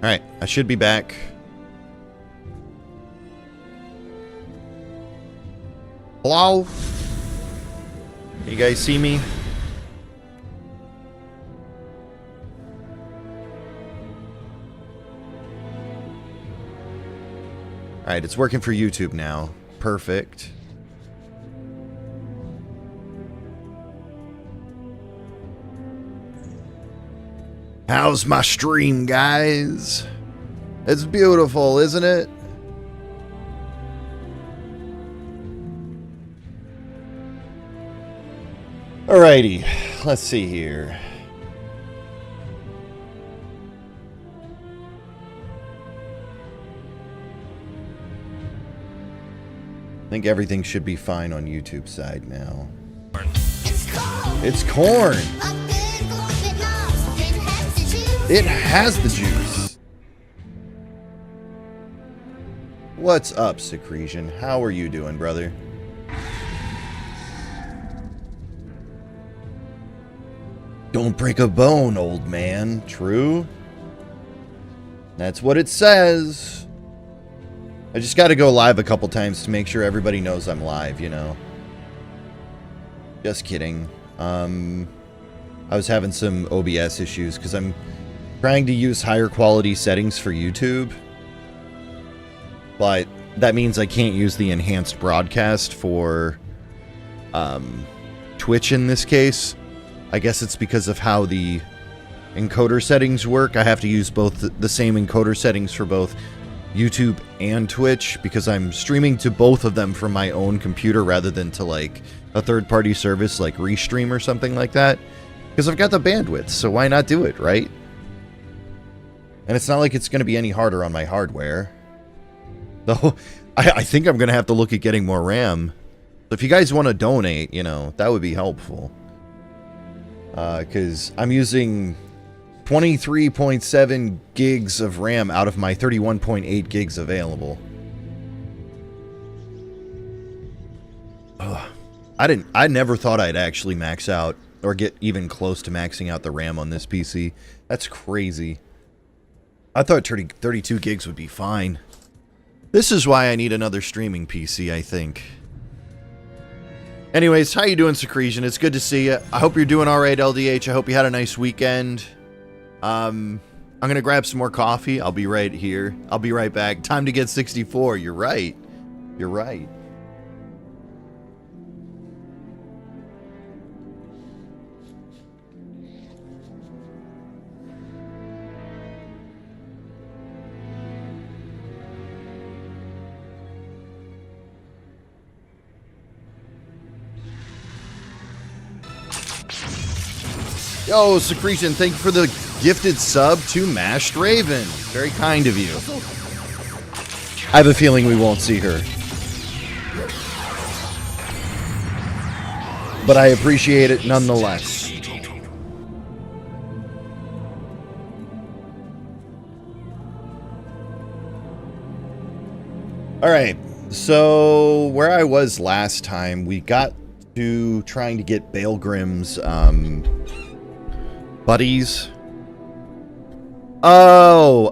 Alright, I should be back. Hello? Can you guys see me? Alright, it's working for YouTube now. Perfect. How's my stream, guys? It's beautiful, isn't it? Alrighty, let's see here. I think everything should be fine on YouTube side now. It's corn! It has the juice! What's up, Secretion? How are you doing, brother? Don't break a bone, old man. True? That's what it says. I just gotta go live a couple times to make sure everybody knows I'm live, you know. Just kidding. I was having some OBS issues because I'm trying to use higher quality settings for YouTube. But that means I can't use the enhanced broadcast for Twitch in this case. I guess it's because of how the encoder settings work. I have to use both the same encoder settings for both YouTube and Twitch because I'm streaming to both of them from my own computer rather than to like a third-party service like Restream or something like that. Because I've got the bandwidth, so why not do it, right? And it's not like it's going to be any harder on my hardware. Though, I think I'm going to have to look at getting more RAM. So if you guys want to donate, you know, that would be helpful. Because I'm using 23.7 gigs of RAM out of my 31.8 gigs available. Ugh. I never thought I'd actually max out or get even close to maxing out the RAM on this PC. That's crazy. I thought 32 gigs would be fine. This is why I need another streaming PC, I think. Anyways, how you doing, Secretion? It's good to see you. I hope you're doing all right, LDH. I hope you had a nice weekend. I'm gonna grab some more coffee. I'll be right here. I'll be right back. Time to get 64. You're right. You're right. Yo, Secretion, thank you for the gifted sub to Mashed Raven. Very kind of you. I have a feeling we won't see her. But I appreciate it nonetheless. Alright, so where I was last time, we got to trying to get Baelgrim's, buddies. Oh,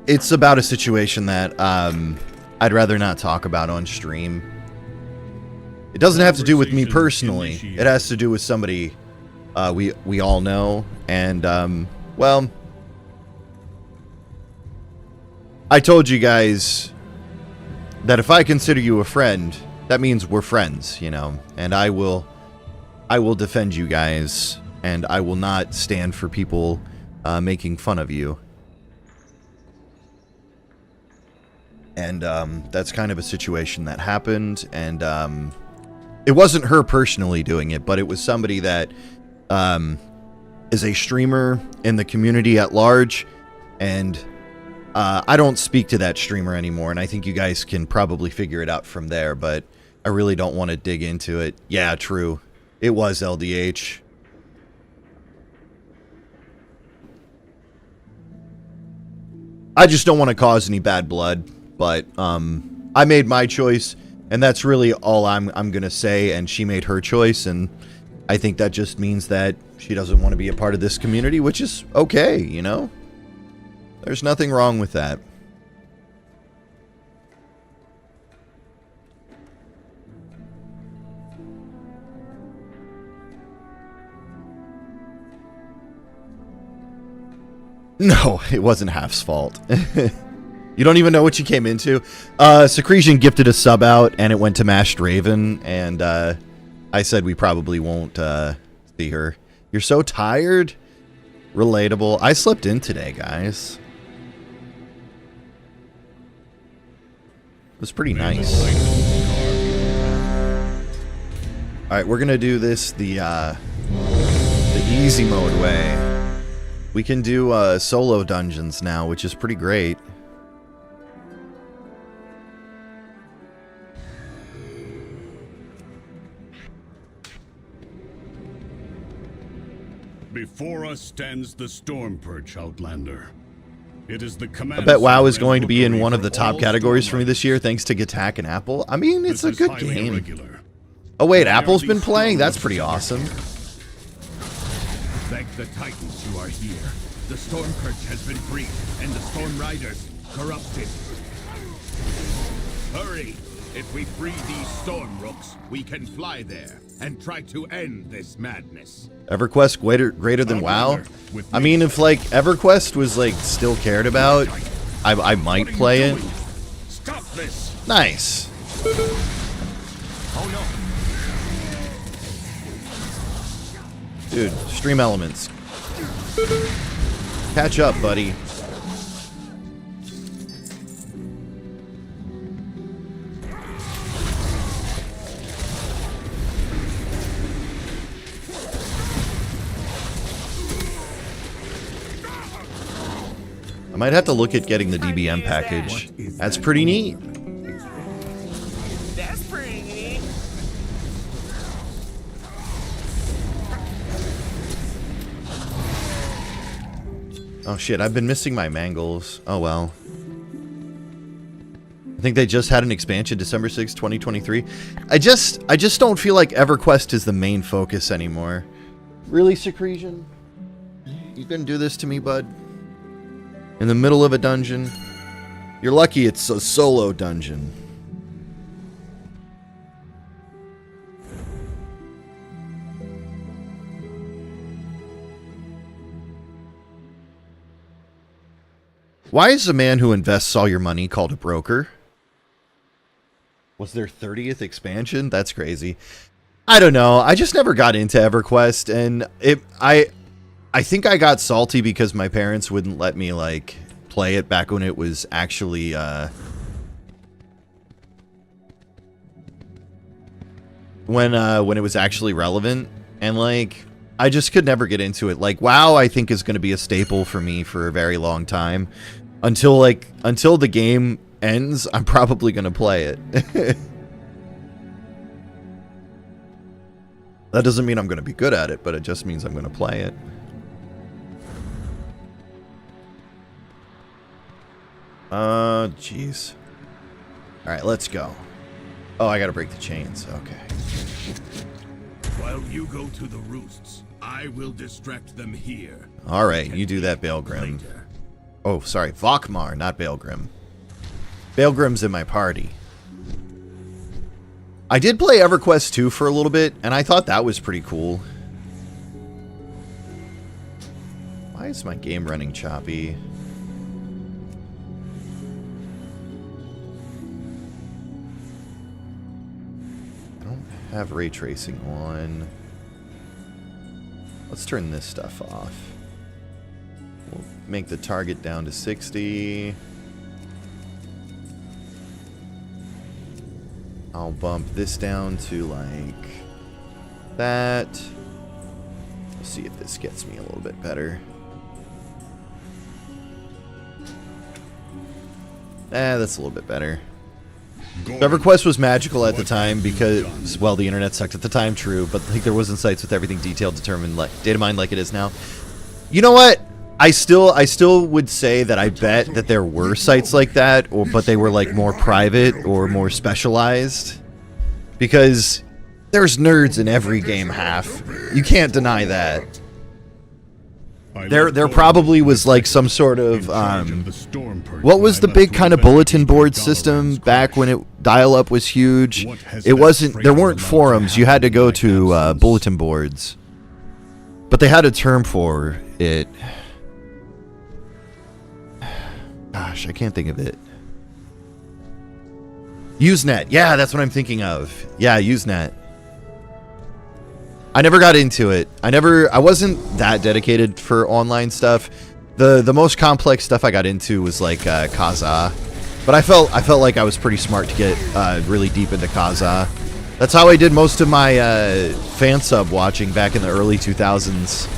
it's about a situation that, I'd rather not talk about on stream. It doesn't have to do with me personally. It has to do with somebody, we all know. And, well, I told you guys that if I consider you a friend, that means we're friends, you know, and I will defend you guys, and I will not stand for people making fun of you. And that's kind of a situation that happened, and it wasn't her personally doing it, but it was somebody that is a streamer in the community at large, and I don't speak to that streamer anymore, and I think you guys can probably figure it out from there, but I really don't want to dig into it. Yeah, true. It was LDH. I just don't want to cause any bad blood, but I made my choice, and that's really all I'm gonna say, and she made her choice, and I think that just means that she doesn't want to be a part of this community, which is okay, you know? There's nothing wrong with that. No, it wasn't Half's fault. You don't even know what you came into. Secretion gifted a sub out, and it went to Mashed Raven, and I said we probably won't see her. You're so tired? Relatable. I slept in today, guys. It was pretty nice. Alright, we're gonna do this the easy mode way. We can do solo dungeons now, which is pretty great. Before us stands the Storm Perch, Outlander. It is the command. I bet WoW is going to be in one of the top categories for me this year, thanks to Gattack and Apple. I mean, it's a good game. Irregular. Oh wait, Apple's been playing? That's pretty awesome. Thank the Titans who are here. The Storm Perch has been freed, and the Storm Riders corrupted. Hurry! If we free these Storm Rooks, we can fly there and try to end this madness. EverQuest greater than WoW? I mean, if like EverQuest was like still cared about, I might play it. Stop this! Nice. Oh no. Dude, stream elements. Catch up, buddy. I might have to look at getting the DBM package. That's pretty neat. That's pretty neat. Oh shit, I've been missing my mangles. Oh well. I think they just had an expansion December 6, 2023. I just don't feel like EverQuest is the main focus anymore. Really, Secretion? You gonna do this to me, bud? In the middle of a dungeon? You're lucky it's a solo dungeon. Why is a man who invests all your money called a broker? Was their 30th expansion? That's crazy. I don't know. I just never got into EverQuest, and I think I got salty because my parents wouldn't let me like play it back when it was actually when it was actually relevant, and like I just could never get into it. Like WoW, I think is going to be a staple for me for a very long time. Until the game ends, I'm probably going to play it. That doesn't mean I'm going to be good at it, but it just means I'm going to play it. Jeez. Alright, let's go. Oh, I gotta break the chains. Okay. While you go to the roosts, I will distract them here. Alright, you do that, Baelgrim. Oh, sorry. Vokmar, not Baelgrim. Baelgrim's in my party. I did play EverQuest 2 for a little bit, and I thought that was pretty cool. Why is my game running choppy? I don't have ray tracing on. Let's turn this stuff off. We'll make the target down to 60. I'll bump this down to like that. Let's see if this gets me a little bit better. That's a little bit better. EverQuest was magical at the time because, well, the internet sucked at the time, true, but like there wasn't sites with everything detailed, determined, like data mined like it is now. You know what? I still would say that I bet that there were sites like that, but they were like more private or more specialized, because there's nerds in every game half. You can't deny that. There probably was like some sort of what was the big kind of bulletin board system back when dial-up was huge? It wasn't. There weren't forums. You had to go to bulletin boards, but they had a term for it. Gosh, I can't think of it. Usenet. Yeah, that's what I'm thinking of. Yeah, Usenet. I never got into it. I wasn't that dedicated for online stuff. The most complex stuff I got into was like Kazaa. But I felt like I was pretty smart to get really deep into Kazaa. That's how I did most of my fan sub watching back in the early 2000s.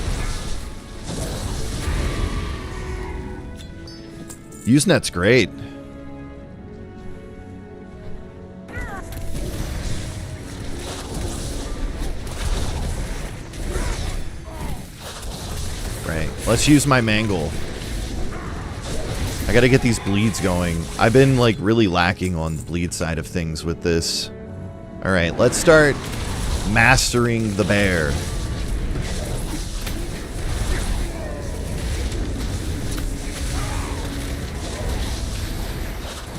Usenet's great. Right. Let's use my mangle. I gotta get these bleeds going. I've been like really lacking on the bleed side of things with this. Alright, let's start mastering the bear.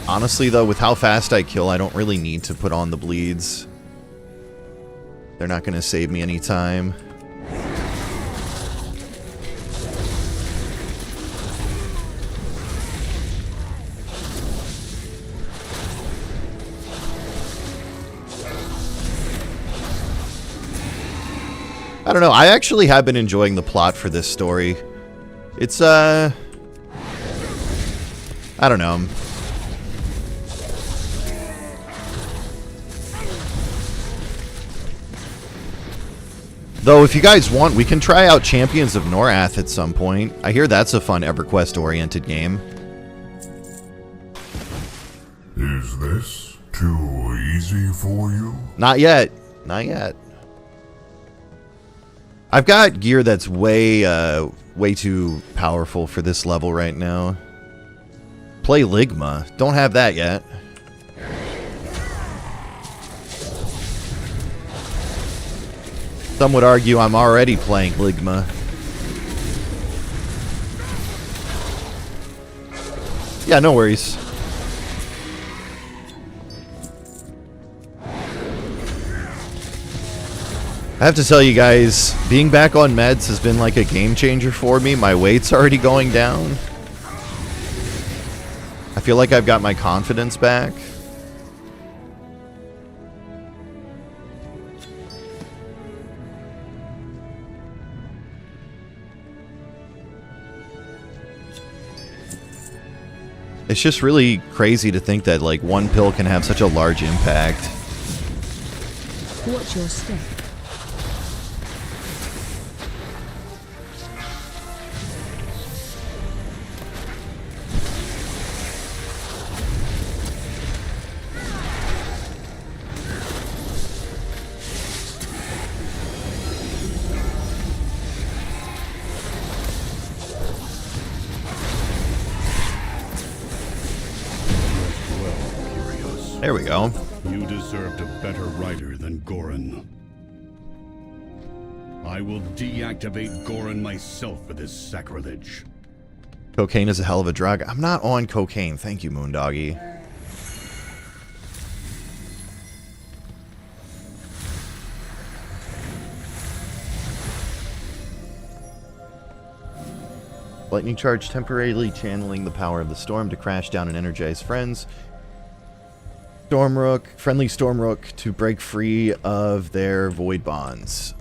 Honestly though, with how fast I kill, I don't really need to put on the bleeds. They're not gonna save me any time. I don't know. I actually have been enjoying the plot for this story. It's, I don't know. Though, if you guys want, we can try out Champions of Norath at some point. I hear that's a fun EverQuest-oriented game. Is this too easy for you? Not yet. Not yet. I've got gear that's way too powerful for this level right now. Play Ligma. Don't have that yet. Some would argue I'm already playing Ligma. Yeah, no worries. I have to tell you guys, being back on meds has been like a game changer for me. My weight's already going down. I feel like I've got my confidence back. It's just really crazy to think that like one pill can have such a large impact. Watch your step. There we go. You deserved a better rider than Goran. I will deactivate Goran myself for this sacrilege. Cocaine is a hell of a drug. I'm not on cocaine. Thank you, Moondoggy. Lightning charge temporarily channeling the power of the storm to crash down and energize friends. Friendly Stormrook to break free of their void bonds.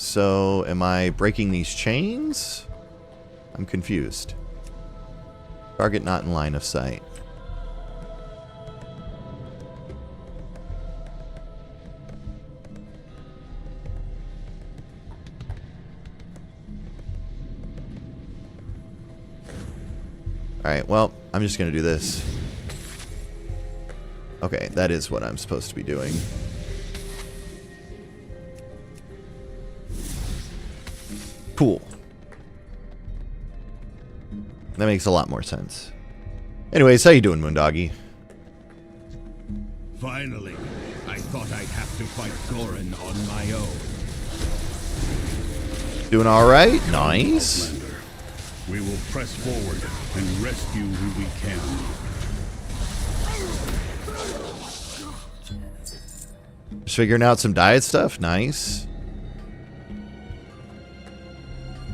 So am I breaking these chains? I'm confused. Target not in line of sight. Alright, well, I'm just gonna do this. Okay, that is what I'm supposed to be doing. Cool. That makes a lot more sense. Anyways, how you doing, Moondoggy? Finally, I thought I'd have to fight Goran on my own. Doing all right. Nice. Outlander. We will press forward and rescue who we can. Just figuring out some diet stuff. Nice.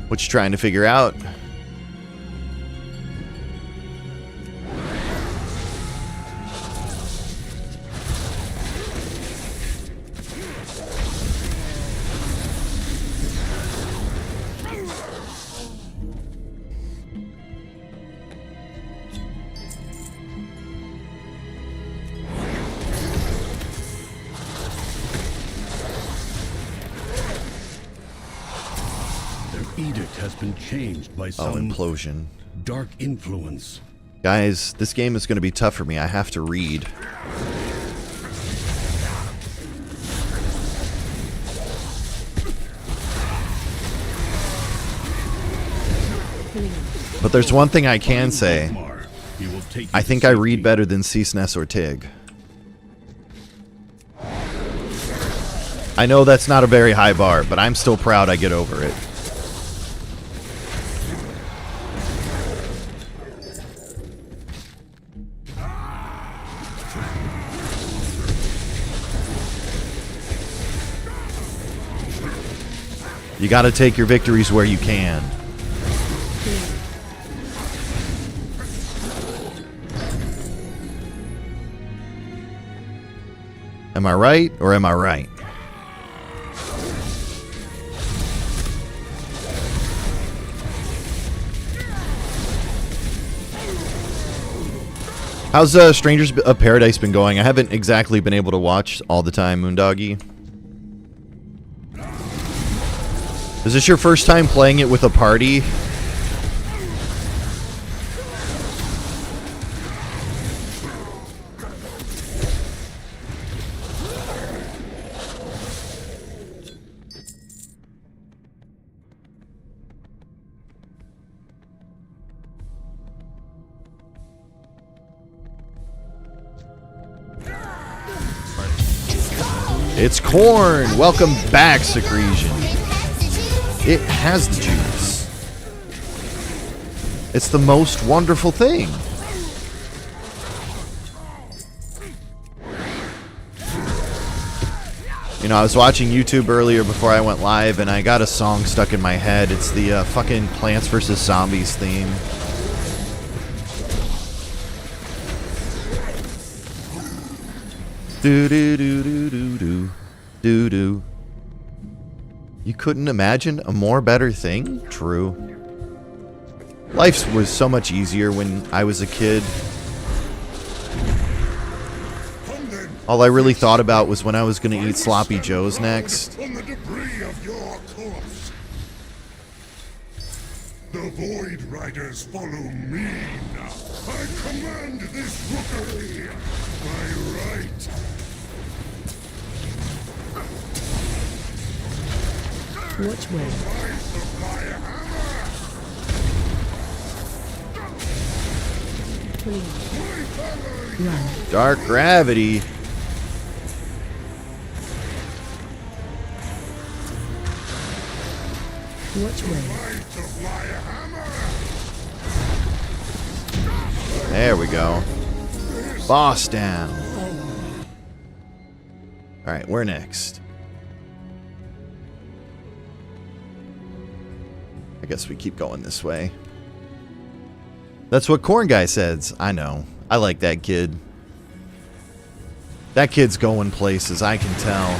What you trying to figure out? Edict has been changed by Oh, some implosion. dark influence. Guys, this game is going to be tough for me. I have to read. But there's one thing I can say. I think I read better than Cisnes or Tig. I know that's not a very high bar, but I'm still proud I get over it. You gotta take your victories where you can. Am I right, or am I right? How's Strangers of Paradise been going? I haven't exactly been able to watch all the time, Moondoggy. Is this your first time playing it with a party? It's corn! Welcome back, Secretion. It has the juice. It's the most wonderful thing. You know, I was watching YouTube earlier before I went live, and I got a song stuck in my head. It's the fucking Plants vs. Zombies theme. Do do do do do do do do. You couldn't imagine a more better thing? True. Life was so much easier when I was a kid. All I really thought about was when I was going to eat Sloppy Joes next. On the debris of your corpse. The Void Riders follow me now. I command this rookery by right. Which way? Please. Run. Dark Gravity. Which way? There we go. Boss down. Alright, where next? I guess we keep going this way. That's what Corn Guy says. I know. I like that kid. That kid's going places, I can tell.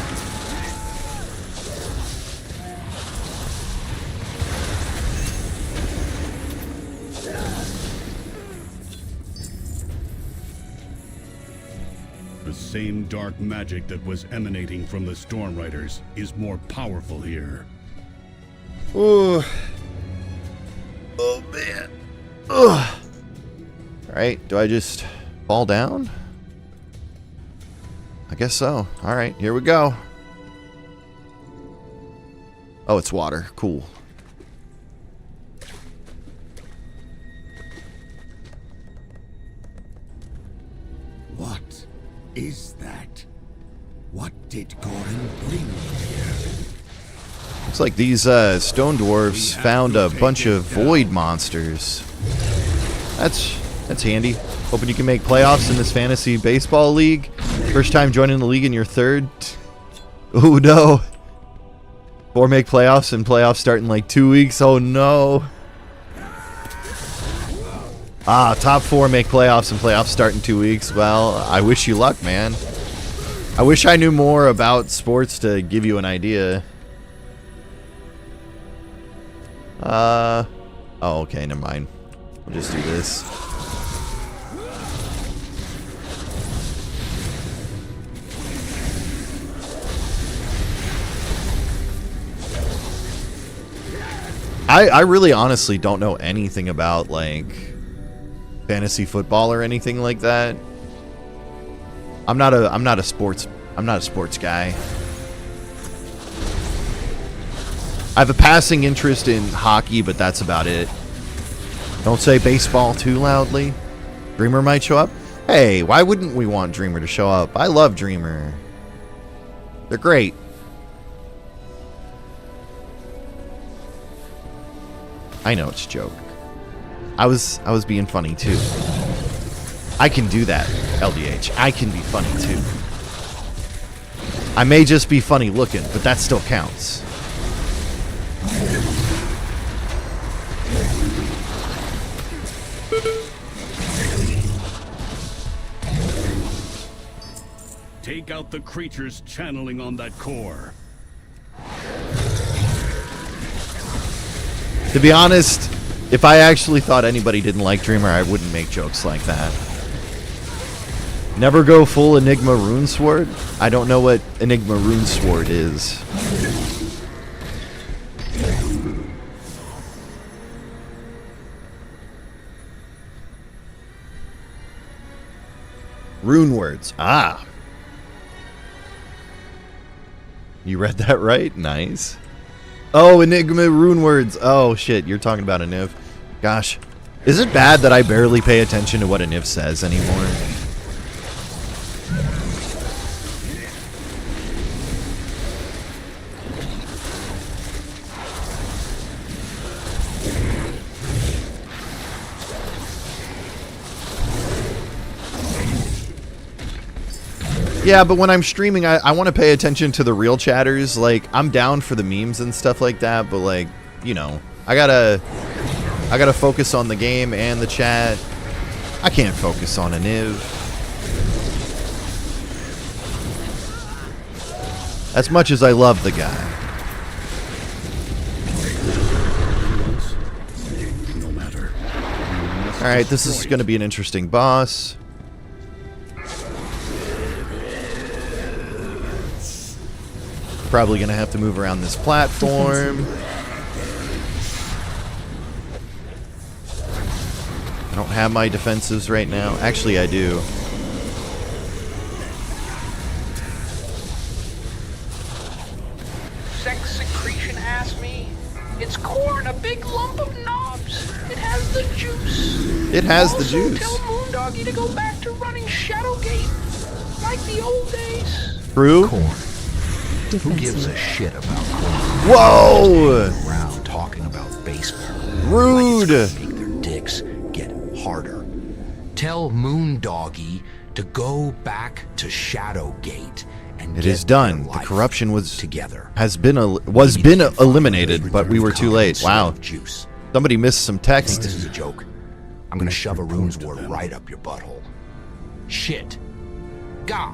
The same dark magic that was emanating from the Storm Riders is more powerful here. Ooh. Oh, man. Ugh. Alright, do I just fall down? I guess so. Alright, here we go. Oh, it's water. Cool. What is that? What did Gorin bring here? Looks like these stone dwarfs found a bunch of void monsters. That's handy. Hoping you can make playoffs in this fantasy baseball league. First time joining the league and you're third. Oh no. 4 make playoffs and playoffs start in like 2 weeks. Oh no. Top 4 make playoffs and playoffs start in 2 weeks. Well, I wish you luck, man. I wish I knew more about sports to give you an idea. Oh, okay, never mind. We'll just do this. I really honestly don't know anything about like fantasy football or anything like that. I'm not a sports guy. I have a passing interest in hockey, but that's about it. Don't say baseball too loudly. Dreamer might show up. Hey, why wouldn't we want Dreamer to show up? I love Dreamer. They're great. I know it's a joke. I was being funny too. I can do that, LDH. I can be funny too. I may just be funny looking, but that still counts. Take out the creatures channeling on that core. To be honest, if I actually thought anybody didn't like Dreamer, I wouldn't make jokes like that. Never go full Enigma Rune Sword? I don't know what Enigma Rune Sword is. Rune words. Ah. You read that right? Nice. Oh, Enigma Rune words. Oh, shit. You're talking about a Niv. Gosh. Is it bad that I barely pay attention to what a Niv says anymore? Yeah, but when I'm streaming, I want to pay attention to the real chatters. Like, I'm down for the memes and stuff like that, but like, you know, I gotta focus on the game and the chat. I can't focus on a Niv. As much as I love the guy. No matter. Alright, this is going to be an interesting boss. Probably going to have to move around this platform. I don't have my defensives right now. Actually, I do. Sex secretion asked me. It's corn, a big lump of knobs. It has the juice. It has the Also, juice. tell Moondoggy to go back to running Shadowgate like the old days. True? Corn. Who Defensive. gives a shit about corn? Whoa! Around talking about baseball. Rude. Like it's gonna make their dicks get harder. Tell Moondoggy to go back to Shadowgate and It get is done. their The life corruption was together. been eliminated, but we were too late. Wow. Juice. Somebody missed some Think text. this is a joke? I'm gonna shove a runes word right up your butthole. Shit. Gah.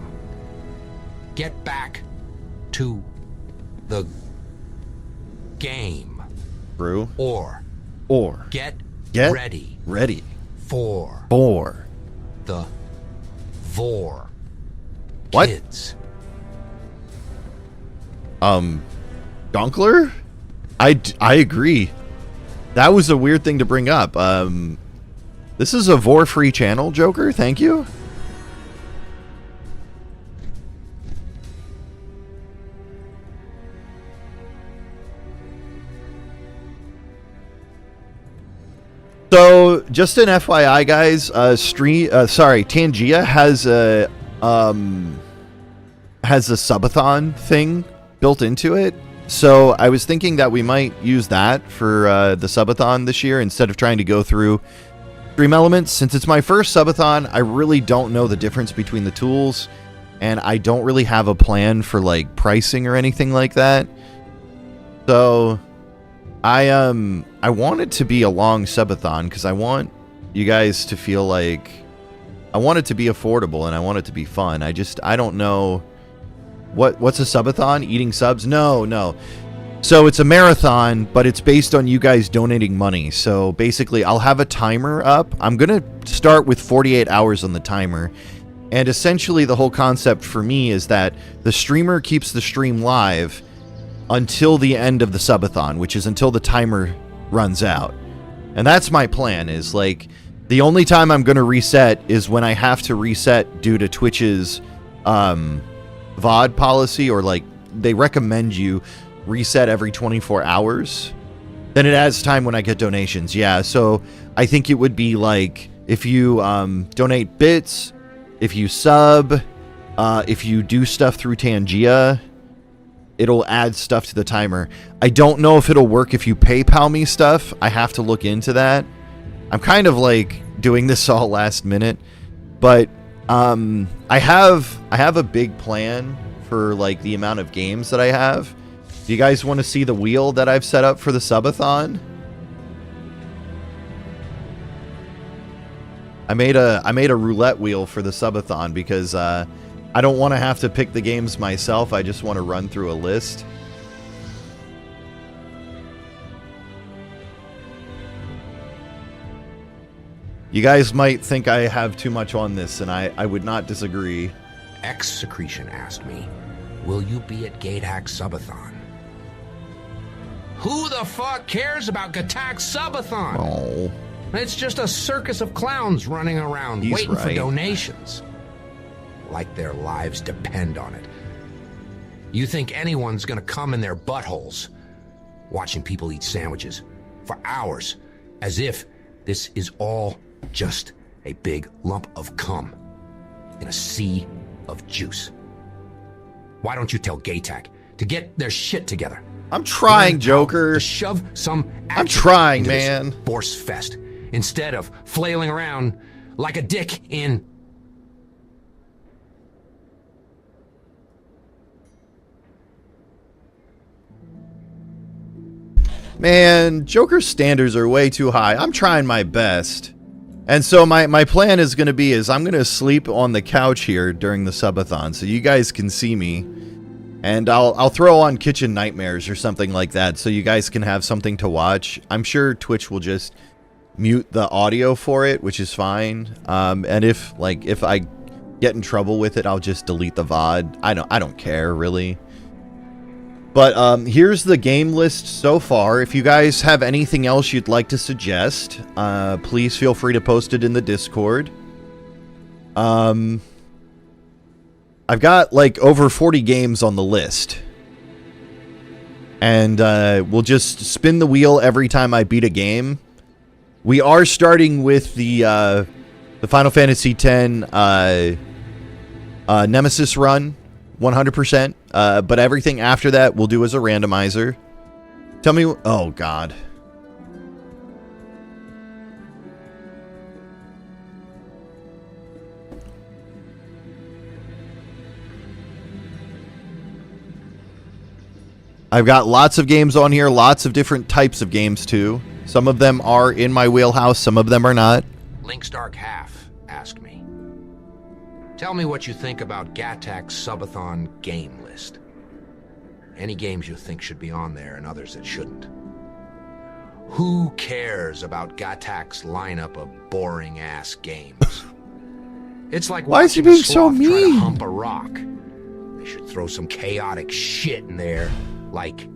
Get back to the game. True. Or get ready ready for for the Vor What? kids. Donkler? I agree. That was a weird thing to bring up. This is a Vor-free channel, Joker. Thank you. So, just an FYI, guys. Tangia has a Subathon thing built into it. So I was thinking that we might use that for the subathon this year instead of trying to go through Stream Elements. Since it's my first subathon, I really don't know the difference between the tools, and I don't really have a plan for like pricing or anything like that. So I want it to be a long subathon because I want you guys to feel like I want it to be affordable and I want it to be fun. I don't know what's a subathon? Eating subs? No. So it's a marathon, but it's based on you guys donating money. So basically, I'll have a timer up. I'm going to start with 48 hours on the timer. And essentially, the whole concept for me is that the streamer keeps the stream live until the end of the subathon, which is until the timer runs out. And that's my plan, is like, the only time I'm going to reset is when I have to reset due to Twitch's VOD policy, or like, they recommend you reset every 24 hours. Then it adds time when I get donations. Yeah, so I think it would be like if you donate bits, if you sub, if you do stuff through Tangia, it'll add stuff to the timer. I don't know if it'll work if you PayPal me stuff. I have to look into that. I'm kind of like doing this all last minute, but I have a big plan for like the amount of games that I have. Do you guys want to see the wheel that I've set up for the subathon? I made a roulette wheel for the subathon because I don't want to have to pick the games myself. I just want to run through a list. You guys might think I have too much on this, and I would not disagree. X Secretion asked me, will you be at Gatehack Subathon? Who the fuck cares about Gattack Subathon? Oh. It's just a circus of clowns running around waiting for donations. Like their lives depend on it. You think anyone's gonna come in their buttholes, watching people eat sandwiches for hours, as if this is all just a big lump of cum in a sea of juice. Why don't you tell Gattack to get their shit together? I'm trying, Joker. To shove some I'm trying, into man. this Borscht Fest instead of flailing around like a dick in... Man, Joker's standards are way too high. I'm trying my best. And so my plan is going to be is I'm going to sleep on the couch here during the subathon so you guys can see me. And I'll throw on Kitchen Nightmares or something like that so you guys can have something to watch. I'm sure Twitch will just mute the audio for it, which is fine. And if I get in trouble with it, I'll just delete the VOD. I don't care really. But here's the game list so far. If you guys have anything else you'd like to suggest, please feel free to post it in the Discord. I've got like over 40 games on the list. And we'll just spin the wheel every time I beat a game. We are starting with the Final Fantasy X Nemesis run, 100%. But everything after that we'll do as a randomizer. Tell me... Oh, God. I've got lots of games on here, lots of different types of games too. Some of them are in my wheelhouse, some of them are not. Link's Dark Half asked me, tell me what you think about Gattack's Subathon game list. Any games you think should be on there and others that shouldn't. Who cares about Gattack's lineup of boring-ass games? It's like why is he watching a being so sloth try to mean? hump a rock. They should throw some chaotic shit in there, like,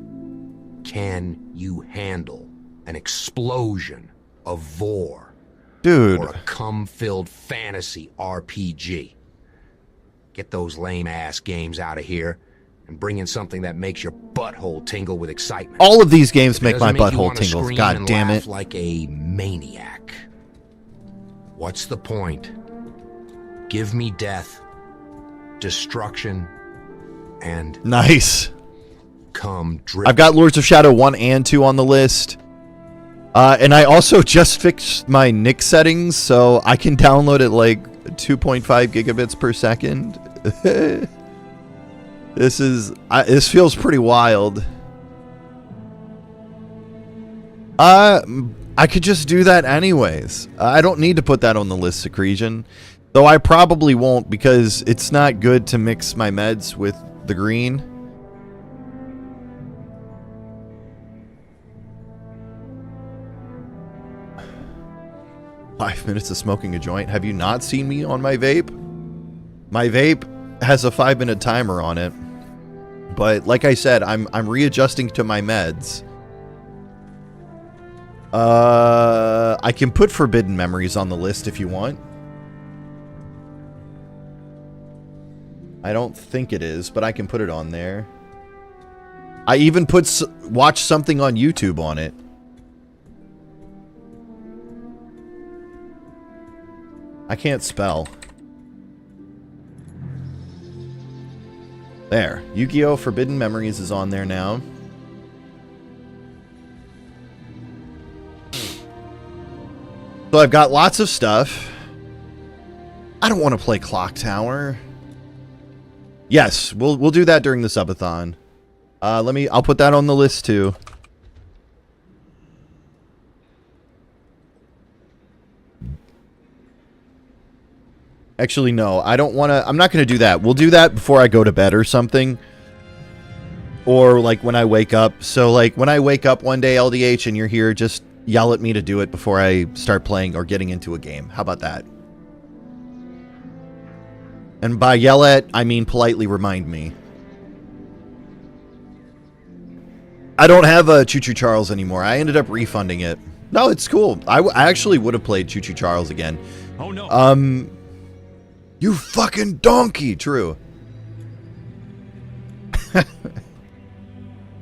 can you handle an explosion of vor? Dude. Or a cum-filled fantasy RPG? Get those lame-ass games out of here and bring in something that makes your butthole tingle with excitement. All of these games make my Doesn't make you butthole wanna tingle. scream God and damn laugh it. like a maniac. What's the point? Give me death, destruction, and Nice. come dripping. I've got Lords of Shadow 1 and 2 on the list. And I also just fixed my NIC settings, so I can download it like 2.5 gigabits per second. This feels pretty wild. I could just do that anyways. I don't need to put that on the list, Secretion. Though I probably won't, because it's not good to mix my meds with the green. "5 minutes of smoking a joint. Have you not seen me on my vape?" My vape has a 5-minute timer on it. But like I said, I'm readjusting to my meds. I can put Forbidden Memories on the list if you want. I don't think it is, but I can put it on there. I even watch something on YouTube on it. I can't spell. There. Yu-Gi-Oh! Forbidden Memories is on there now. So I've got lots of stuff. I don't want to play Clock Tower. Yes, we'll do that during the subathon. I'll put that on the list too. Actually, no, I don't want to. I'm not going to do that. We'll do that before I go to bed or something. Or like when I wake up. So like when I wake up one day, LDH, and you're here, just yell at me to do it before I start playing or getting into a game. How about that? And by yell at, I mean politely remind me. I don't have a Choo Choo Charles anymore. I ended up refunding it. No, it's cool. I actually would have played Choo Choo Charles again. Oh no. You fucking donkey. True.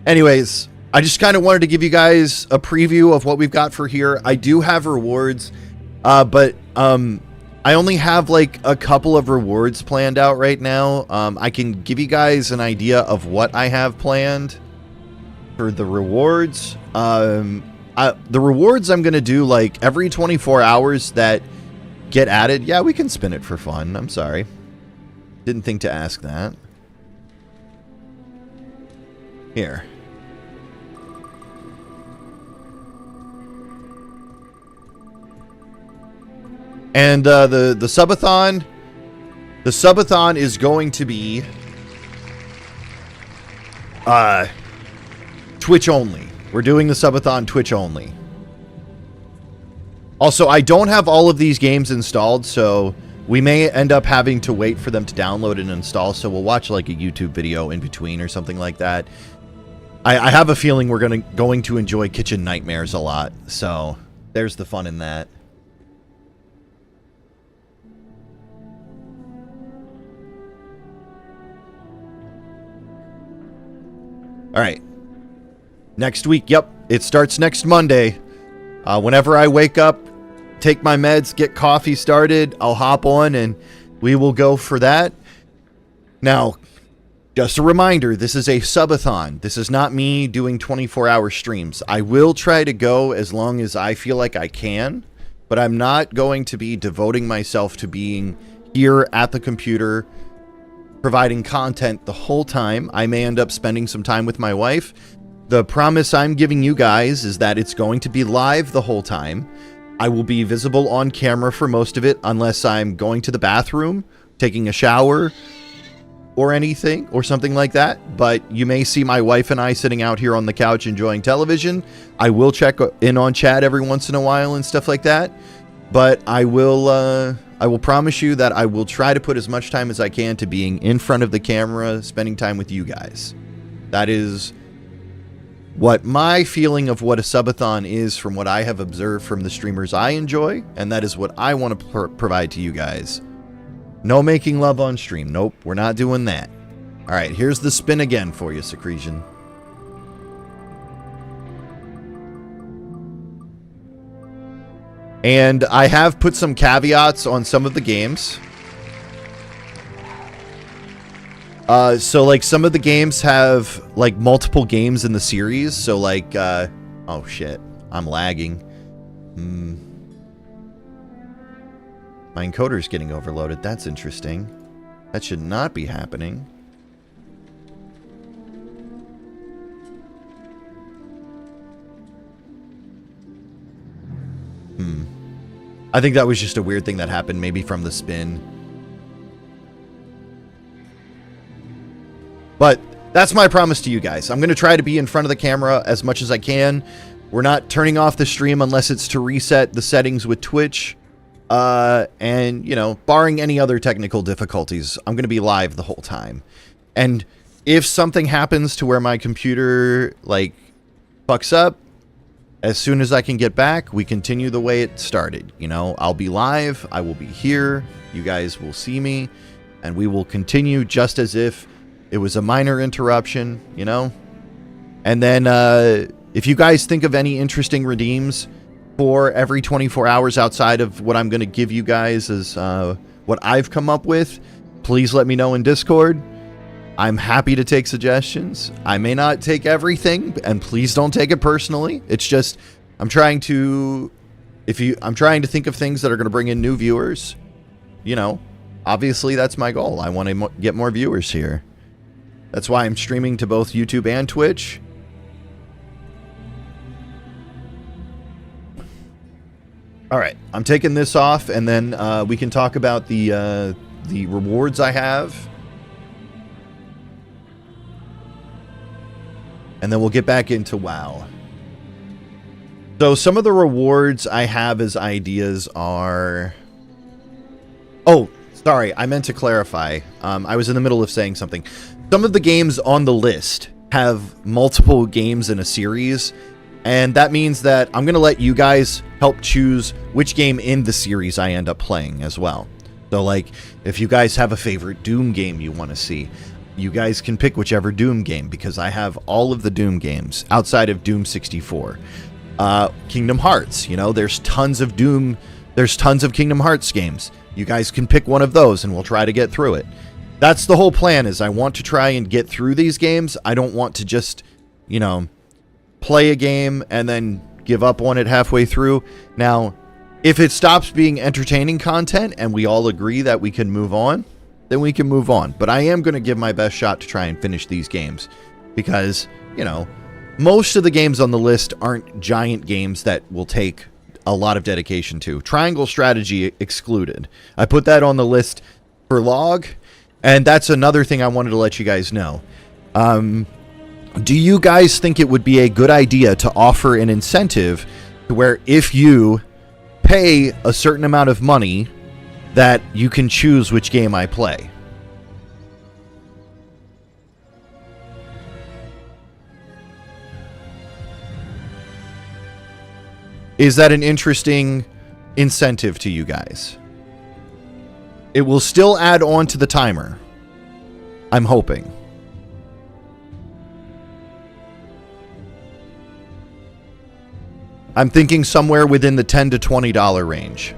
Anyways, I just kind of wanted to give you guys a preview of what we've got for here. I do have rewards, but I only have like a couple of rewards planned out right now. I can give you guys an idea of what I have planned for the rewards. The rewards I'm going to do like every 24 hours that get added. Yeah, we can spin it for fun. I'm sorry. Didn't think to ask that. Here. And the subathon, is going to be Twitch only. We're doing the subathon Twitch only. Also, I don't have all of these games installed, so we may end up having to wait for them to download and install. So we'll watch like a YouTube video in between or something like that. I have a feeling we're going to enjoy Kitchen Nightmares a lot. So there's the fun in that. All right. Next week, yep, it starts next Monday. Whenever I wake up, take my meds, get coffee started, I'll hop on and we will go for that. Now, just a reminder, this is a subathon. This is not me doing 24-hour streams. I will try to go as long as I feel like I can, but I'm not going to be devoting myself to being here at the computer providing content the whole time. I may end up spending some time with my wife. The promise I'm giving you guys is that it's going to be live the whole time. I will be visible on camera for most of it, unless I'm going to the bathroom, taking a shower, or anything, or something like that. But you may see my wife and I sitting out here on the couch enjoying television. I will check in on chat every once in a while and stuff like that. But I will promise you that I will try to put as much time as I can to being in front of the camera, spending time with you guys. That is what my feeling of what a subathon is from what I have observed from the streamers I enjoy, and that is what I want to provide to you guys. No making love on stream. Nope, we're not doing that. All right, here's the spin again for you, Secretion. And I have put some caveats on some of the games. So like some of the games have like multiple games in the series. So like, oh shit, I'm lagging. My encoder's getting overloaded. That's interesting. That should not be happening. I think that was just a weird thing that happened, maybe from the spin. But that's my promise to you guys. I'm going to try to be in front of the camera as much as I can. We're not turning off the stream unless it's to reset the settings with Twitch. And, you know, barring any other technical difficulties, I'm going to be live the whole time. And if something happens to where my computer, like, fucks up, as soon as I can get back, we continue the way it started. You know, I'll be live, I will be here, you guys will see me, and we will continue just as if it was a minor interruption, you know? And then, if you guys think of any interesting redeems for every 24 hours outside of what I'm going to give you guys as what I've come up with, please let me know in Discord. I'm happy to take suggestions. I may not take everything, and please don't take it personally. It's just I'm trying to think of things that are going to bring in new viewers. You know, obviously that's my goal. I want to get more viewers here. That's why I'm streaming to both YouTube and Twitch. All right, I'm taking this off, and then we can talk about the rewards I have. And then we'll get back into WoW. So some of the rewards I have as ideas are... Oh, sorry, I meant to clarify. I was in the middle of saying something. Some of the games on the list have multiple games in a series, and that means that I'm going to let you guys help choose which game in the series I end up playing as well. So, like, if you guys have a favorite Doom game you want to see, you guys can pick whichever Doom game, because I have all of the Doom games outside of Doom 64. Kingdom Hearts, you know, there's tons of Doom, there's tons of Kingdom Hearts games. You guys can pick one of those and we'll try to get through it. That's the whole plan, is I want to try and get through these games. I don't want to just, you know, play a game and then give up on it halfway through. Now, if it stops being entertaining content and we all agree that we can move on, then we can move on. But I am going to give my best shot to try and finish these games, because, you know, most of the games on the list aren't giant games that will take a lot of dedication to. Triangle Strategy excluded. I put that on the list for log, and that's another thing I wanted to let you guys know. Do you guys think it would be a good idea to offer an incentive to where if you pay a certain amount of money, that you can choose which game I play? Is that an interesting incentive to you guys? It will still add on to the timer, I'm hoping. I'm thinking somewhere within the $10 to $20 range.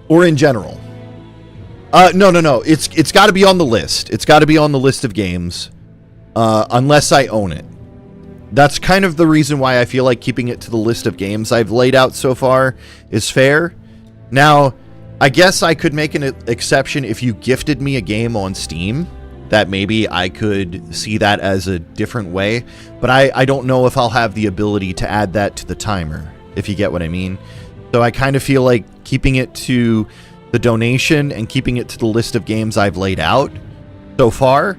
Or in general. No. It's got to be on the list. It's got to be on the list of games. Unless I own it. That's kind of the reason why I feel like keeping it to the list of games I've laid out so far is fair. Now, I guess I could make an exception if you gifted me a game on Steam. That maybe I could see that as a different way. But I don't know if I'll have the ability to add that to the timer, if you get what I mean. So I kind of feel like keeping it to the donation and keeping it to the list of games I've laid out so far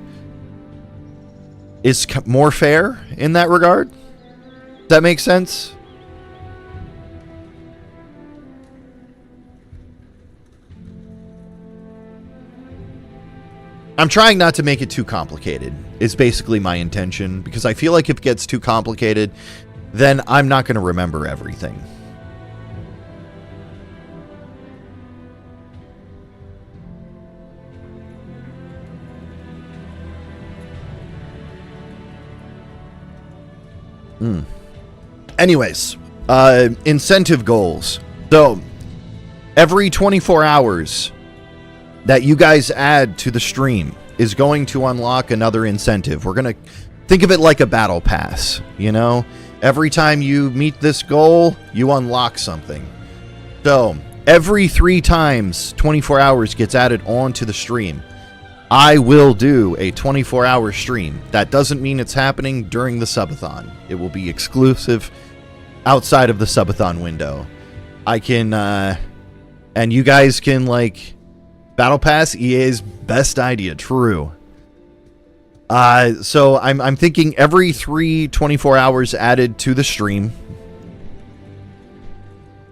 is more fair in that regard. Does that make sense? I'm trying not to make it too complicated, is basically my intention, because I feel like if it gets too complicated, then I'm not going to remember everything. Anyways, incentive goals. So, every 24 hours that you guys add to the stream, is going to unlock another incentive. We're going to think of it like a battle pass, you know? Every time you meet this goal, you unlock something. So, every 3 times 24 hours gets added onto the stream, I will do a 24-hour stream. That doesn't mean it's happening during the Subathon. It will be exclusive outside of the Subathon window. I can, and you guys can, like, Battle Pass, EA's best idea, true. So I'm thinking every 24 hours added to the stream,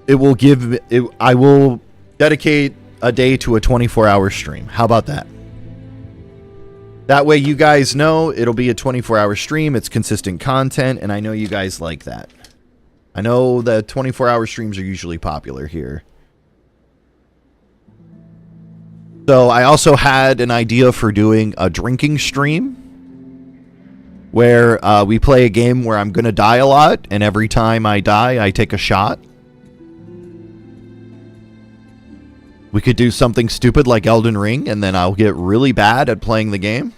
I will dedicate a day to a 24-hour stream. How about that? That way you guys know it'll be a 24-hour stream, it's consistent content, and I know you guys like that. I know the 24-hour streams are usually popular here. So I also had an idea for doing a drinking stream where we play a game where I'm going to die a lot, and every time I die, I take a shot. We could do something stupid like Elden Ring, and then I'll get really bad at playing the game.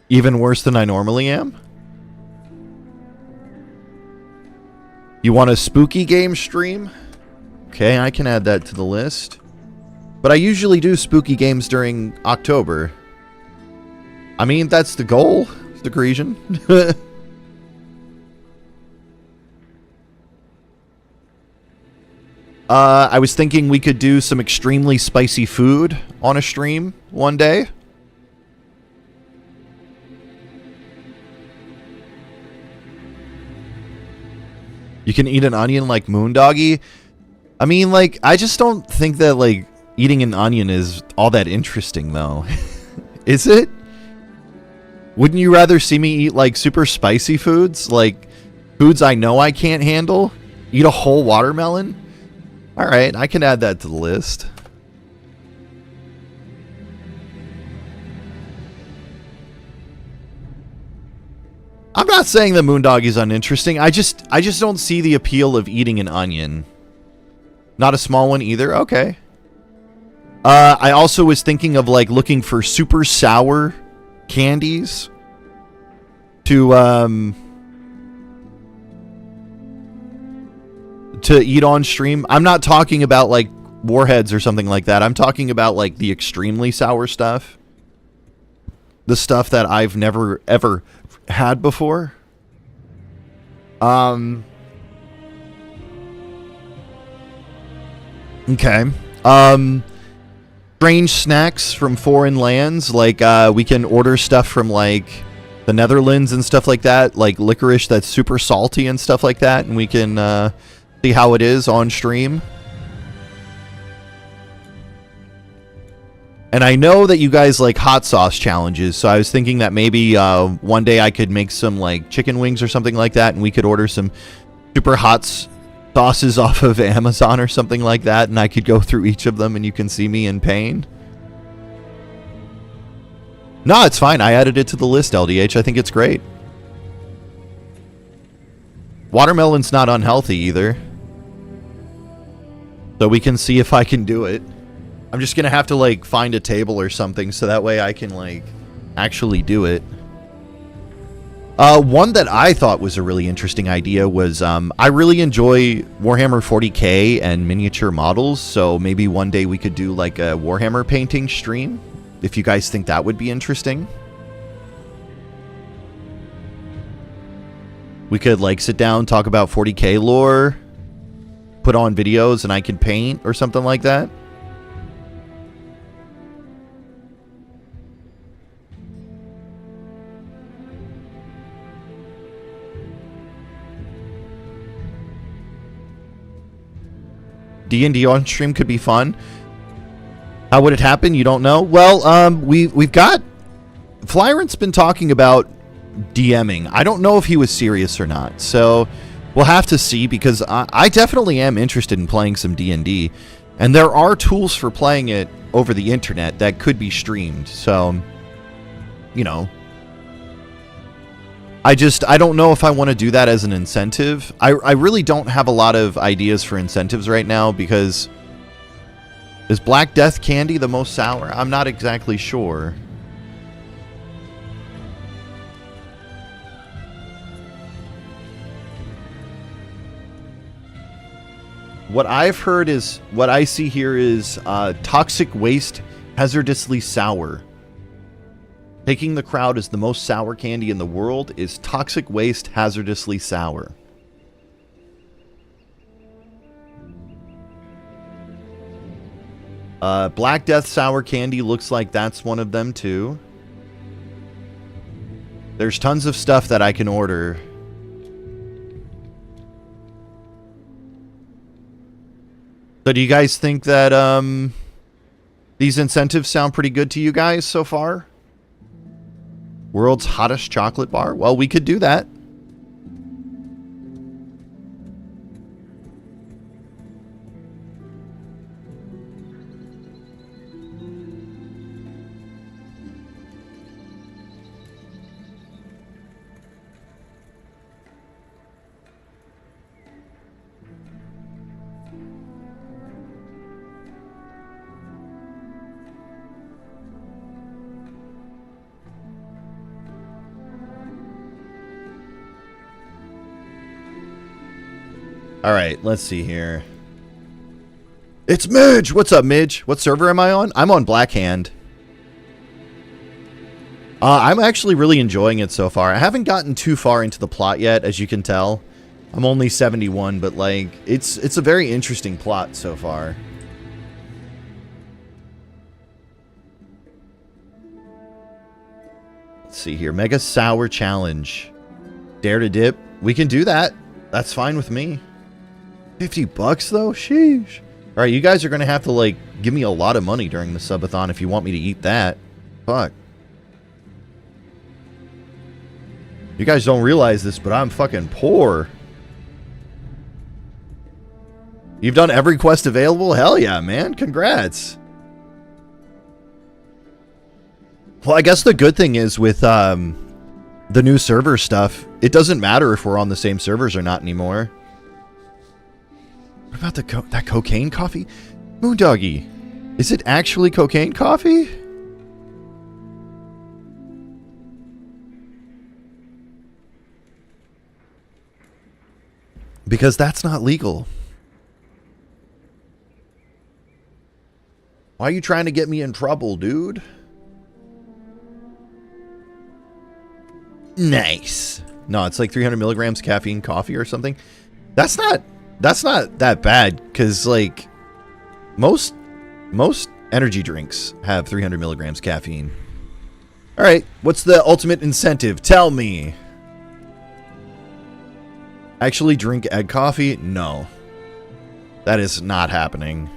Even worse than I normally am. You want a spooky game stream? Okay, I can add that to the list. But I usually do spooky games during October. I mean, that's the goal, Decretion. I was thinking we could do some extremely spicy food on a stream one day. You can eat an onion like Moondoggy. I mean, like, I just don't think that, like, eating an onion is all that interesting, though. Is it? Wouldn't you rather see me eat, like, super spicy foods? Like, foods I know I can't handle? Eat a whole watermelon? Alright, I can add that to the list. I'm not saying that Moondoggy's uninteresting. I just don't see the appeal of eating an onion. Not a small one either? Okay. I also was thinking of, like, looking for super sour candies to eat on stream. I'm not talking about, like, Warheads or something like that. I'm talking about, like, the extremely sour stuff. The stuff that I've never, ever had before. Okay. Strange snacks from foreign lands. Like, we can order stuff from, like, the Netherlands and stuff like that. Like, licorice that's super salty and stuff like that. And we can, see how it is on stream. And I know that you guys like hot sauce challenges, so I was thinking that maybe one day I could make some, like, chicken wings or something like that, and we could order some super hot sauces off of Amazon or something like that, and I could go through each of them and you can see me in pain. No, it's fine. I added it to the list, LDH. I think it's great. Watermelon's not unhealthy either. So we can see if I can do it. I'm just going to have to, like, find a table or something so that way I can, like, actually do it. One that I thought was a really interesting idea was, I really enjoy Warhammer 40k and miniature models, so maybe one day we could do, like, a Warhammer painting stream, if you guys think that would be interesting. We could, like, sit down, talk about 40k lore, put on videos, and I can paint or something like that. D&D on stream could be fun. How would it happen? You don't know? Well, we've got... Flyrant's been talking about DMing. I don't know if he was serious or not, so we'll have to see, because I definitely am interested in playing some D&D, and there are tools for playing it over the internet that could be streamed, so, you know. I don't know if I want to do that as an incentive. I really don't have a lot of ideas for incentives right now, because Is Black Death candy the most sour? I'm not exactly sure. What I've heard is, what I see here is toxic waste hazardously sour. Taking the crowd as the most sour candy in the world is toxic waste hazardously sour. Black Death sour candy looks like that's one of them too. There's tons of stuff that I can order. So do you guys think that these incentives sound pretty good to you guys so far? World's hottest chocolate bar? Well, we could do that. All right, let's see here. It's Midge! What's up, Midge? What server am I on? I'm on Blackhand. I'm actually really enjoying it so far. I haven't gotten too far into the plot yet, as you can tell. I'm only 71, but like, it's a very interesting plot so far. Let's see here. Mega Sour Challenge. Dare to dip. We can do that. That's fine with me. $50 though? Sheesh. Alright, you guys are going to have to, like, give me a lot of money during the subathon if you want me to eat that. Fuck. You guys don't realize this, but I'm fucking poor. You've done every quest available? Hell yeah, man. Congrats. Well, I guess the good thing is with the new server stuff, it doesn't matter if we're on the same servers or not anymore. What about that cocaine coffee? Moondoggy, is it actually cocaine coffee? Because that's not legal. Why are you trying to get me in trouble, dude? Nice. No, it's like 300 milligrams caffeine coffee or something. That's not that bad, because like most energy drinks have 300 milligrams caffeine. All right, what's the ultimate incentive? Tell me. Actually drink egg coffee? No. That is not happening.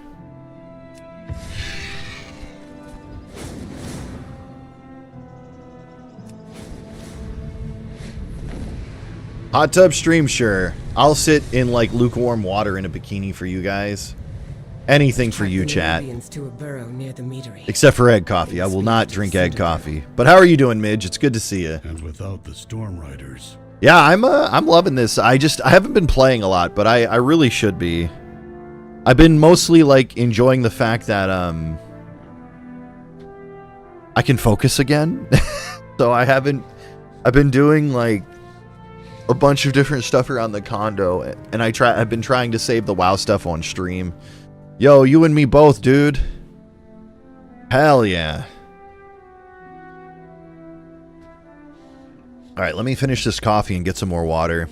Hot tub stream, sure. I'll sit in like lukewarm water in a bikini for you guys. Anything for you, chat. Except for egg coffee. I will not drink egg coffee. But how are you doing, Midge? It's good to see you. And without the Storm Riders. Yeah, I'm loving this. I haven't been playing a lot, but I really should be. I've been mostly like enjoying the fact that I can focus again. So I've been doing like a bunch of different stuff around the condo, and I've been trying to save the WoW stuff on stream. Yo, you and me both, dude. Hell yeah. Alright, let me finish this coffee and get some more water.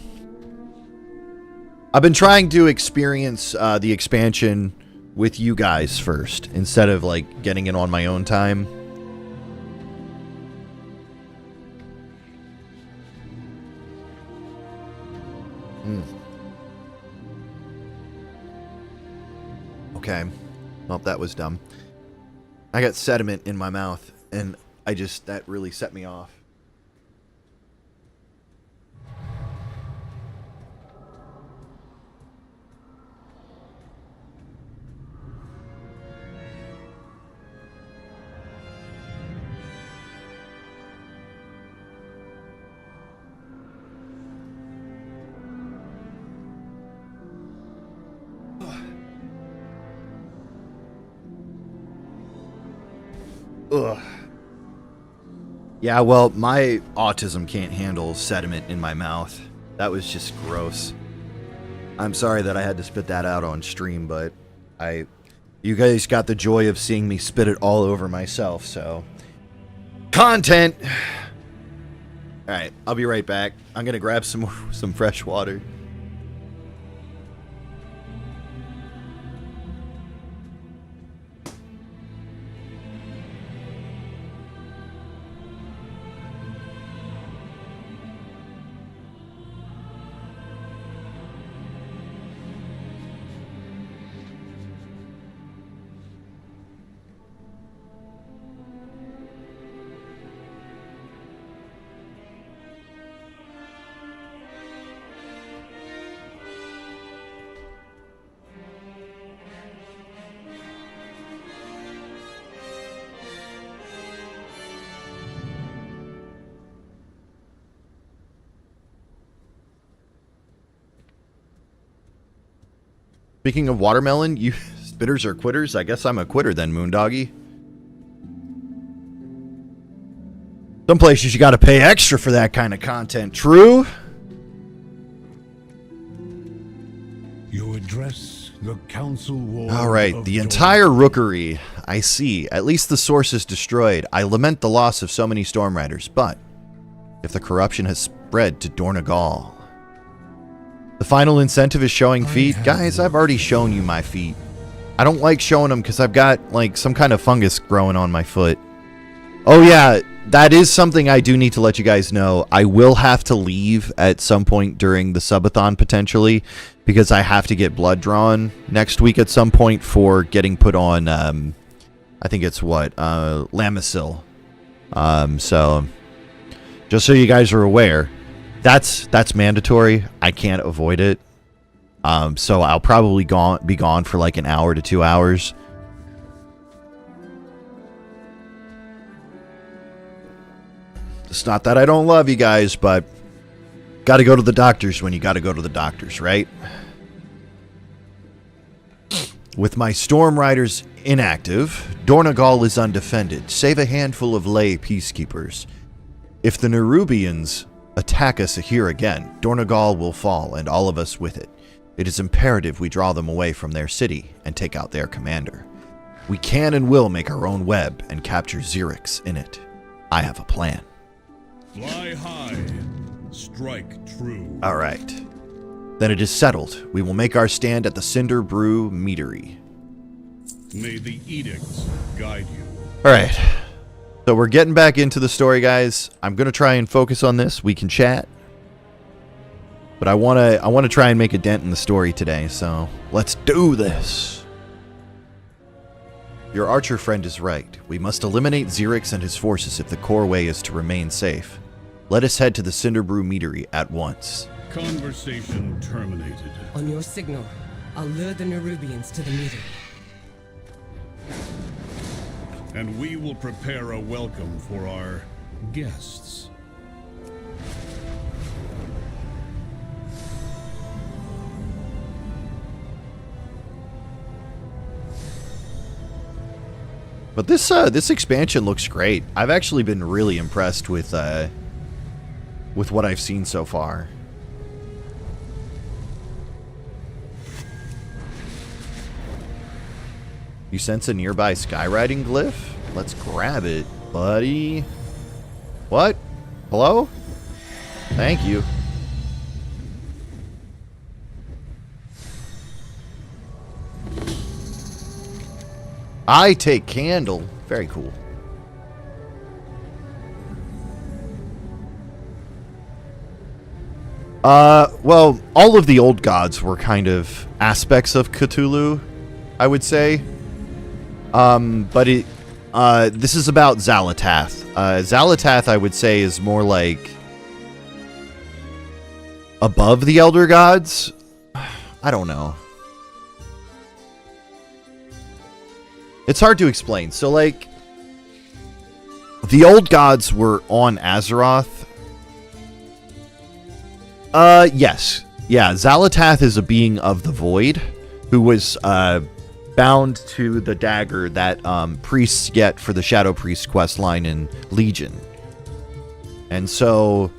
I've been trying to experience the expansion with you guys first, instead of like getting in on my own time. Okay. Well, that was dumb. I got sediment in my mouth, and that really set me off. Ugh. Yeah, well, my autism can't handle sediment in my mouth. That was just gross. I'm sorry that I had to spit that out on stream, but you guys got the joy of seeing me spit it all over myself, so... Content! Alright, I'll be right back. I'm gonna grab some fresh water. Speaking of watermelon, you spitters are quitters. I guess I'm a quitter then, Moondoggy. Some places you gotta pay extra for that kind of content. True? You address the council war. Alright, the entire rookery. I see. At least the source is destroyed. I lament the loss of so many storm riders, but if the corruption has spread to Dornagal... The final incentive is showing feet. Guys, I've already shown you my feet. I don't like showing them because I've got, like, some kind of fungus growing on my foot. Oh, yeah, that is something I do need to let you guys know. I will have to leave at some point during the subathon, potentially, because I have to get blood drawn next week at some point for getting put on, I think it's what, Lamisil. So, just so you guys are aware... That's mandatory. I can't avoid it. So I'll probably be gone for like an hour to 2 hours. It's not that I don't love you guys, but gotta go to the doctors when you gotta go to the doctors, right? With my Storm Riders inactive, Dornagal is undefended, save a handful of lay peacekeepers. If the Nerubians attack us here again, Dornagal will fall, and all of us with it. It is imperative we draw them away from their city and take out their commander. We can and will make our own web and capture Xerix in it. I have a plan. Fly high, strike true. Alright. Then it is settled. We will make our stand at the Cinder Brew Meadery. May the edicts guide you. Alright. So we're getting back into the story, guys. I'm going to try and focus on this. We can chat. But I want to try and make a dent in the story today, so let's do this. Your archer friend is right. We must eliminate Xerix and his forces if the core way is to remain safe. Let us head to the Cinderbrew Meadery at once. Conversation terminated. On your signal, I'll lure the Nerubians to the meeting. And we will prepare a welcome for our guests. But this expansion looks great. I've actually been really impressed with what I've seen so far. You sense a nearby skywriting glyph? Let's grab it, buddy. What? Hello? Thank you. I take candle. Very cool. Well, all of the old gods were kind of aspects of Cthulhu, I would say. But this is about Xalatath. Xalatath, I would say, is more like above the elder gods. I don't know. It's hard to explain. So, like, the old gods were on Azeroth. Yes. Yeah, Xalatath is a being of the void who was bound to the dagger that priests get for the Shadow Priest quest line in Legion. And so,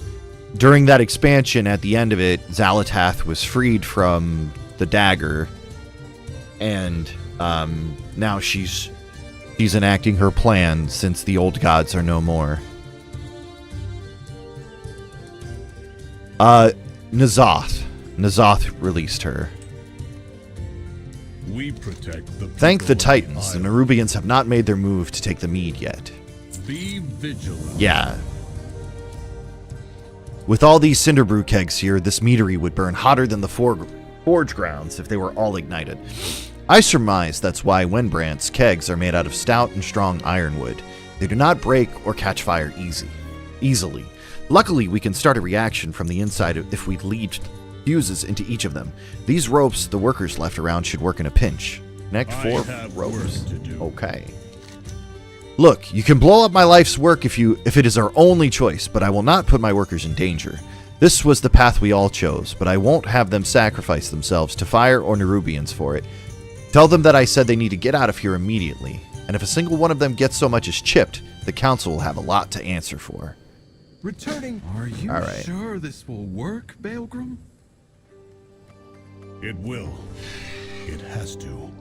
during that expansion, at the end of it, Xalatath was freed from the dagger, and now she's enacting her plan since the old gods are no more. N'Zoth released her. We protect the Thank the people of Titans, the island. Nerubians have not made their move to take the mead yet. Be vigilant. Yeah. With all these cinder brew kegs here, this meadery would burn hotter than the forge grounds if they were all ignited. I surmise that's why Wenbrandt's kegs are made out of stout and strong ironwood. They do not break or catch fire easily. Luckily, we can start a reaction from the inside if we lead fuses into each of them. These ropes the workers left around should work in a pinch. Connect 4 have ropes. work to do. Okay. Look, you can blow up my life's work if it is our only choice, but I will not put my workers in danger. This was the path we all chose, but I won't have them sacrifice themselves to fire or Nerubians for it. Tell them that I said they need to get out of here immediately, and if a single one of them gets so much as chipped, the council will have a lot to answer for. Returning. Are you All right. sure this will work, Baelgrim? It will. It has to.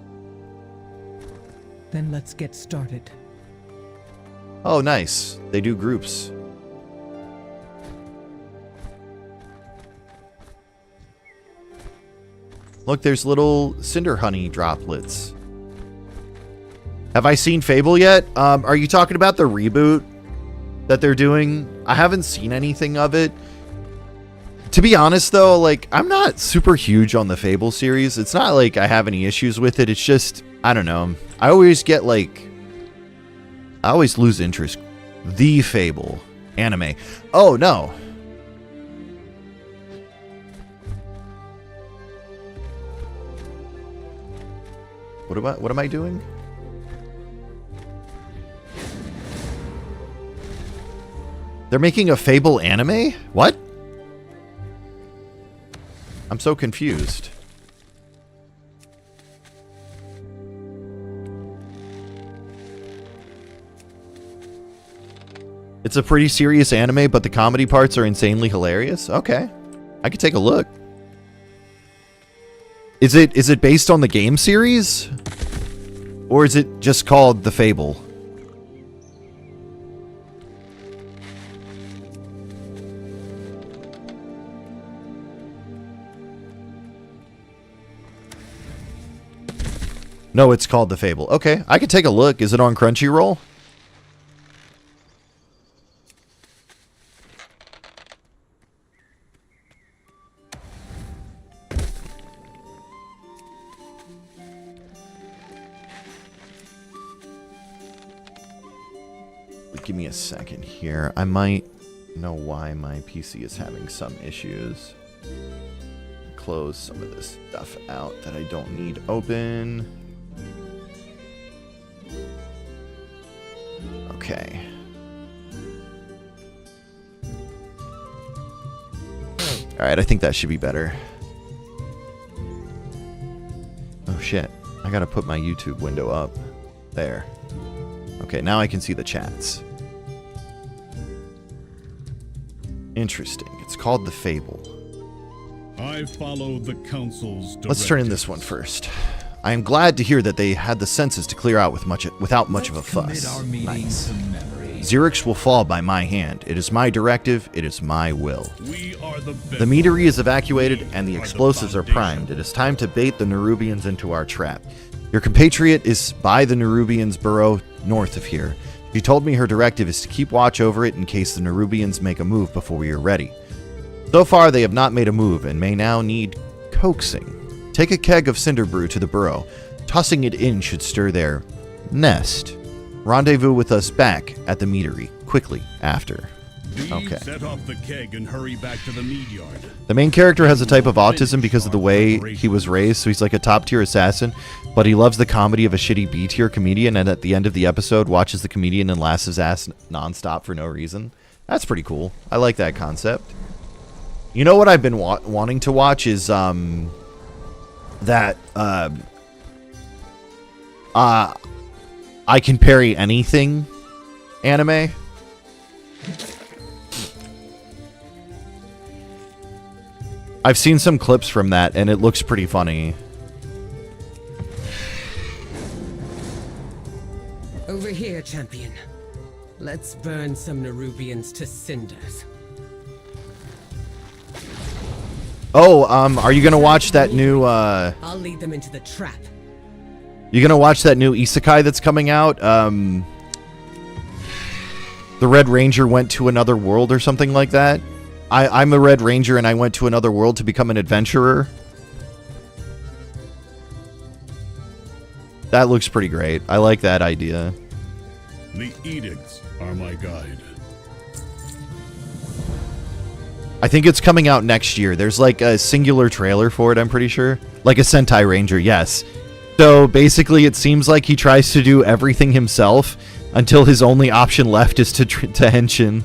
Then let's get started. Oh, nice. They do groups. Look, there's little cinder honey droplets. Have I seen Fable yet? Are you talking about the reboot that they're doing? I haven't seen anything of it. To be honest, though, like, I'm not super huge on the Fable series. It's not like I have any issues with it. It's just, I don't know. I always get, like, I always lose interest. The Fable anime. Oh, no. What am I doing? They're making a Fable anime? What? I'm so confused. It's a pretty serious anime, but the comedy parts are insanely hilarious? Okay. I could take a look. Is it based on the game series? Or is it just called The Fable? No, it's called The Fable. Okay, I could take a look. Is it on Crunchyroll? Give me a second here. I might know why my PC is having some issues. Close some of this stuff out that I don't need open. Okay. Alright, I think that should be better. Oh shit. I gotta put my YouTube window up. There. Okay, now I can see the chats. Interesting. It's called The Fable. I follow the council's directives. Let's turn in this one first. I am glad to hear that they had the senses to clear out without much of a fuss. Nice. Xerix will fall by my hand. It is my directive. It is my will. We are the The meadery is evacuated and the explosives are primed. It is time to bait the Nerubians into our trap. Your compatriot is by the Nerubians' burrow north of here. She told me her directive is to keep watch over it in case the Nerubians make a move before we are ready. So far, they have not made a move and may now need coaxing. Take a keg of cinder brew to the burrow. Tossing it in should stir their nest. Rendezvous with us back at the meadery, quickly after. Okay. Set off the keg and hurry back to the mead yard. The main character has a type of autism because of the way he was raised, so he's like a top-tier assassin, but he loves the comedy of a shitty B-tier comedian, and at the end of the episode, watches the comedian and laughs his ass nonstop for no reason. That's pretty cool. I like that concept. You know what I've been wanting to watch is, I can parry anything anime. I've seen some clips from that, and it looks pretty funny. Over here, champion. Let's burn some Nerubians to cinders. Oh, are you gonna watch that new, I'll lead them into the trap. You gonna watch that new isekai that's coming out? The Red Ranger went to another world or something like that? I'm a Red Ranger and I went to another world to become an adventurer. That looks pretty great. I like that idea. The edicts are my guide. I think it's coming out next year. There's like a singular trailer for it, I'm pretty sure. Like a Sentai Ranger, yes. So basically it seems like he tries to do everything himself until his only option left is to henshin.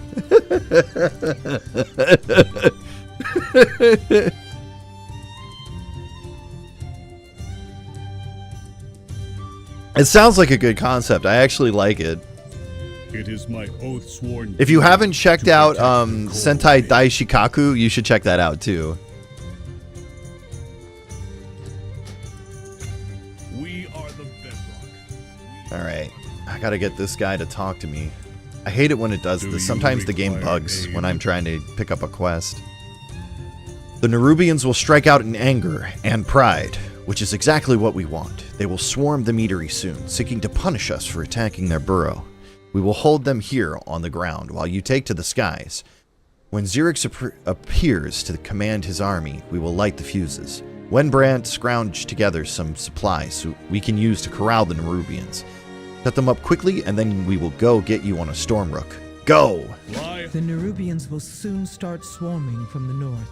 It sounds like a good concept. I actually like it. It is my oath sworn. If you haven't checked out Sentai Daishikaku, you should check that out too. We are the bedrock. Alright, I gotta get this guy to talk to me. I hate it when it does this. Sometimes the game bugs when I'm trying to pick up a quest. The Nerubians will strike out in anger and pride, which is exactly what we want. They will swarm the meadery soon, seeking to punish us for attacking their burrow. We will hold them here on the ground while you take to the skies. When Xerix appears to command his army, we will light the fuses. Wenbrand scrounge together some supplies so we can use to corral the Nerubians. Set them up quickly, and then we will go get you on a Stormrook. Go! The Nerubians will soon start swarming from the north.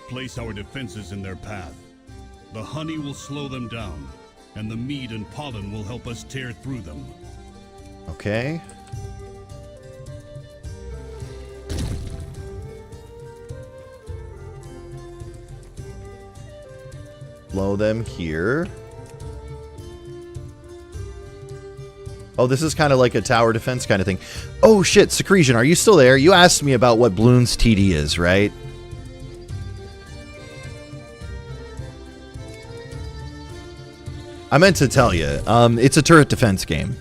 Place our defenses in their path. The honey will slow them down, and the mead and pollen will help us tear through them. Okay. Blow them here. Oh, this is kind of like a tower defense kind of thing. Oh shit, Secretion, are you still there? You asked me about what Bloon's TD is, right? I meant to tell you, it's a turret defense game.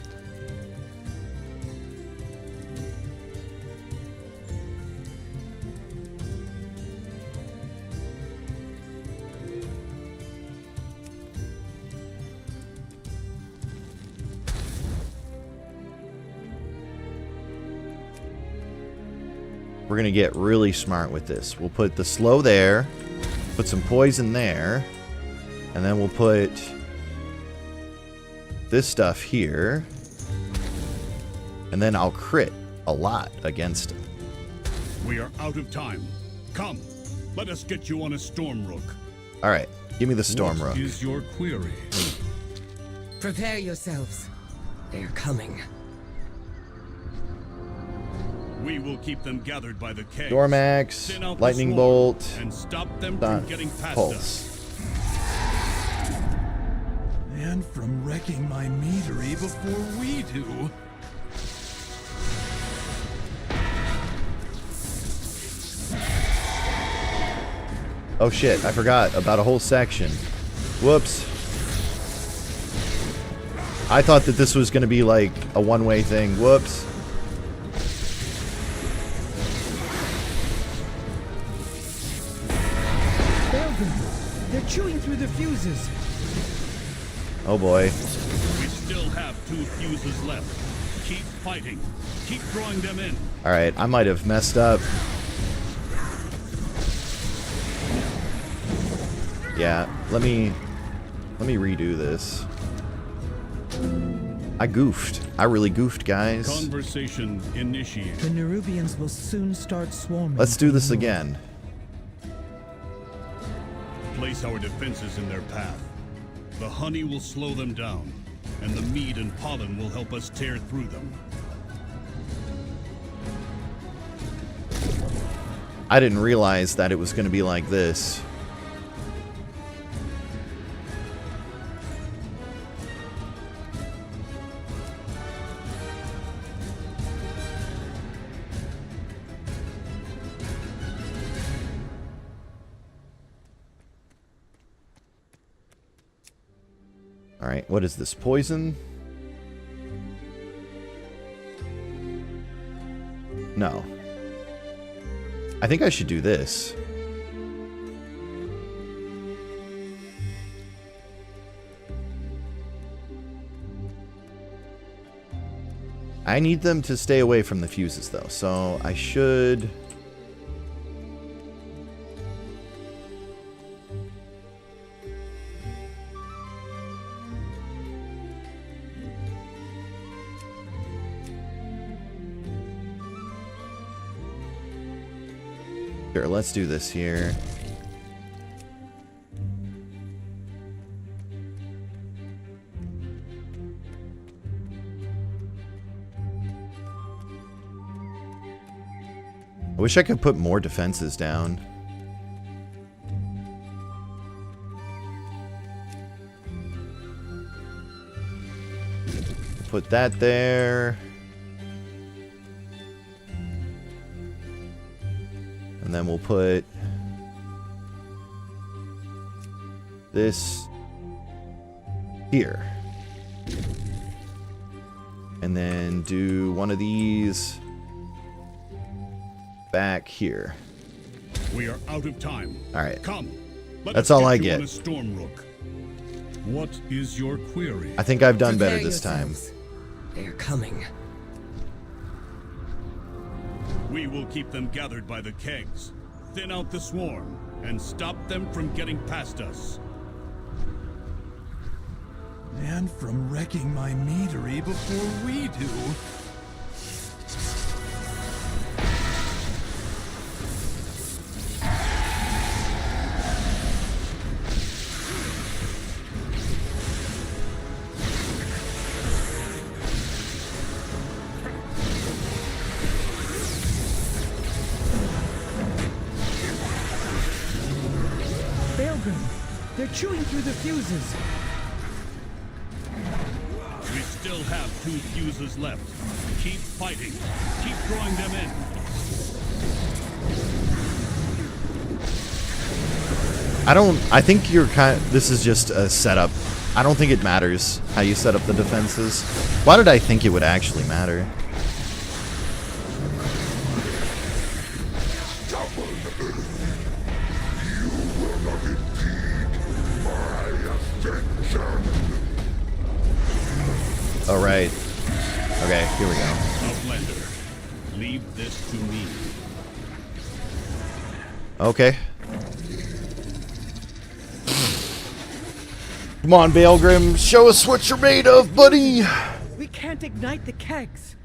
We're gonna get really smart with this. We'll put the slow there, put some poison there, and then we'll put this stuff here, and then I'll crit a lot against him. We are out of time. Come, let us get you on a Stormrook. All right, give me the Stormrook. What is your query? Prepare yourselves. They're coming. We will keep them gathered by the kegs. Dormax, Lightning Bolt, and stop them from getting past Pulse. us. And from wrecking my meadery before we do. Oh shit, I forgot about a whole section. Whoops. I thought that this was going to be like a one-way thing. Whoops. They're chewing through the fuses. Oh boy. We still have 2 fuses left. Keep fighting. Keep drawing them in. Alright, I might have messed up. Yeah, let me redo this. I goofed. I really goofed, guys. Conversation initiated. The Nerubians will soon start swarming. Let's do this again. Place our defenses in their path. The honey will slow them down, and the mead and pollen will help us tear through them. I didn't realize that it was going to be like this. Alright, what is this? Poison? No. I think I should do this. I need them to stay away from the fuses, though, so I should... Sure, let's do this here. I wish I could put more defenses down. Put that there. And then we'll put this here. And then do one of these back here. We are out of time. All right. Come. That's all I get. Stormrook. What is your query? I think I've done better this time. They're coming. We will keep them gathered by the kegs, thin out the swarm, and stop them from getting past us. And from wrecking my meadery before we do. They're chewing through the fuses. We still have 2 fuses left. Keep fighting. Keep throwing them in. I think you're this is just a setup. I don't think it matters how you set up the defenses. Why did I think it would actually matter? Oh, right. Okay, here we go. Outlander, leave this to me. Okay. Come on, Baelgrim, show us what you're made of, buddy! We can't ignite the kegs.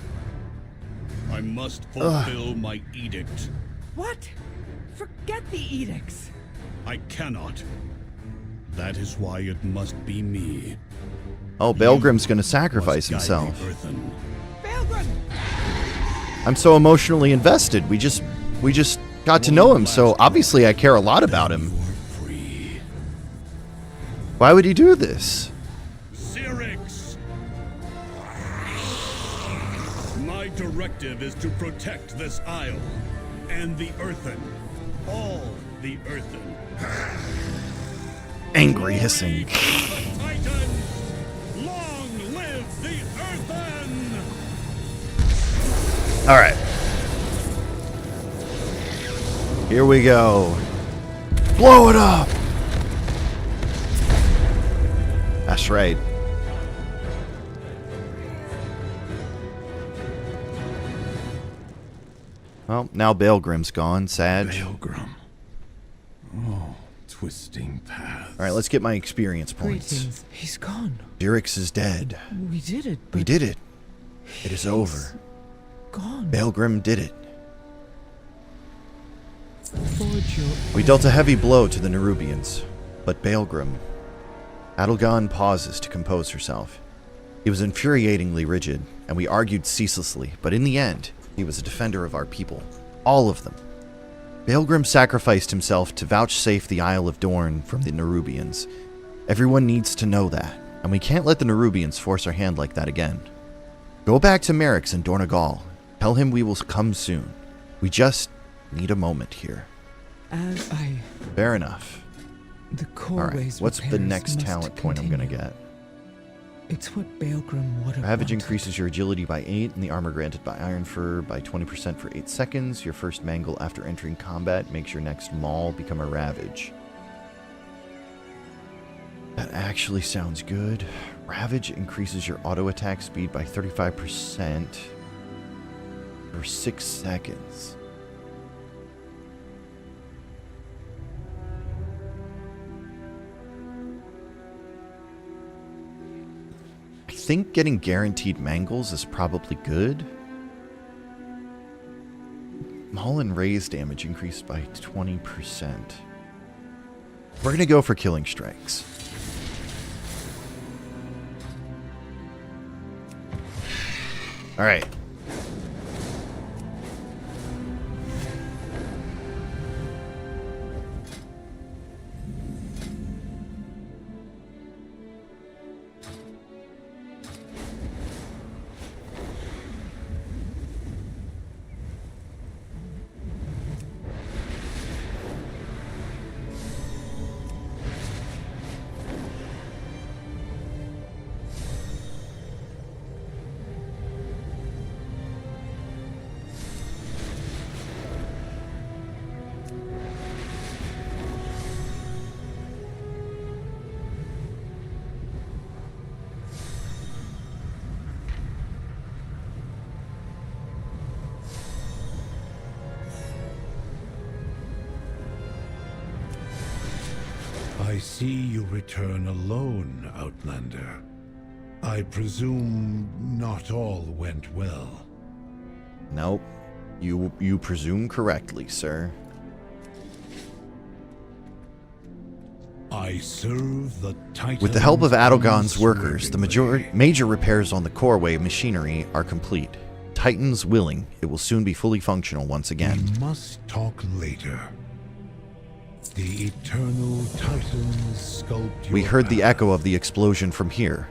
I must fulfill my edict. What? Forget the edicts. I cannot. That is why it must be me. Oh, Baelgrim's gonna sacrifice himself. Baelgrim! I'm so emotionally invested. We just got to know him, so obviously I care a lot about him. Why would he do this? Syrinx! My directive is to protect this isle and the earthen. All the earthen. Angry hissing. Titans! Long live the earthen! Alright. Here we go. Blow it up! That's right. Well, now Baelgrim's gone. Sad. Baelgrim. Oh, twisting paths. Alright, let's get my experience points. Greetings. He's gone. Jyrix is dead. We did it. We did it. It is over. Gone. Baelgrim did it. Forge your... We dealt a heavy blow to the Nerubians, but Baelgrim... Adelgan pauses to compose herself. He was infuriatingly rigid, and we argued ceaselessly, but in the end, he was a defender of our people. All of them. Baelgrim sacrificed himself to vouchsafe the Isle of Dorn from the Nerubians. Everyone needs to know that, and we can't let the Nerubians force our hand like that again. Go back to Merrick's in Dornagal. Tell him we will come soon. We just need a moment here. As I... Fair enough. The core Alright, what's the next talent point I'm gonna get? It's what Baelgrim would have Ravage wanted. increases your agility by 8 and the armor granted by Iron Fur by 20% for 8 seconds. Your first mangle after entering combat makes your next maul become a Ravage. That actually sounds good. Ravage increases your auto attack speed by 35% for 6 seconds. I think getting guaranteed mangles is probably good. Maul and raise damage increased by 20%. We're going to go for killing strikes. All right. I see you return alone, Outlander. I presume not all went well. Nope. You presume correctly, sir. I serve the Titans. With the help of Adelgon's workers, the major repairs on the Coreway machinery are complete. Titans willing, it will soon be fully functional once again. We must talk later. The eternal Titans sculpt We your heard the path. echo of the explosion from here.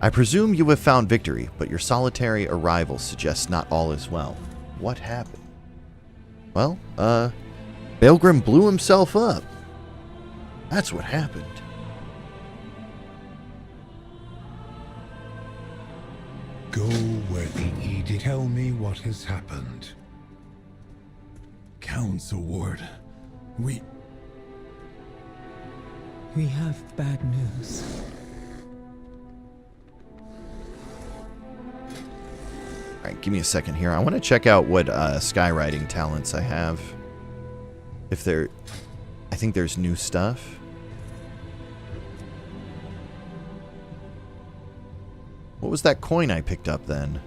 I presume you have found victory, but your solitary arrival suggests not all is well. What happened? Well, Baelgrim blew himself up. That's what happened. Go where the edict. Tell me what has happened. Council Ward. We have bad news. Alright, give me a second here. I want to check out what skywriting talents I have. If there... I think there's new stuff. What was that coin I picked up then?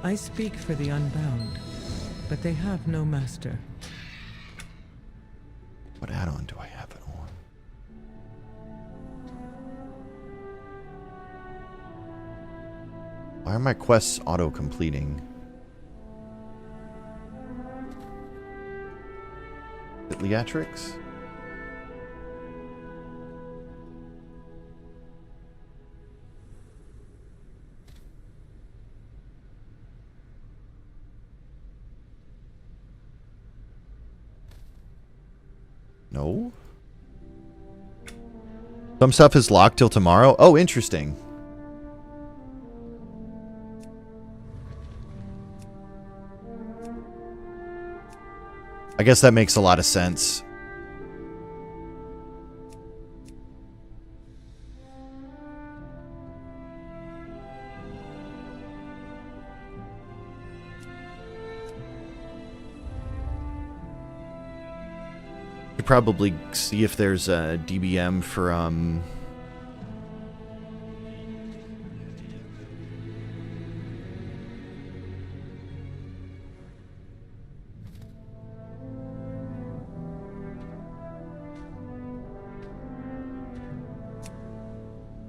I speak for the Unbound, but they have no master. What add-on do I have it on? Why are my quests auto-completing? Is it Leatrix? No? Some stuff is locked till tomorrow? Oh, interesting. I guess that makes a lot of sense. Could probably see if there's a DBM for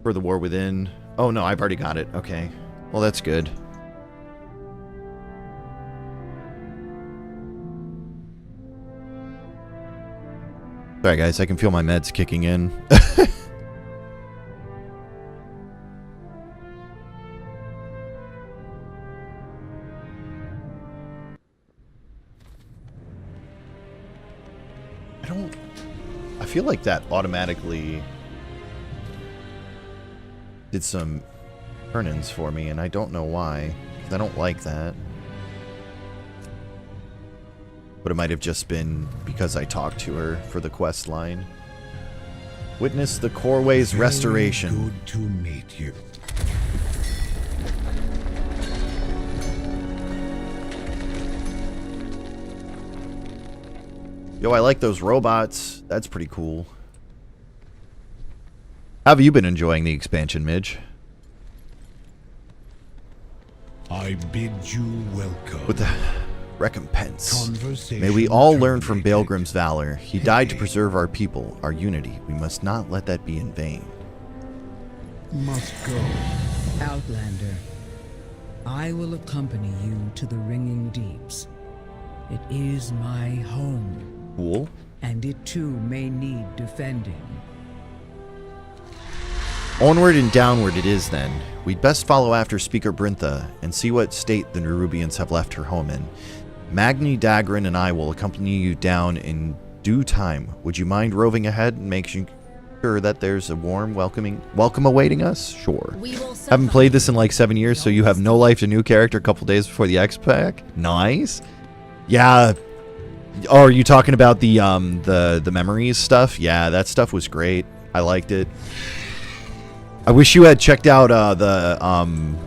for the War Within. Oh no, I've already got it. Okay. Well, that's good. Sorry guys, I can feel my meds kicking in. I feel like that automatically did some turn-ins for me, and I don't know why. 'Cause I don't like that. But it might have just been because I talked to her for the quest line. Witness the Coreway's restoration. Good to meet you. Yo, I like those robots. That's pretty cool. How have you been enjoying the expansion, Midge? I bid you welcome. With the recompense. May we all learn from Baelgrim's valor. He died to preserve our people, our unity. We must not let that be in vain. Must go. Outlander, I will accompany you to the Ringing Deeps. It is my home. Cool. And it too may need defending. Onward and downward it is then. We'd best follow after Speaker Brintha and see what state the Nerubians have left her home in. Magni, Dagrin, and I will accompany you down in due time. Would you mind roving ahead and making sure that there's a warm welcome awaiting us? Sure. Haven't played this in like 7 years, so you have no life to new character a couple days before the X-Pack? Nice. Yeah. Oh, are you talking about the memories stuff? Yeah, that stuff was great. I liked it. I wish you had checked out the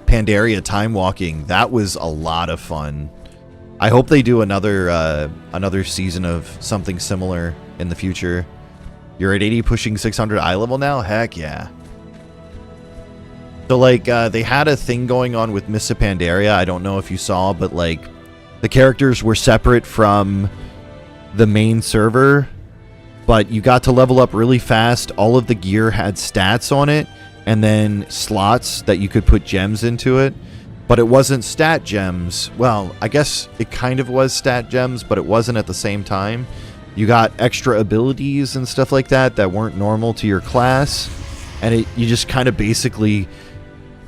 Pandaria time walking. That was a lot of fun. I hope they do another season of something similar in the future. You're at 80 pushing 600 eye level now? Heck yeah. So like they had a thing going on with Miss Pandaria. I don't know if you saw, but like the characters were separate from the main server, but you got to level up really fast. All of the gear had stats on it, and then slots that you could put gems into it. But it wasn't stat gems. Well, I guess it kind of was stat gems, but it wasn't at the same time. You got extra abilities and stuff like that that weren't normal to your class, and you just kind of basically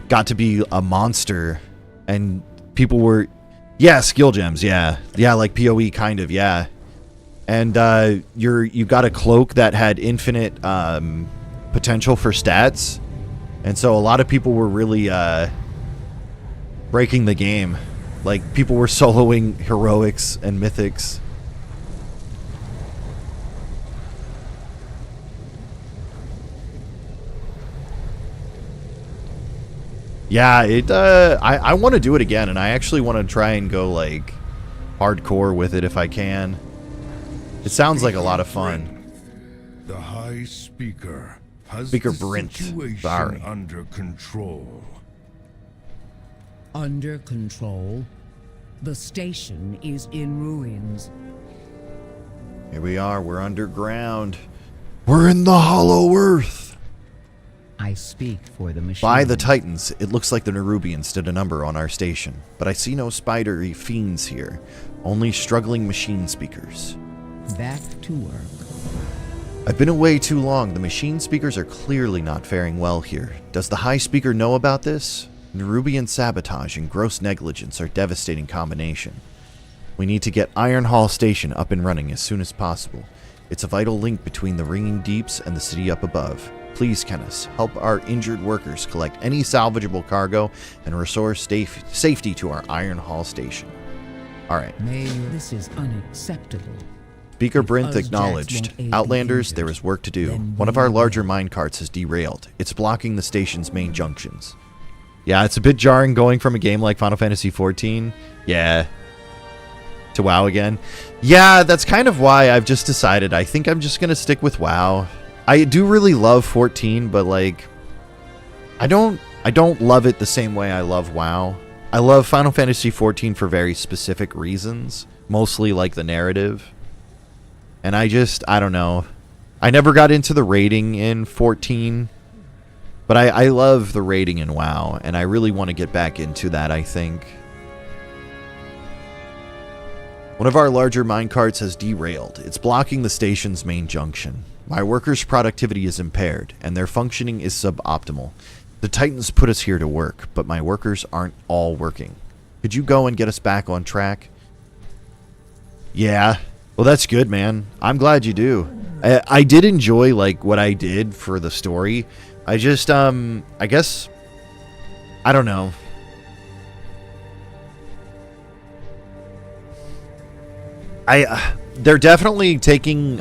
got to be a monster, and people were, yeah, skill gems, yeah, like PoE kind of, yeah. And you got a cloak that had infinite potential for stats, and so a lot of people were really breaking the game. Like people were soloing heroics and mythics. Yeah, I want to do it again, and I actually want to try and go like hardcore with it if I can. It sounds like a lot of fun. The High Speaker has Speaker the Brint. situation Sorry. under control. Under control. The station is in ruins. Here we are, we're underground. We're in the hollow earth. I speak for the machine. By the Titans, it looks like the Nerubians did a number on our station, but I see no spidery fiends here, only struggling machine speakers. Back to work. I've been away too long. The machine speakers are clearly not faring well here. Does the High Speaker know about this? Nerubian sabotage and gross negligence are a devastating combination. We need to get Iron Hall Station up and running as soon as possible. It's a vital link between the Ringing Deeps and the city up above. Please, Kenneth, help our injured workers collect any salvageable cargo and restore safety to our Iron Hall Station. Alright. Mayor, this is unacceptable. Speaker Brint acknowledged. Outlanders, there is work to do. One of our larger minecarts has derailed. It's blocking the station's main junctions. Yeah, it's a bit jarring going from a game like Final Fantasy XIV. Yeah. To WoW again. Yeah, that's kind of why I've just decided I think I'm just going to stick with WoW. I do really love 14, but like I don't love it the same way I love WoW. I love Final Fantasy XIV for very specific reasons, mostly like the narrative. And I don't know. I never got into the raiding in 14, but I love the raiding in WoW, and I really want to get back into that, I think. One of our larger minecarts has derailed. It's blocking the station's main junction. My workers' productivity is impaired, and their functioning is suboptimal. The Titans put us here to work, but my workers aren't all working. Could you go and get us back on track? Yeah. Well, that's good, man. I'm glad you do. I did enjoy, like, what I did for the story. I just, I guess, I don't know. They're definitely taking,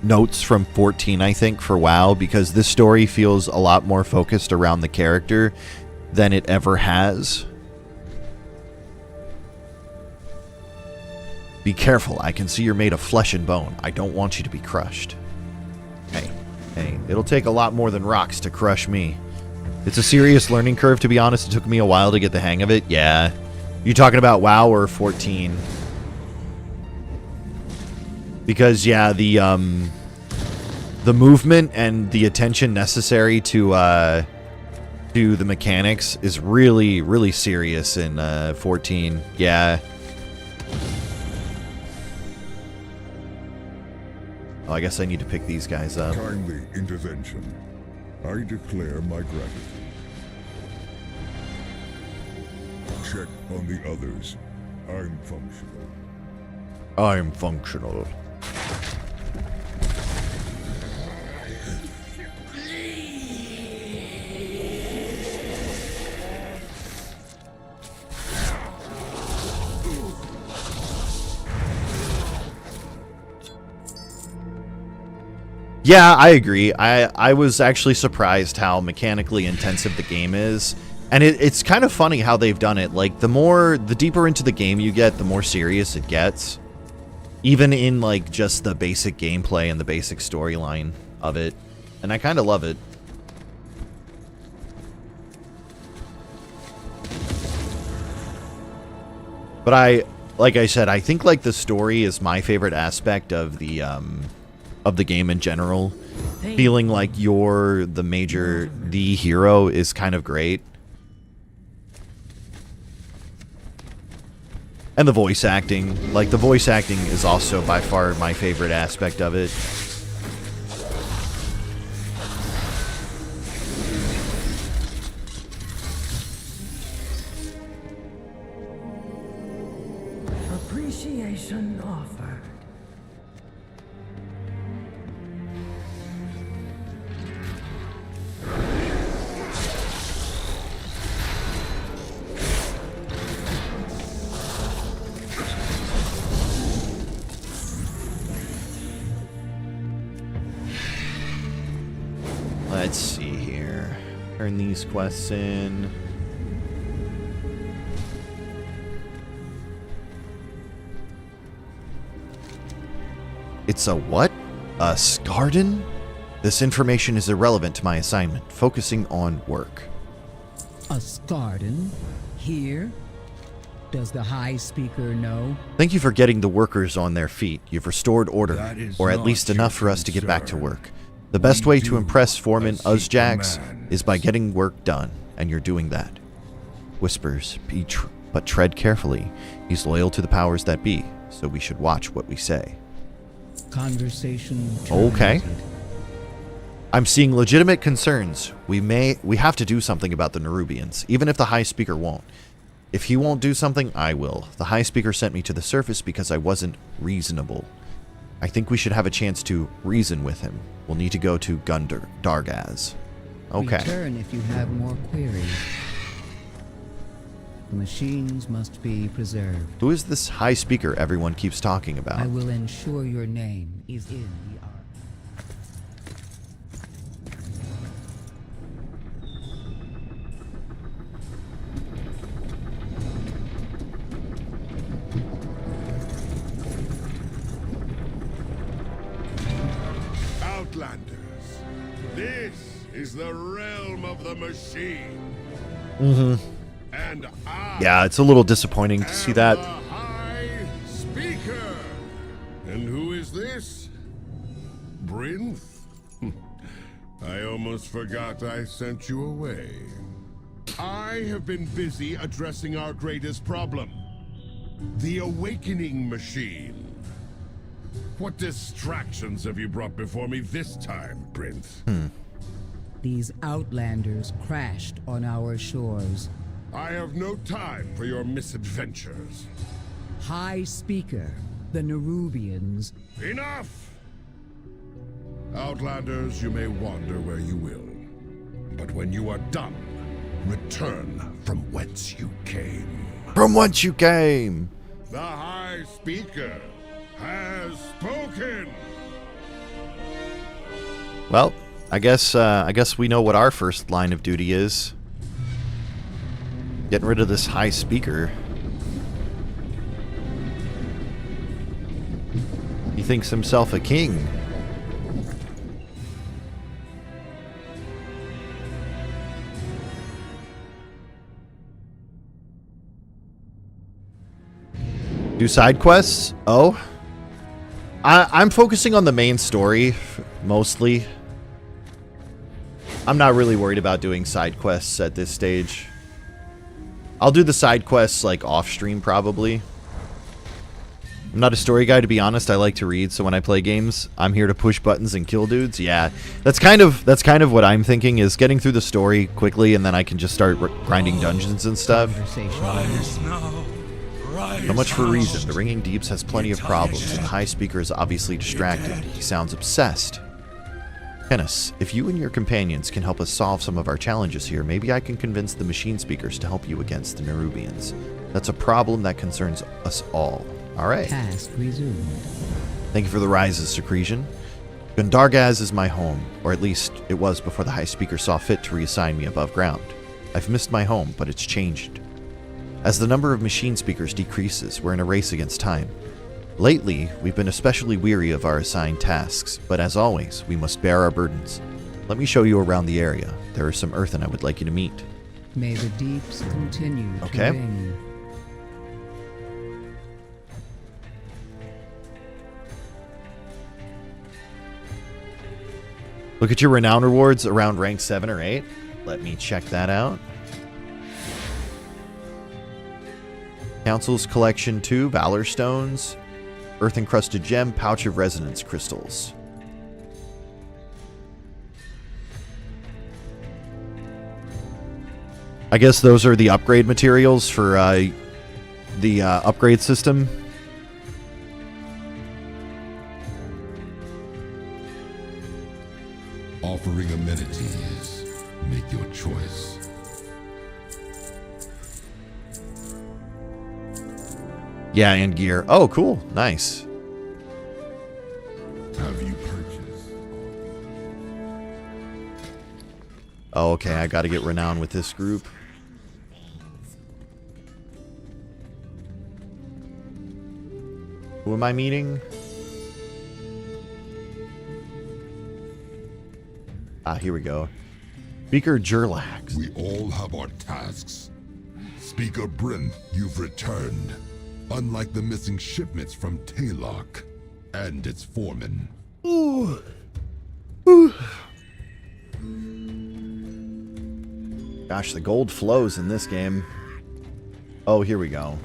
notes from 14, I think, for WoW, because this story feels a lot more focused around the character than it ever has. Be careful, I can see you're made of flesh and bone. I don't want you to be crushed. Hey, it'll take a lot more than rocks to crush me. It's a serious learning curve, to be honest. It took me a while to get the hang of it. Yeah. You talking about WoW or 14? Because, yeah, the movement and the attention necessary to the mechanics is really, really serious in 14. Yeah. Oh, I guess I need to pick these guys up. Kindly intervention. I declare my gratitude. Check on the others. I'm functional. I'm functional. Yeah, I agree. I was actually surprised how mechanically intensive the game is. And it's kind of funny how they've done it. Like, the deeper into the game you get, the more serious it gets. Even in, like, just the basic gameplay and the basic storyline of it. And I kind of love it. But like I said, I think, like, the story is my favorite aspect of the game in general. Feeling like you're the hero is kind of great. And the voice acting. Like, the voice acting is also by far my favorite aspect of it. Appreciation offered. Let's see here. Turn these quests in. It's a what? A Skarden? This information is irrelevant to my assignment, focusing on work. A Skarden? Here? Does the High Speaker know? Thank you for getting the workers on their feet. You've restored order, or at least enough for us to get back to work. The best way to impress Foreman Uzjax is by getting work done, and you're doing that. Whispers, but tread carefully. He's loyal to the powers that be, so we should watch what we say. Conversation okay. I'm seeing legitimate concerns. We have to do something about the Nerubians, even if the High Speaker won't. If he won't do something, I will. The High Speaker sent me to the surface because I wasn't reasonable. I think we should have a chance to reason with him. We'll need to go to Dargaz. Okay. Return if you have more queries. The machines must be preserved. Who is this High Speaker everyone keeps talking about? I will ensure your name is in the ark. Outlanders, this is the realm of the machine. Mm-hmm. And yeah, it's a little disappointing to see that. The High Speaker. And who is this? Brinth? I almost forgot I sent you away. I have been busy addressing our greatest problem. The Awakening Machine. What distractions have you brought before me this time, Prince? These Outlanders crashed on our shores. I have no time for your misadventures. High Speaker, The Nerubians. Enough! Outlanders, you may wander where you will. But when you are done, return from whence you came. From whence you came! The High Speaker has spoken! Well, I guess we know what our first line of duty is. Getting rid of this High Speaker. He thinks himself a king. Do side quests? Oh. I'm focusing on the main story, mostly. I'm not really worried about doing side quests at this stage. I'll do the side quests, like, off-stream, probably. I'm not a story guy, to be honest. I like to read, so when I play games, I'm here to push buttons and kill dudes. Yeah, that's kind of what I'm thinking, is getting through the story quickly, and then I can just start grinding dungeons and stuff. So much for reason. The Ringing Deeps has plenty of problems, and the High Speaker is obviously distracted. He sounds obsessed. Kenneth, if you and your companions can help us solve some of our challenges here, maybe I can convince the Machine Speakers to help you against the Nerubians. That's a problem that concerns us all. Alright. Task resumed. Thank you for the rises, Secretion. Gundargaz is my home, or at least it was before the High Speaker saw fit to reassign me above ground. I've missed my home, but it's changed. As the number of Machine Speakers decreases, we're in a race against time. Lately, we've been especially weary of our assigned tasks, but as always, we must bear our burdens. Let me show you around the area. There are some Earthen I would like you to meet. May the deeps continue to ring. Look at your renown rewards around rank 7 or 8. Let me check that out. Council's Collection 2, Valor Stones, Earth-Encrusted Gem, Pouch of Resonance Crystals. I guess those are the upgrade materials for the upgrade system. Offering amenities. Make your choice. Yeah, and gear. Oh, cool. Nice. Have you purchased? Oh, okay. I got to get renowned with this group. Who am I meeting? Ah, here we go. Speaker Gerlax. We all have our tasks. Speaker Bryn, you've returned. Unlike the missing shipments from Taylok and its foreman. Ooh. Ooh. Gosh, the gold flows in this game. Oh, here we go.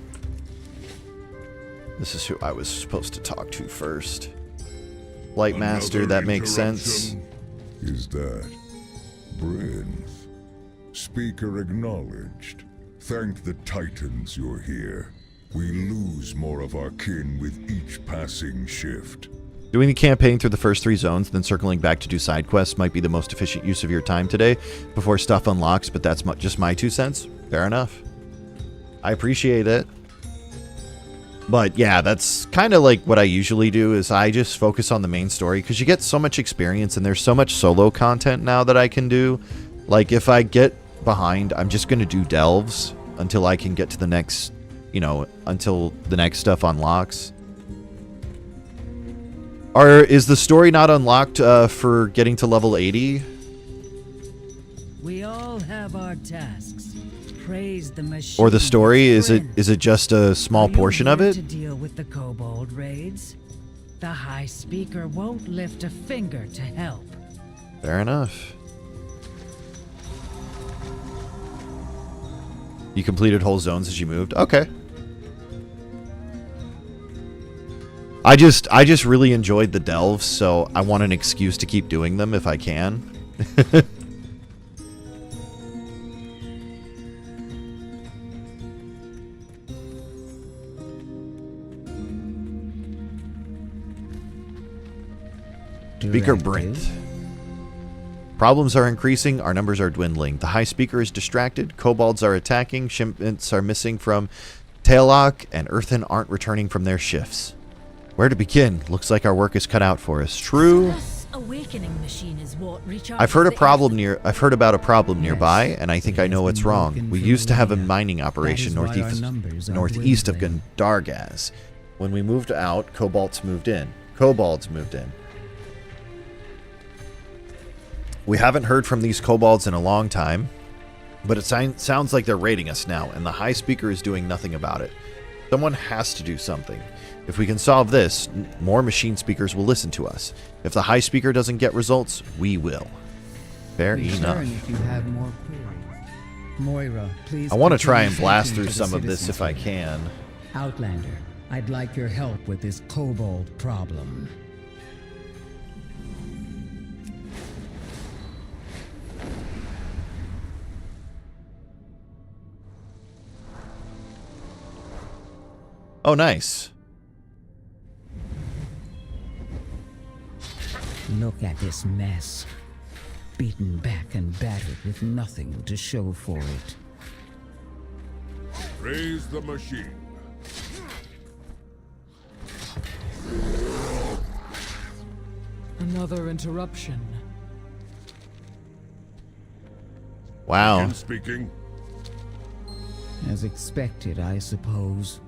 This is who I was supposed to talk to first. Light Master, that makes sense. Is that Bryn? Speaker acknowledged. Thank the Titans you're here. We lose more of our kin with each passing shift. Doing the campaign through the first 3 zones, then circling back to do side quests might be the most efficient use of your time today before stuff unlocks, but that's just my 2 cents. Fair enough. I appreciate it. But yeah, that's kind of like what I usually do, is I just focus on the main story, because you get so much experience and there's so much solo content now that I can do. Like, if I get behind, I'm just going to do delves until I can get to the next, you know, until the next stuff unlocks. Is the story not unlocked for getting to level 80? We all have our tasks. Praise the machine. Or the story, is it just a small portion of it? To deal with the kobold raids, the High Speaker won't lift a finger to help. Fair enough. You completed whole zones as you moved? Okay. I just really enjoyed the delves, so I want an excuse to keep doing them if I can. Speaker Brent. Problems are increasing, our numbers are dwindling. The High Speaker is distracted, kobolds are attacking, shipments are missing from Taillock, and Earthen aren't returning from their shifts. Where to begin? Looks like our work is cut out for us. True. Awakening machine is what I've heard about a problem nearby, and I think I know what's wrong. We used to have a mining operation northeast of Gondargaz. When we moved out, kobolds moved in. We haven't heard from these kobolds in a long time, but it sounds like they're raiding us now, and the High Speaker is doing nothing about it. Someone has to do something. If we can solve this, more machine speakers will listen to us. If the High Speaker doesn't get results, we will. Fair enough. If you have more queries. Moira, please. I want to try and blast through some of this if I can. Outlander, I'd like your help with this kobold problem. Oh, nice. Look at this mess. Beaten back and battered with nothing to show for it. Raise the machine. Another interruption. Wow. Again speaking. As expected, I suppose.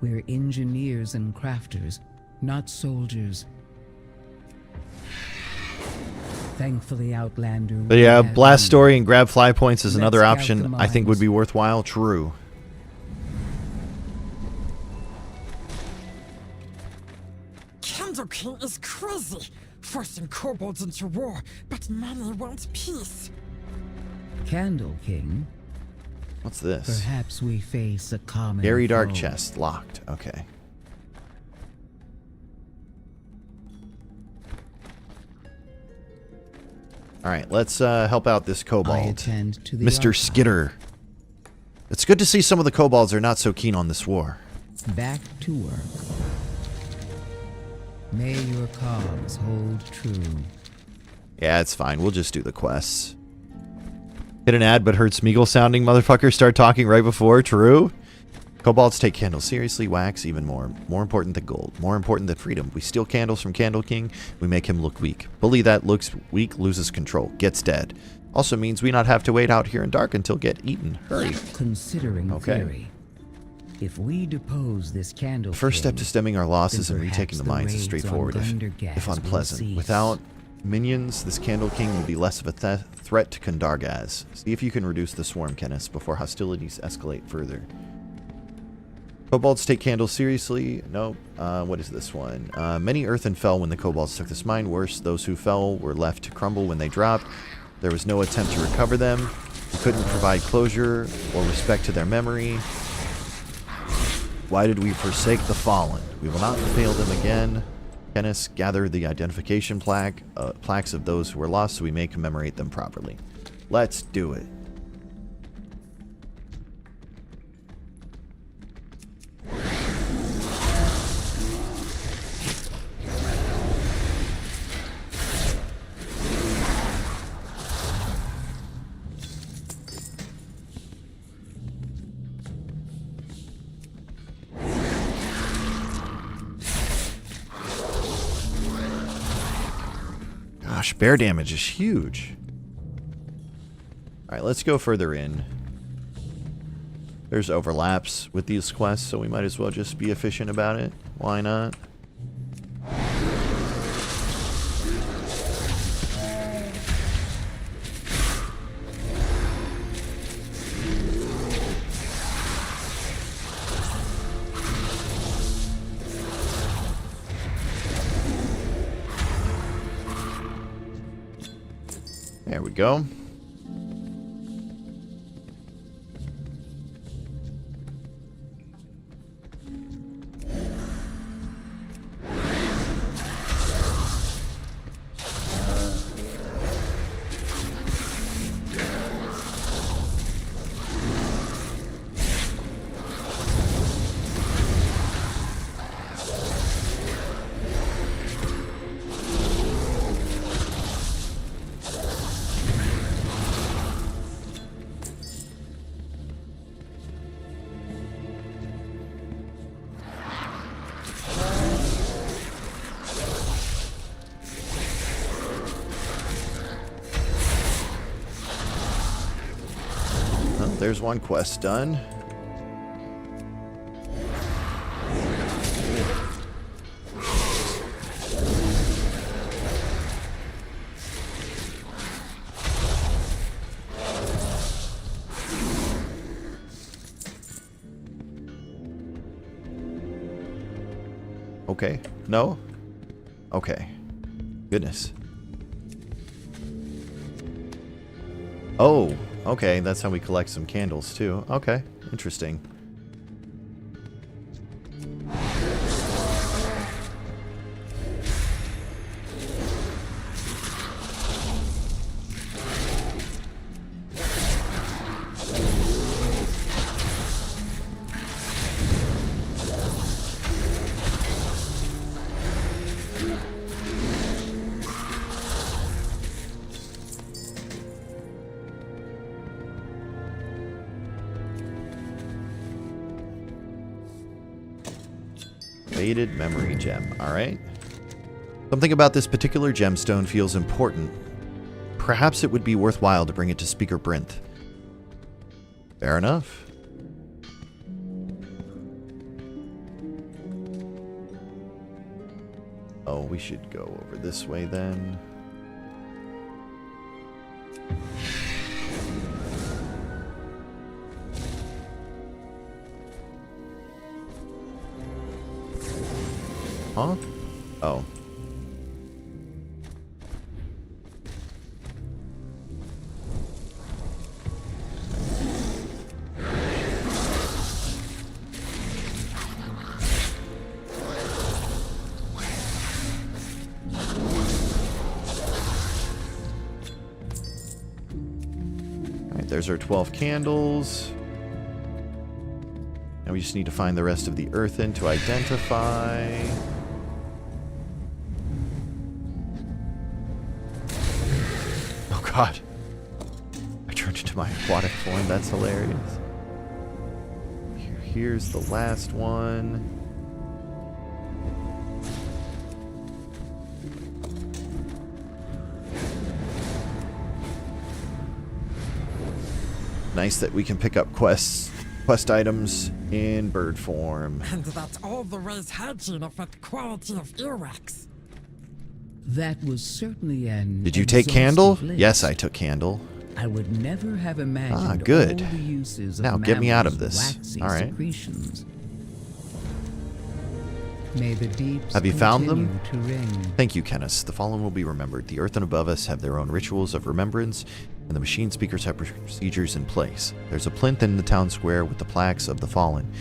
We're engineers and crafters, not soldiers. Thankfully, Outlander... But yeah, blast story and grab fly points is another option I think would be worthwhile. True. Candle King is crazy, forcing kobolds into war, but many want peace. Candle King? What's this? Perhaps we face a common Very dark foe. chest. Locked. Okay. Alright, let's help out this kobold. Mr. Skitter. It's good to see some of the kobolds are not so keen on this war. Back to work. May your cause hold true. Yeah, it's fine. We'll just do the quests. Hit an ad but heard Smeagol sounding motherfucker start talking right before. True. Kobolds take candles seriously, wax even more. More important than gold. More important than freedom. We steal candles from Candle King. We make him look weak. Bully that looks weak loses control. Gets dead. Also means we not have to wait out here in dark until get eaten. Hurry. Considering theory, if we depose this Candle The first step King, to stemming our losses then and retaking the mines is perhaps the straightforward, raids on if Gundargaz will unpleasant. cease. Without minions, this Candle King will be less of a threat to Gondargaz. See if you can reduce the swarm, Kenneth, before hostilities escalate further. Kobolds take candles seriously. Nope. What is this one? Many earthen fell when the kobolds took this mine. Worse, those who fell were left to crumble when they dropped. There was no attempt to recover them. We couldn't provide closure or respect to their memory. Why did we forsake the fallen? We will not fail them again. Kenneth, gather the identification plaques of those who were lost so we may commemorate them properly. Let's do it. Gosh, bear damage is huge. Alright, let's go further in. There's overlaps with these quests, so we might as well just be efficient about it. Why not? There we go. there's one quest done. Okay. No? Okay. Goodness. Oh, okay. That's how we collect some candles, too. Okay. Interesting. Faded memory gem. Alright. Something about this particular gemstone feels important. Perhaps it would be worthwhile to bring it to Speaker Brinth. Fair enough. Oh, we should go over this way then. Huh? Oh. Alright, there's our 12 candles. Now we just need to find the rest of the earthen to identify. God. I turned into my aquatic form. That's hilarious. Here's the last one. Nice that we can pick up quest items in bird form. And that always hygiene affect quality of earwax. That was certainly an Did you take Candle? Yes, I took Candle. I would never have imagined good. all the uses of Now get me out of mammals' this. waxy All right. secretions. May the deeps Have you found them? continue to ring. Thank you, Kenneth. The fallen will be remembered. The earthen above us have their own rituals of remembrance, and the machine speakers have procedures in place. There's a plinth in the town square with the plaques of the fallen.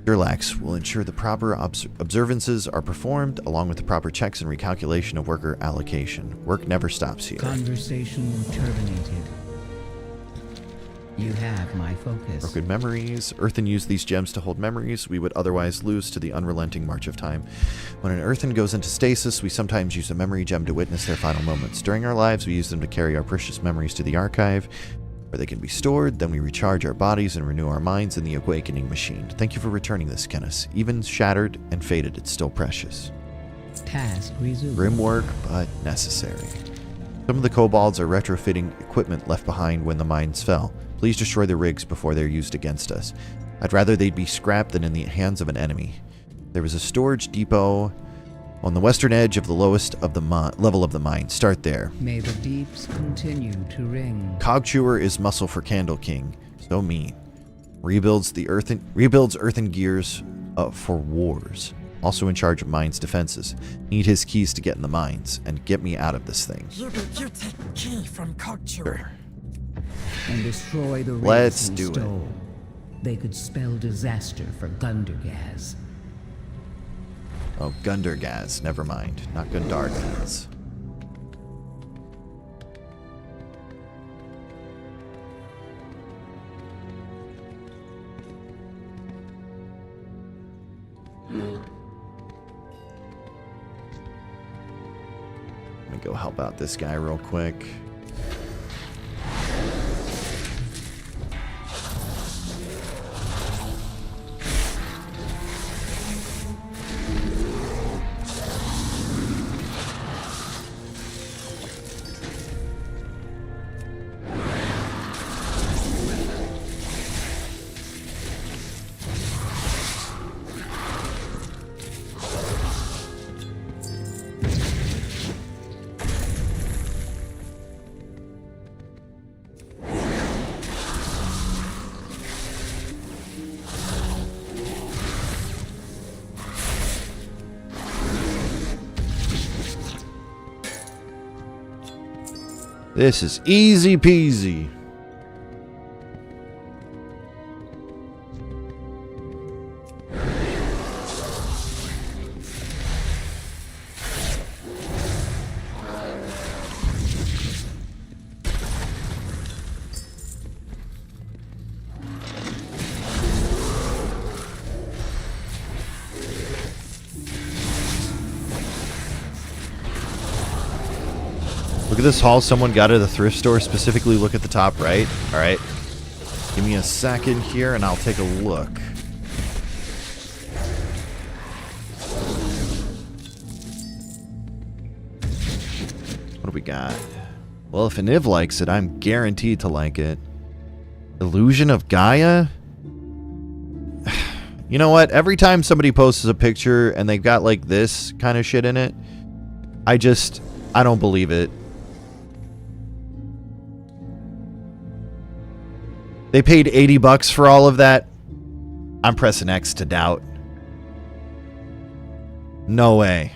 Durlax will ensure the proper observances are performed, along with the proper checks and recalculation of worker allocation. Work never stops here. Conversation terminated. You have my focus. Broken memories. Earthen used these gems to hold memories we would otherwise lose to the unrelenting march of time. When an earthen goes into stasis, we sometimes use a memory gem to witness their final moments. During our lives, we use them to carry our precious memories to the archive, where they can be stored. Then we recharge our bodies and renew our minds in the awakening machine. Thank you for returning this, Kenneth. Even shattered and faded, it's still precious. Task resumed. Grim work, but necessary. Some of the kobolds are retrofitting equipment left behind when the mines fell. Please destroy the rigs before they're used against us. I'd rather they'd be scrapped than in the hands of an enemy. There was a storage depot on the western edge of the lowest of the level of the mine. Start there. May the deeps continue to ring. Cogchewer is muscle for Candle King. So mean. Rebuilds earthen gears for wars. Also in charge of mines defenses. Need his keys to get in the mines and get me out of this thing. You take key from Cogchewer. Sure. And destroy the Let's race do we it. stole. They could spell disaster for Gundergaz. Oh, Gundergaz. Never mind. Not Gundargaz. Let me go help out this guy real quick. This is easy peasy. Look at this haul someone got at the thrift store. Specifically, look at the top right. All right. Give me a second here, and I'll take a look. What do we got? Well, if Aniv likes it, I'm guaranteed to like it. Illusion of Gaia? You know what? Every time somebody posts a picture and they've got like this kind of shit in it, I don't believe it. They paid $80 for all of that. I'm pressing X to doubt. No way.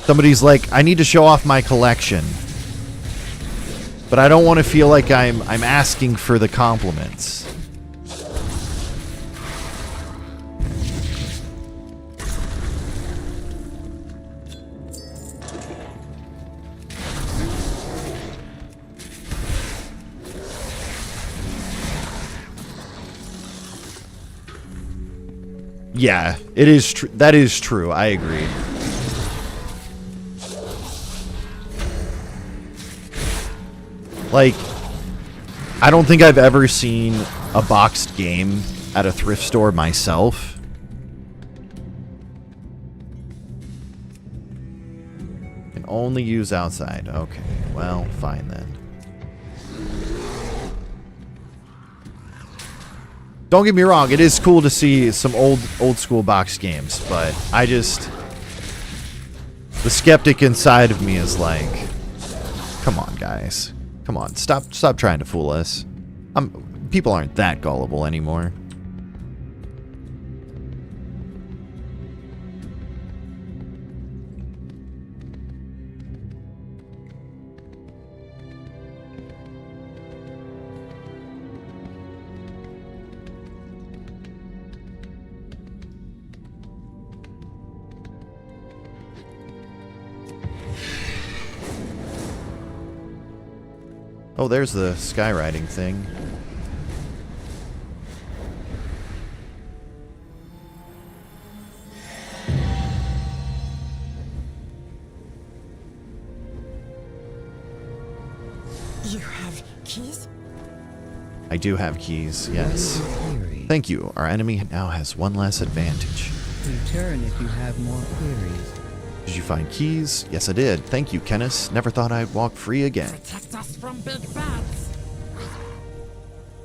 Somebody's like, I need to show off my collection. But I don't want to feel like I'm asking for the compliments. Yeah, it is true. That is true. I agree. Like, I don't think I've ever seen a boxed game at a thrift store myself. Can only use outside. Okay, well, fine then. Don't get me wrong, it is cool to see some old school box games, but the skeptic inside of me is like, come on, guys. Come on, stop trying to fool us. People aren't that gullible anymore. Oh, there's the skywriting thing. You have keys? I do have keys, yes. Thank you. Our enemy now has one less advantage. Return if you have more queries. Did you find keys? Yes, I did. Thank you, Kenneth. Never thought I'd walk free again. Protect us from big bats.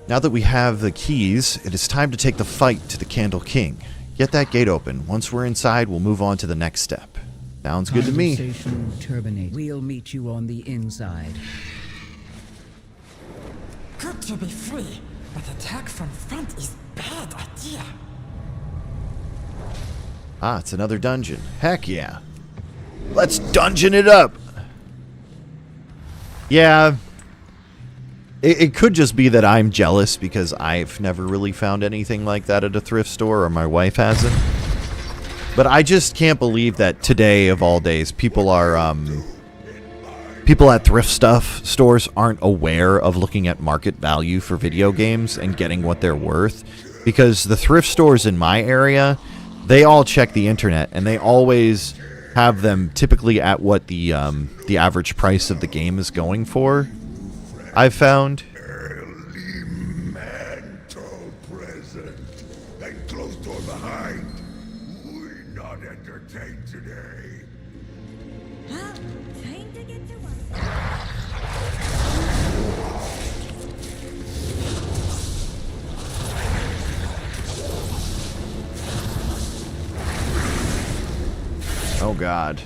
Now that we have the keys, it is time to take the fight to the Candle King. Get that gate open. Once we're inside, we'll move on to the next step. Sounds good to me. Conversation terminate. We'll meet you on the inside. Good to be free, but attack from front is bad idea. Ah, it's another dungeon. Heck yeah. Let's dungeon it up. Yeah. It could just be that I'm jealous because I've never really found anything like that at a thrift store, or my wife hasn't. But I just can't believe that today of all days, people at thrift stores aren't aware of looking at market value for video games and getting what they're worth. Because the thrift stores in my area, they all check the internet and they always have them typically at what the average price of the game is going for. I've found. Elemental present. And closed door behind. We're not entertained today. Huh? Time to get to work. Oh God.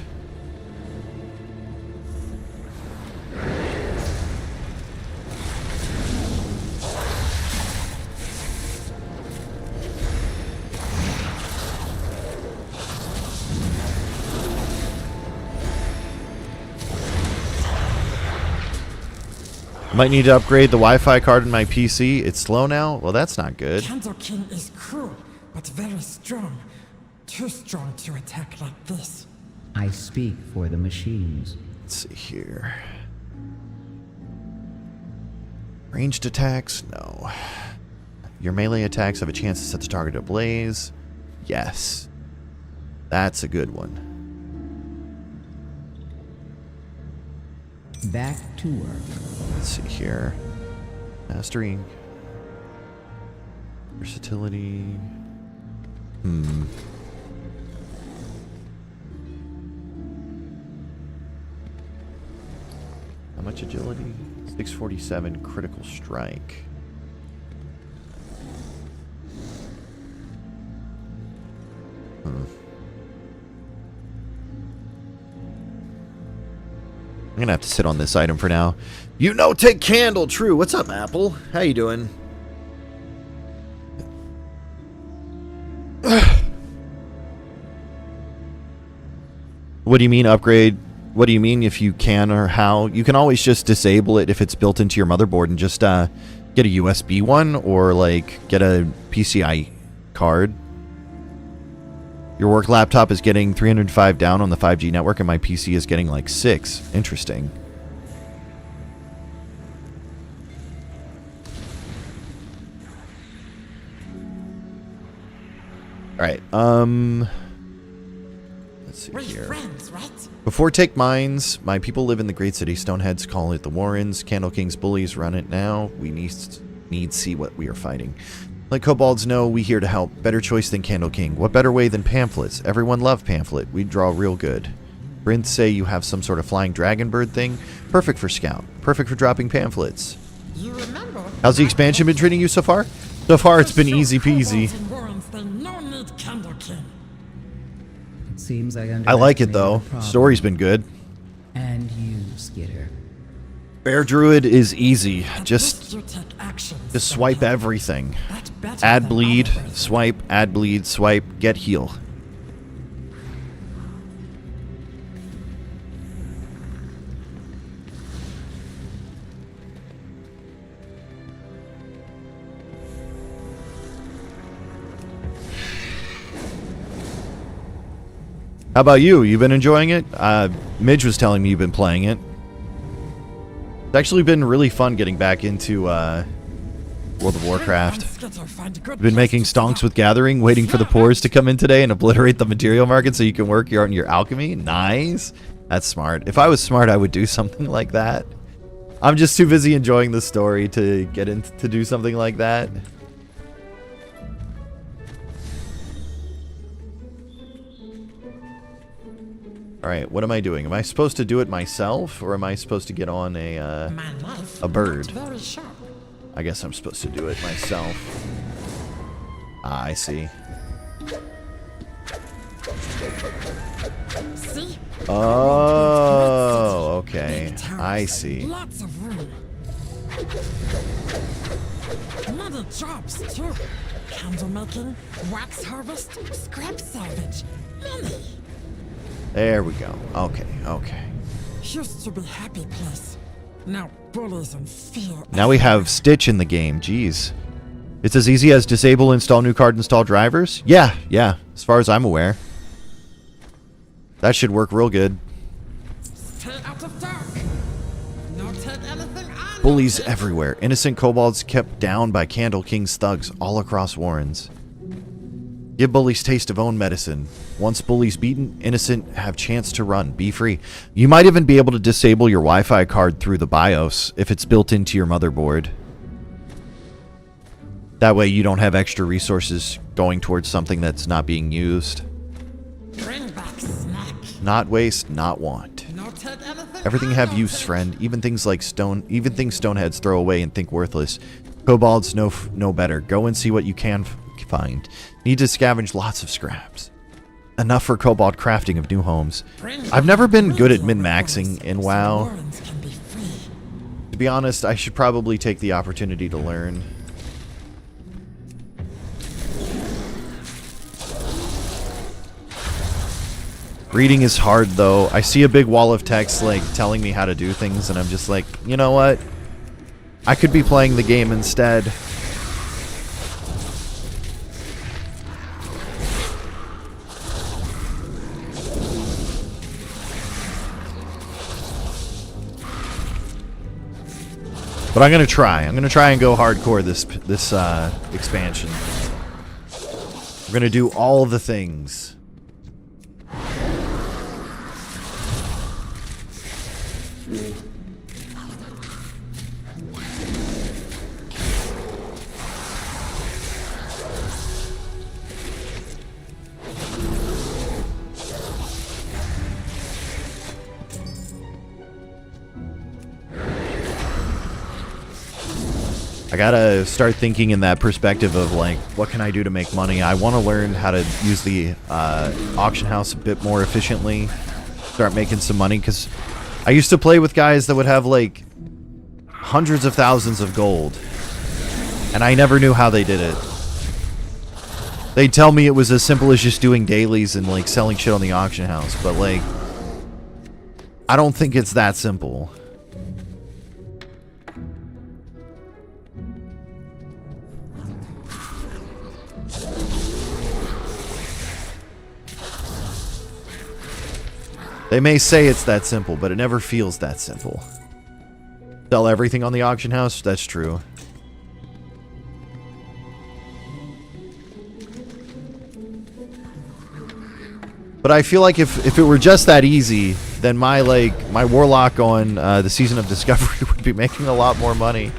I might need to upgrade the Wi-Fi card in my PC. It's slow now? Well, that's not good. Candle King is cruel, but very strong. Too strong to attack like this. I speak for the machines. Let's see here. Ranged attacks? No. Your melee attacks have a chance to set the target ablaze. Yes. That's a good one. Back to work. Let's see here. Mastering. Versatility. How much agility? 647 critical strike. I'm gonna have to sit on this item for now. You know, take candle. True. What's up, Apple? How you doing? What do you mean upgrade? What do you mean if you can or how? You can always just disable it if it's built into your motherboard and just get a USB one or like get a PCI card. Your work laptop is getting 305 down on the 5G network and my PC is getting like 6. Interesting. Alright, let's see here. Friends, right? Before take mines, my people live in the great city. Stoneheads call it the Warrens. Candle King's bullies run it now. We need see what we are fighting. Let kobolds know we here to help. Better choice than Candle King. What better way than pamphlets? Everyone love pamphlet. We draw real good. Brynth say you have some sort of flying dragon bird thing. Perfect for scout. Perfect for dropping pamphlets. You remember? How's the expansion been treating you so far? So far it's been easy peasy. Seems I like it though. Story's been good. And you, Skitter. Bear Druid is easy. Just swipe everything. Add bleed, swipe, add bleed, swipe, get heal. How about you? You been enjoying it? Midge was telling me you've been playing it. It's actually been really fun getting back into World of Warcraft. I've been making stonks with Gathering, waiting for the pores to come in today and obliterate the material market so you can work on your alchemy. Nice. That's smart. If I was smart, I would do something like that. I'm just too busy enjoying the story to get into to do something like that. Alright, what am I doing? Am I supposed to do it myself, or am I supposed to get on a bird? I guess I'm supposed to do it myself. Ah, I see. Oh, okay. I see. Lots of room. Many jobs, too. Candle making, wax harvest, scrap salvage. Many. There we go. Okay, okay. Used to be happy place. Now bullies and fear. Now we have Stitch in the game. Jeez. It's as easy as disable, install new card, install drivers? Yeah, as far as I'm aware. That should work real good. Stay out of dark. No take anything on. Bullies everywhere. Innocent kobolds kept down by Candle King's thugs all across Warrens. Give bullies taste of own medicine. Once bullies beaten, innocent have chance to run. Be free. You might even be able to disable your Wi-Fi card through the BIOS if it's built into your motherboard. That way you don't have extra resources going towards something that's not being used. Bring back snack. Not waste, not want. No take anything. Everything have use, friend. Even things like even things stoneheads throw away and think worthless. Kobolds know better. Go and see what you can find. Need to scavenge lots of scraps. Enough for kobold crafting of new homes. I've never been good at min-maxing in WoW. To be honest, I should probably take the opportunity to learn. Reading is hard though. I see a big wall of text like telling me how to do things and I'm just like, you know what? I could be playing the game instead. But I'm gonna try. I'm gonna try and go hardcore this expansion. We're gonna do all the things. I gotta start thinking in that perspective of like, what can I do to make money? I want to learn how to use the auction house a bit more efficiently. Start making some money, because I used to play with guys that would have like hundreds of thousands of gold, and I never knew how they did it. They'd tell me it was as simple as just doing dailies and like selling shit on the auction house, but like, I don't think it's that simple. They may say it's that simple, but it never feels that simple. Sell everything on the auction house? That's true. But I feel like if it were just that easy, then my warlock on the Season of Discovery would be making a lot more money.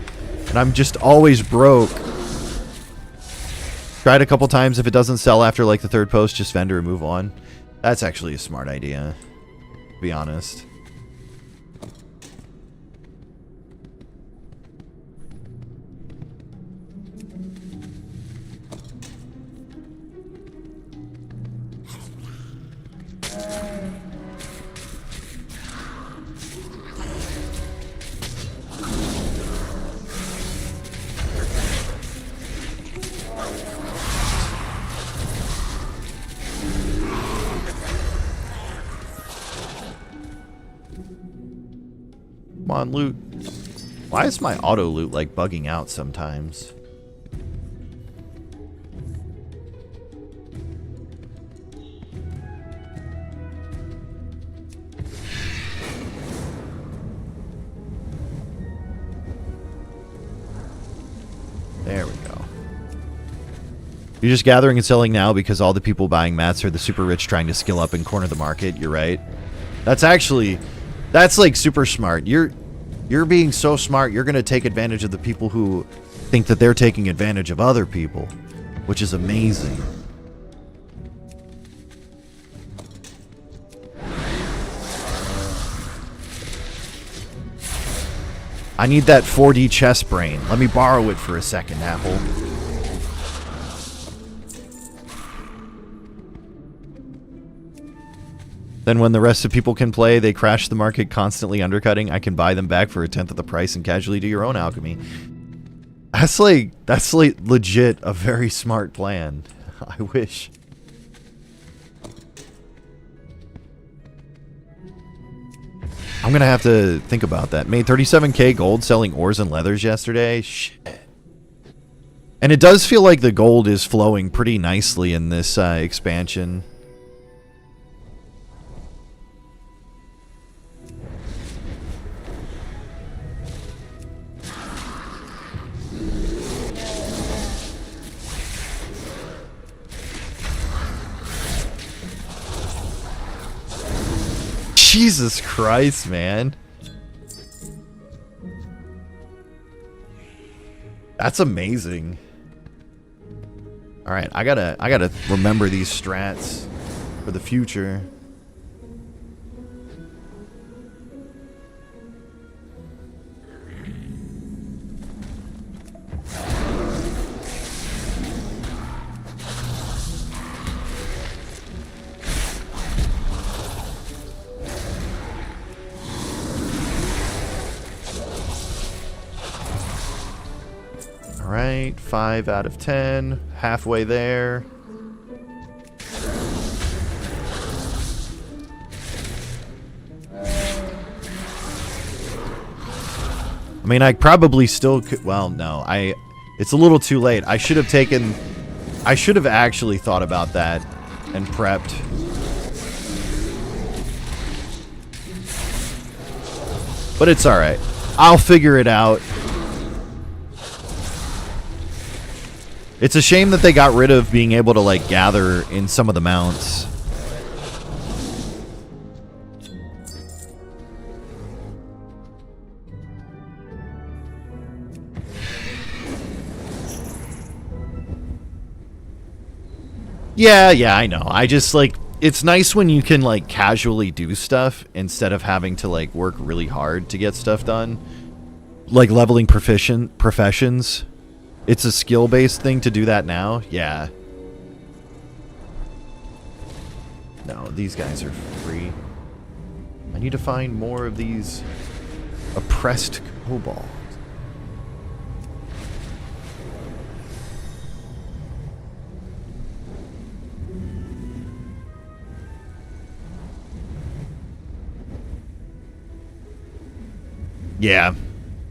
And I'm just always broke. Tried a couple times. If it doesn't sell after like the third post, just vendor and move on. That's actually a smart idea, to be honest. Come on, loot. Why is my auto loot like bugging out sometimes? There we go. You're just gathering and selling now because all the people buying mats are the super rich trying to skill up and corner the market. You're right. That's actually... That's like super smart. You're being so smart, you're going to take advantage of the people who think that they're taking advantage of other people, which is amazing. I need that 4D chess brain. Let me borrow it for a second, Apple. Then when the rest of people can play, they crash the market, constantly undercutting. I can buy them back for 1/10 of the price and casually do your own alchemy. That's like legit a very smart plan. I wish. I'm gonna have to think about that. Made 37k gold selling ores and leathers yesterday. Shit. And it does feel like the gold is flowing pretty nicely in this expansion. Jesus Christ, man. That's amazing. All right, I gotta remember these strats for the future. Alright, 5 out of 10. Halfway there. I mean, I probably still could... Well, no. It's a little too late. I should have actually thought about that and prepped. But it's alright. I'll figure it out. It's a shame that they got rid of being able to, like, gather in some of the mounts. Yeah, I know. I just, like, it's nice when you can, like, casually do stuff instead of having to, like, work really hard to get stuff done. Like leveling professions. It's a skill-based thing to do that now. Yeah. No, these guys are free. I need to find more of these oppressed kobolds.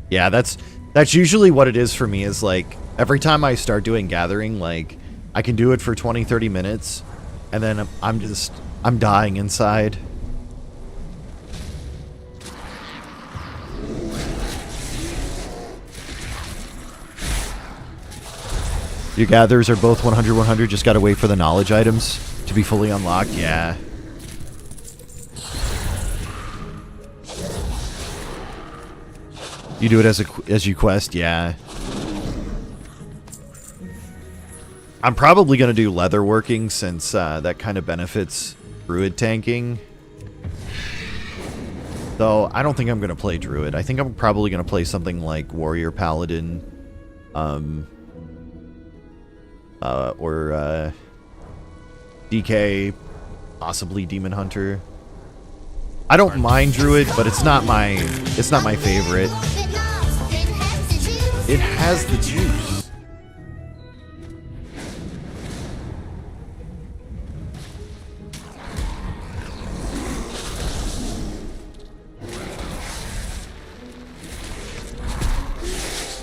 Yeah, that's usually what it is for me, is like every time I start doing gathering, like I can do it for 20-30 minutes and then I'm dying inside. Your gathers are both 100-100, just gotta wait for the knowledge items to be fully unlocked. Yeah. You do it as you quest, yeah. I'm probably going to do leatherworking since that kind of benefits druid tanking. Though, I don't think I'm going to play druid. I think I'm probably going to play something like warrior paladin. Or DK, possibly demon hunter. I don't mind druid, but it's not my favorite. It has the juice.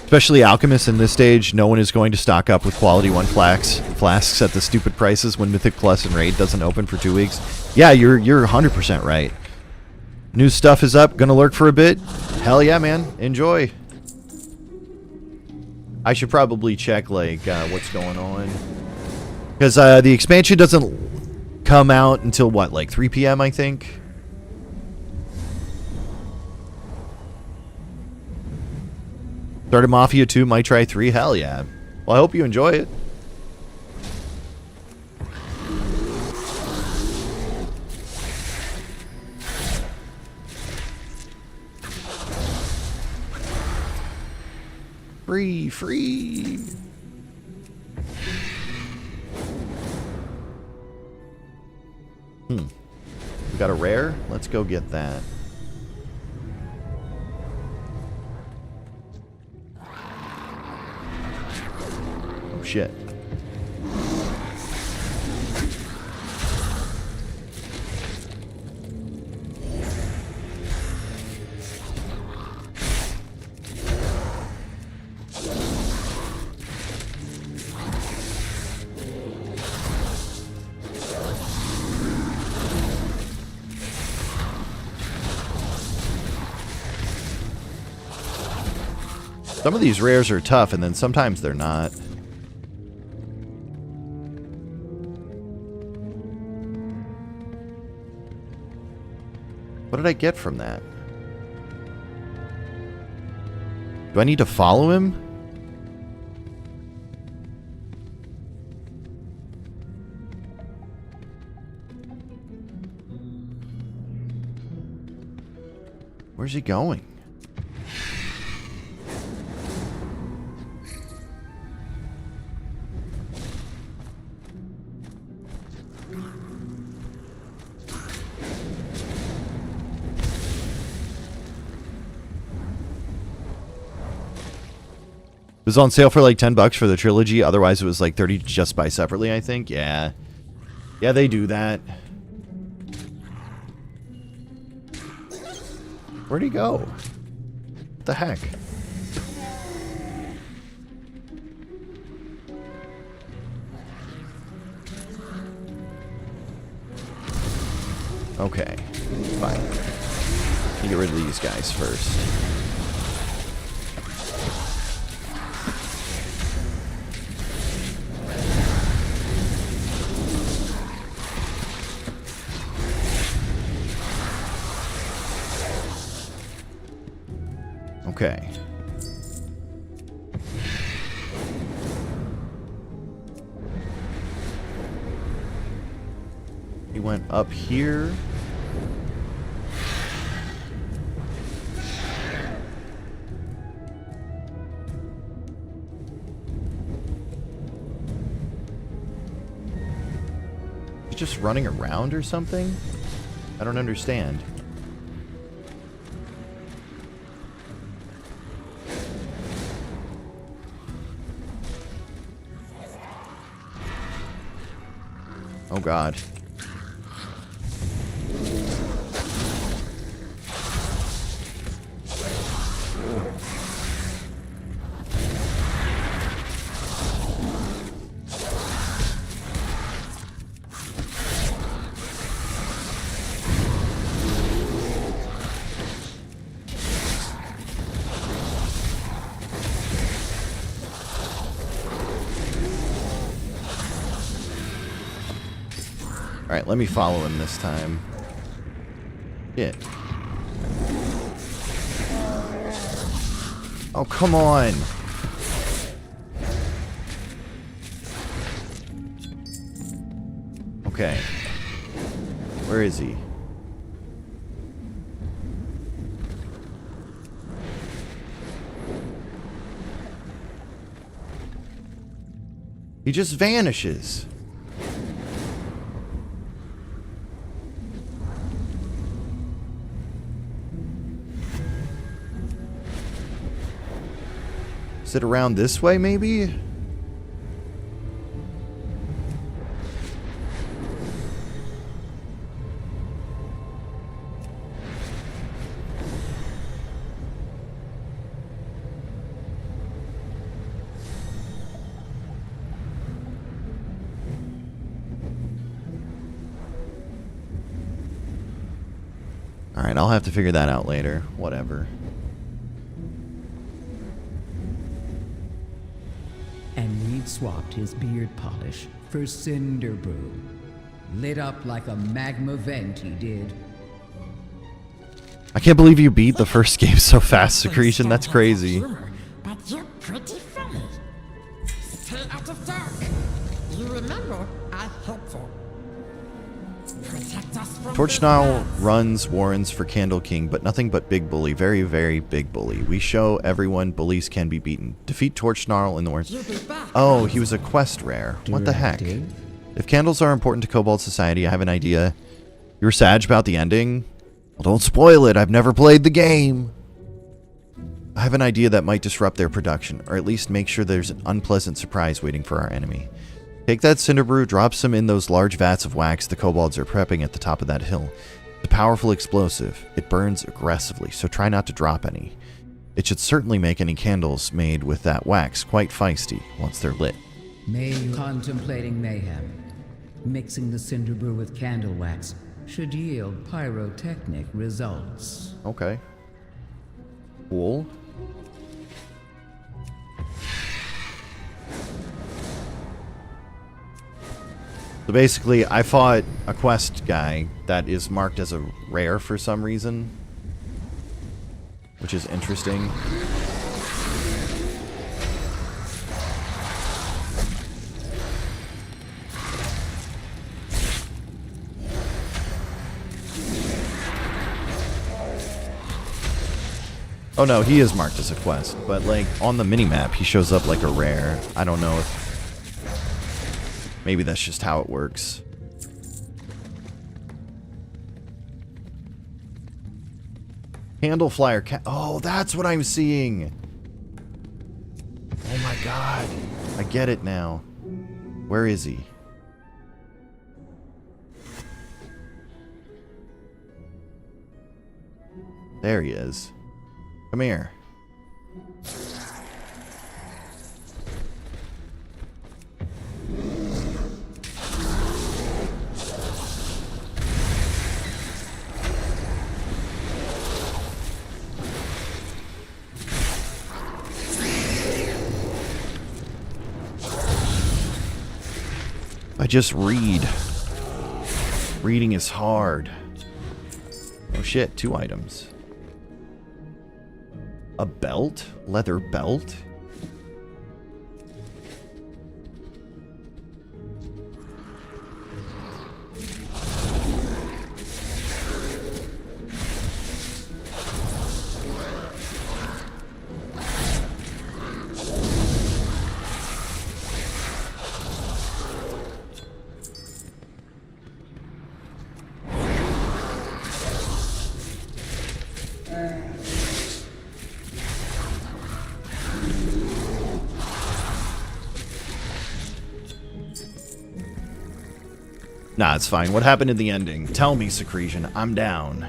Especially alchemists in this stage, no one is going to stock up with quality 1 flasks at the stupid prices when Mythic Plus and Raid doesn't open for 2 weeks. Yeah, you're 100% right. New stuff is up, gonna lurk for a bit. Hell yeah, man. Enjoy. I should probably check, like, what's going on. Because the expansion doesn't come out until, what, like 3 p.m., I think? Started Mafia 2, might try 3. Hell yeah. Well, I hope you enjoy it. Free. We got a rare? Let's go get that. Oh shit. Some of these rares are tough, and then sometimes they're not. What did I get from that? Do I need to follow him? Where's he going? It was on sale for like $10 for the trilogy. Otherwise, it was like 30 just buy separately, I think. Yeah. Yeah, they do that. Where'd he go? What the heck? Okay, fine. Let me get rid of these guys first. Okay. He went up here. He's just running around or something? I don't understand. Oh God. Alright, let me follow him this time. Shit. Oh, come on! Okay. Where is he? He just vanishes. Is it around this way, maybe? Alright, I'll have to figure that out later. Whatever. And Reed swapped his beard polish for cinder brew. Lit up like a magma vent, he did. I can't believe you beat the first game so fast, Secretion. That's crazy. But you're pretty funny. Stay out of dark. You remember, I'm helpful. Protect us from Torchnarl runs warrants for Candle King, but nothing but big bully. Very, very big bully. We show everyone bullies can be beaten. Defeat Torchnarl in the warrants. Oh, he was a quest rare. What the heck? If candles are important to Kobold Society, I have an idea. You were sad about the ending? Well, don't spoil it. I've never played the game. I have an idea that might disrupt their production, or at least make sure there's an unpleasant surprise waiting for our enemy. Take that cinder brew, drop some in those large vats of wax the kobolds are prepping at the top of that hill. It's a powerful explosive. It burns aggressively, so try not to drop any. It should certainly make any candles made with that wax quite feisty once they're lit. Contemplating mayhem. Mixing the cinder brew with candle wax should yield pyrotechnic results. Okay. Cool. So basically, I fought a quest guy that is marked as a rare for some reason, which is interesting. Oh no, he is marked as a quest, but like on the minimap he shows up like a rare. I don't know if maybe that's just how it works. Candle flyer oh, that's what I'm seeing. Oh my god. I get it now. Where is he? There he is. Come here. just read. Reading is hard. Oh shit, 2 items. A belt? Leather belt? Nah, it's fine. What happened in the ending? Tell me, Secretion. I'm down.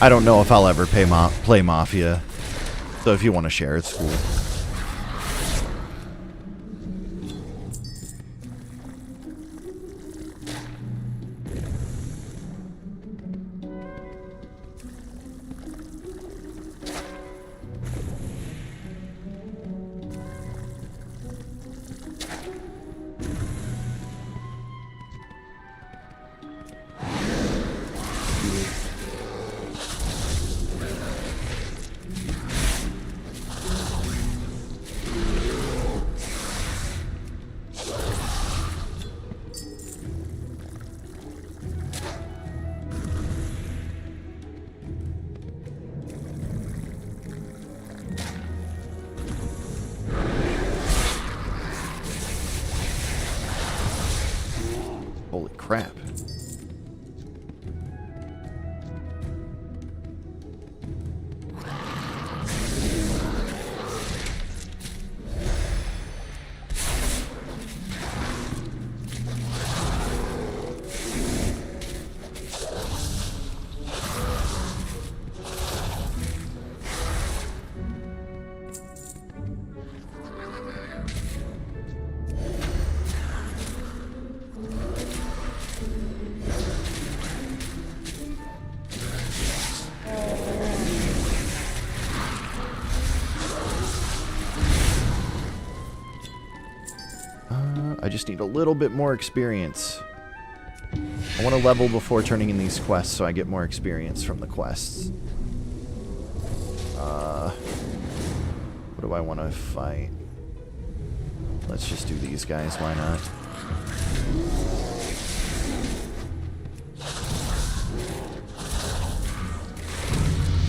I don't know if I'll ever play Mafia. So if you want to share, it's cool. Holy crap. I just need a little bit more experience. I want to level before turning in these quests so I get more experience from the quests. What do I want to fight? Let's just do these guys, why not?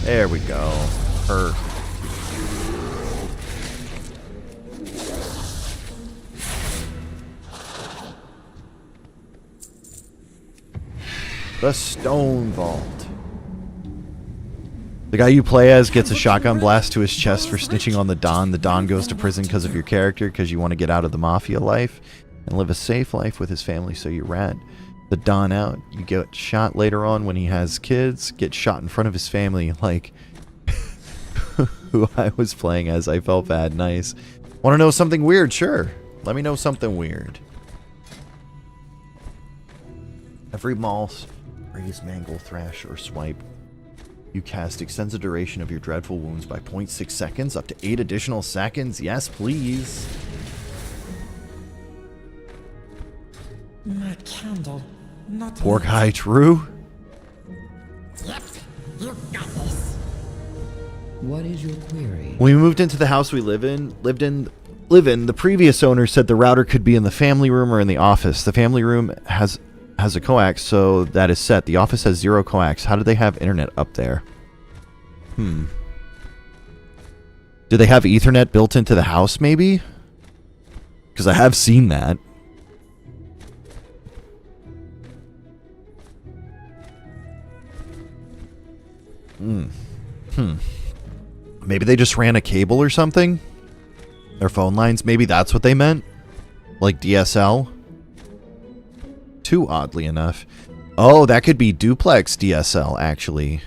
There we go. Perfect. The Stone Vault. The guy you play as gets a shotgun blast to his chest for snitching on the Don. The Don goes to prison because of your character, because you want to get out of the Mafia life and live a safe life with his family, so you rat the Don out. You get shot later on when he has kids, get shot in front of his family, like who I was playing as. I felt bad. Nice. Want to know something weird? Sure. Let me know something weird. Every mouse, raise, mangle, thrash, or swipe you cast extends the duration of your dreadful wounds by 0.6 seconds, up to 8 additional seconds. Yes, please. My candle, not Pork High True? Yep, you got this. What is your query? When we moved into the house we lived in, the previous owner said the router could be in the family room or in the office. The family room has a coax, so that is set. The office has 0 coax. How do they have internet up there? Do they have Ethernet built into the house, maybe? Because I have seen that. Maybe they just ran a cable or something? Their phone lines? Maybe that's what they meant? Like DSL? Too oddly enough. Oh, that could be duplex DSL, actually.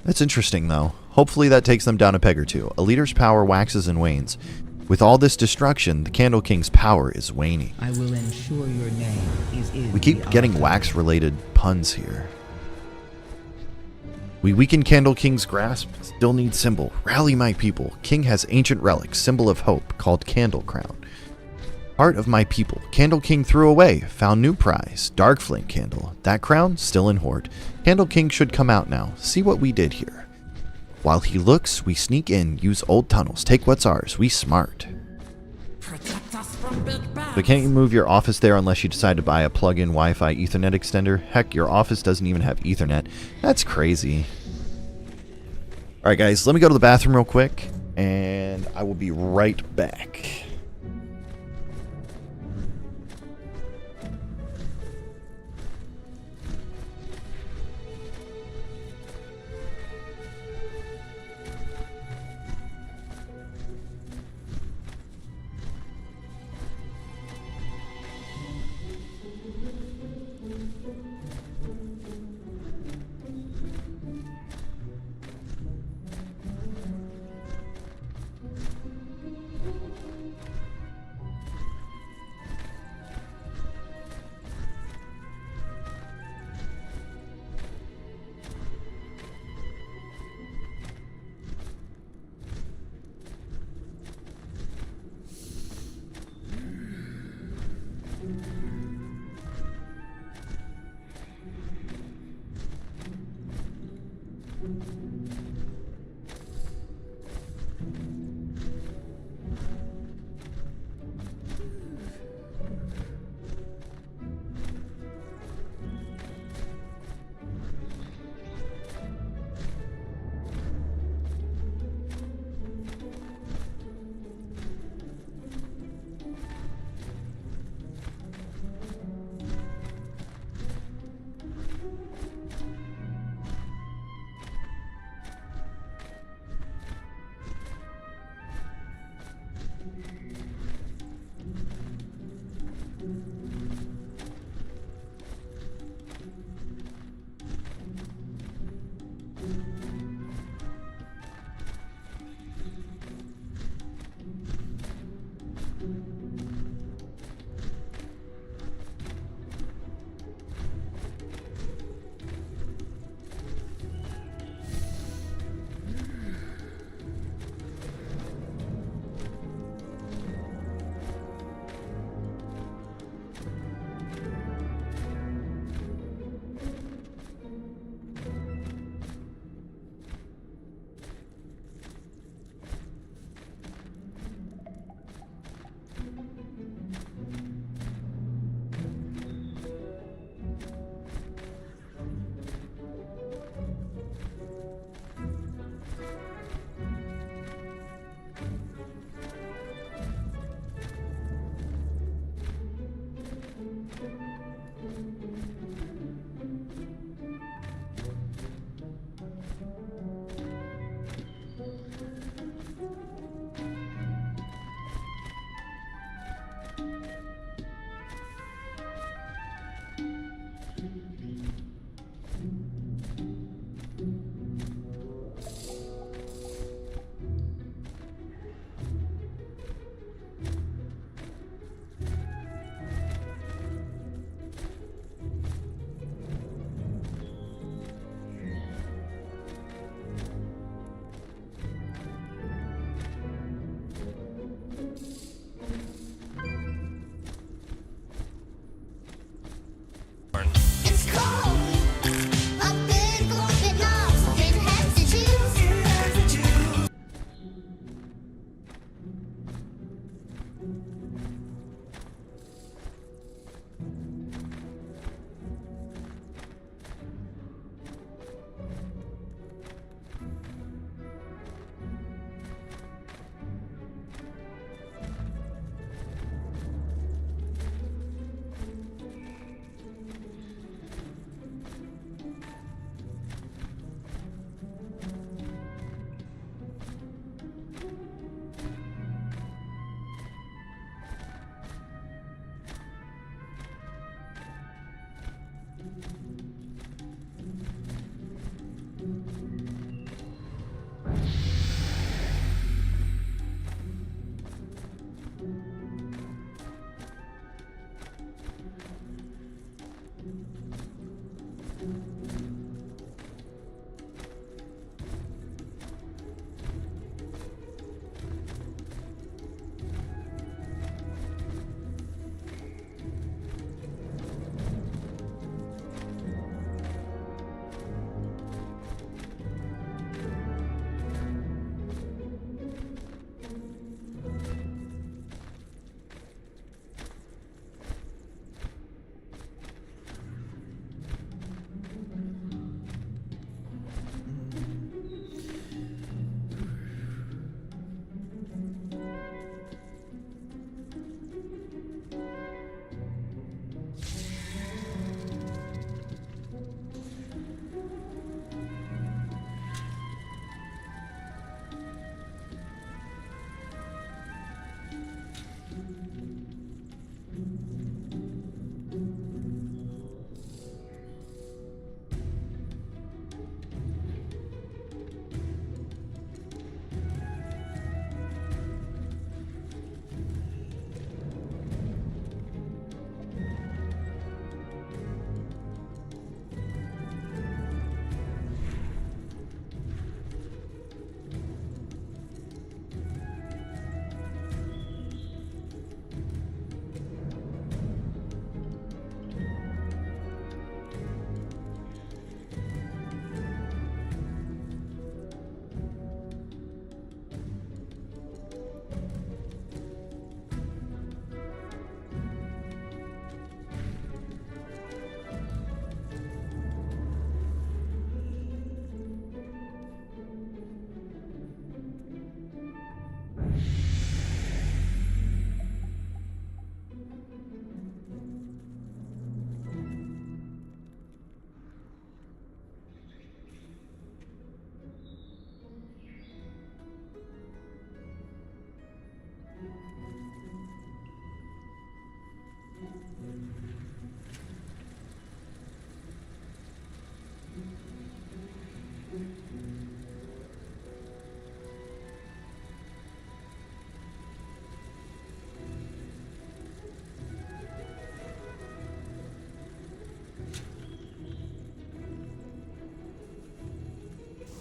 That's interesting, though. Hopefully that takes them down a peg or two. A leader's power waxes and wanes. With all this destruction, the Candle King's power is waning. I will ensure your name is in We keep getting wax-related puns here. We weaken Candle King's grasp, still need symbol. Rally my people. King has ancient relic, symbol of hope, called Candle Crown. Heart of my people. Candle King threw away, found new prize. Dark Flame Candle. That crown, still in hoard. Candle King should come out now. See what we did here. While he looks, we sneak in, use old tunnels, take what's ours. We smart. Protect us from big bad. But can't you move your office there unless you decide to buy a plug-in Wi-Fi Ethernet extender? Heck, your office doesn't even have Ethernet. That's crazy. Alright guys, let me go to the bathroom real quick, and I will be right back.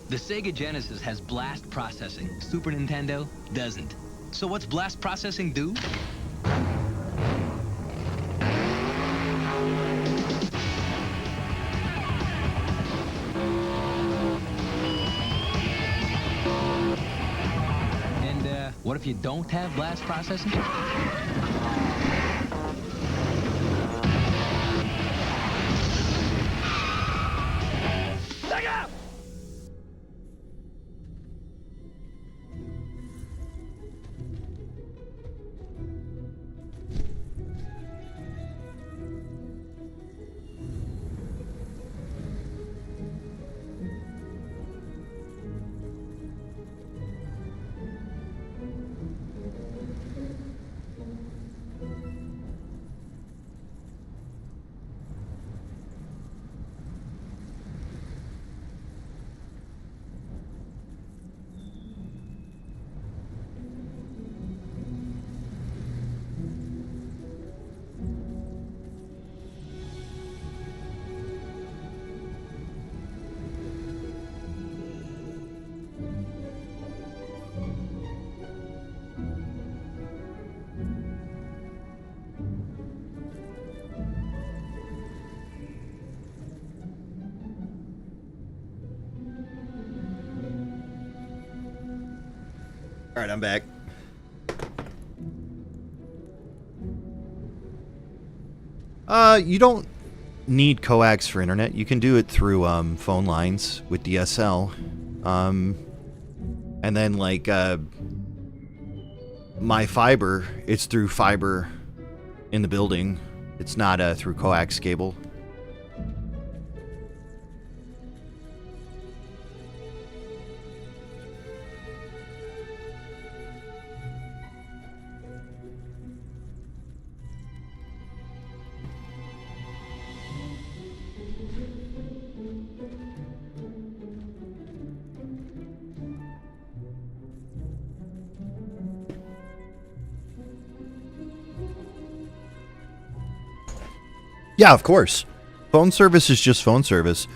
The Sega Genesis has blast processing. Super Nintendo doesn't. So what's blast processing do? And what if you don't have blast processing? Look out! All right, I'm back. You don't need coax for internet. You can do it through phone lines with DSL. And then like my fiber, it's through fiber in the building. It's not through coax cable. Yeah, of course. Phone service is just phone service.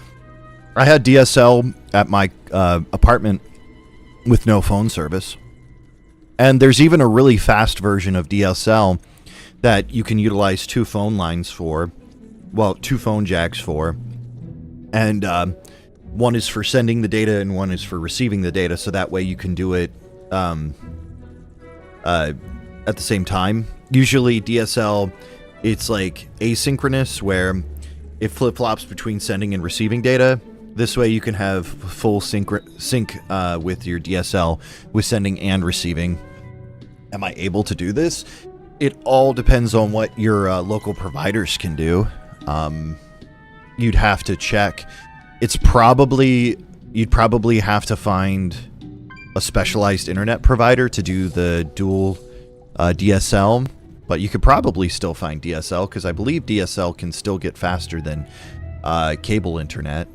I had DSL at my apartment with no phone service. And there's even a really fast version of DSL that you can utilize 2 phone lines for. Well, 2 phone jacks for. And one is for sending the data and one is for receiving the data. So that way you can do it at the same time. Usually DSL... it's like asynchronous, where it flip-flops between sending and receiving data. This way you can have full sync with your DSL with sending and receiving. Am I able to do this? It all depends on what your local providers can do. You'd have to check. You'd probably have to find a specialized internet provider to do the dual DSL. But you could probably still find DSL, because I believe DSL can still get faster than cable internet.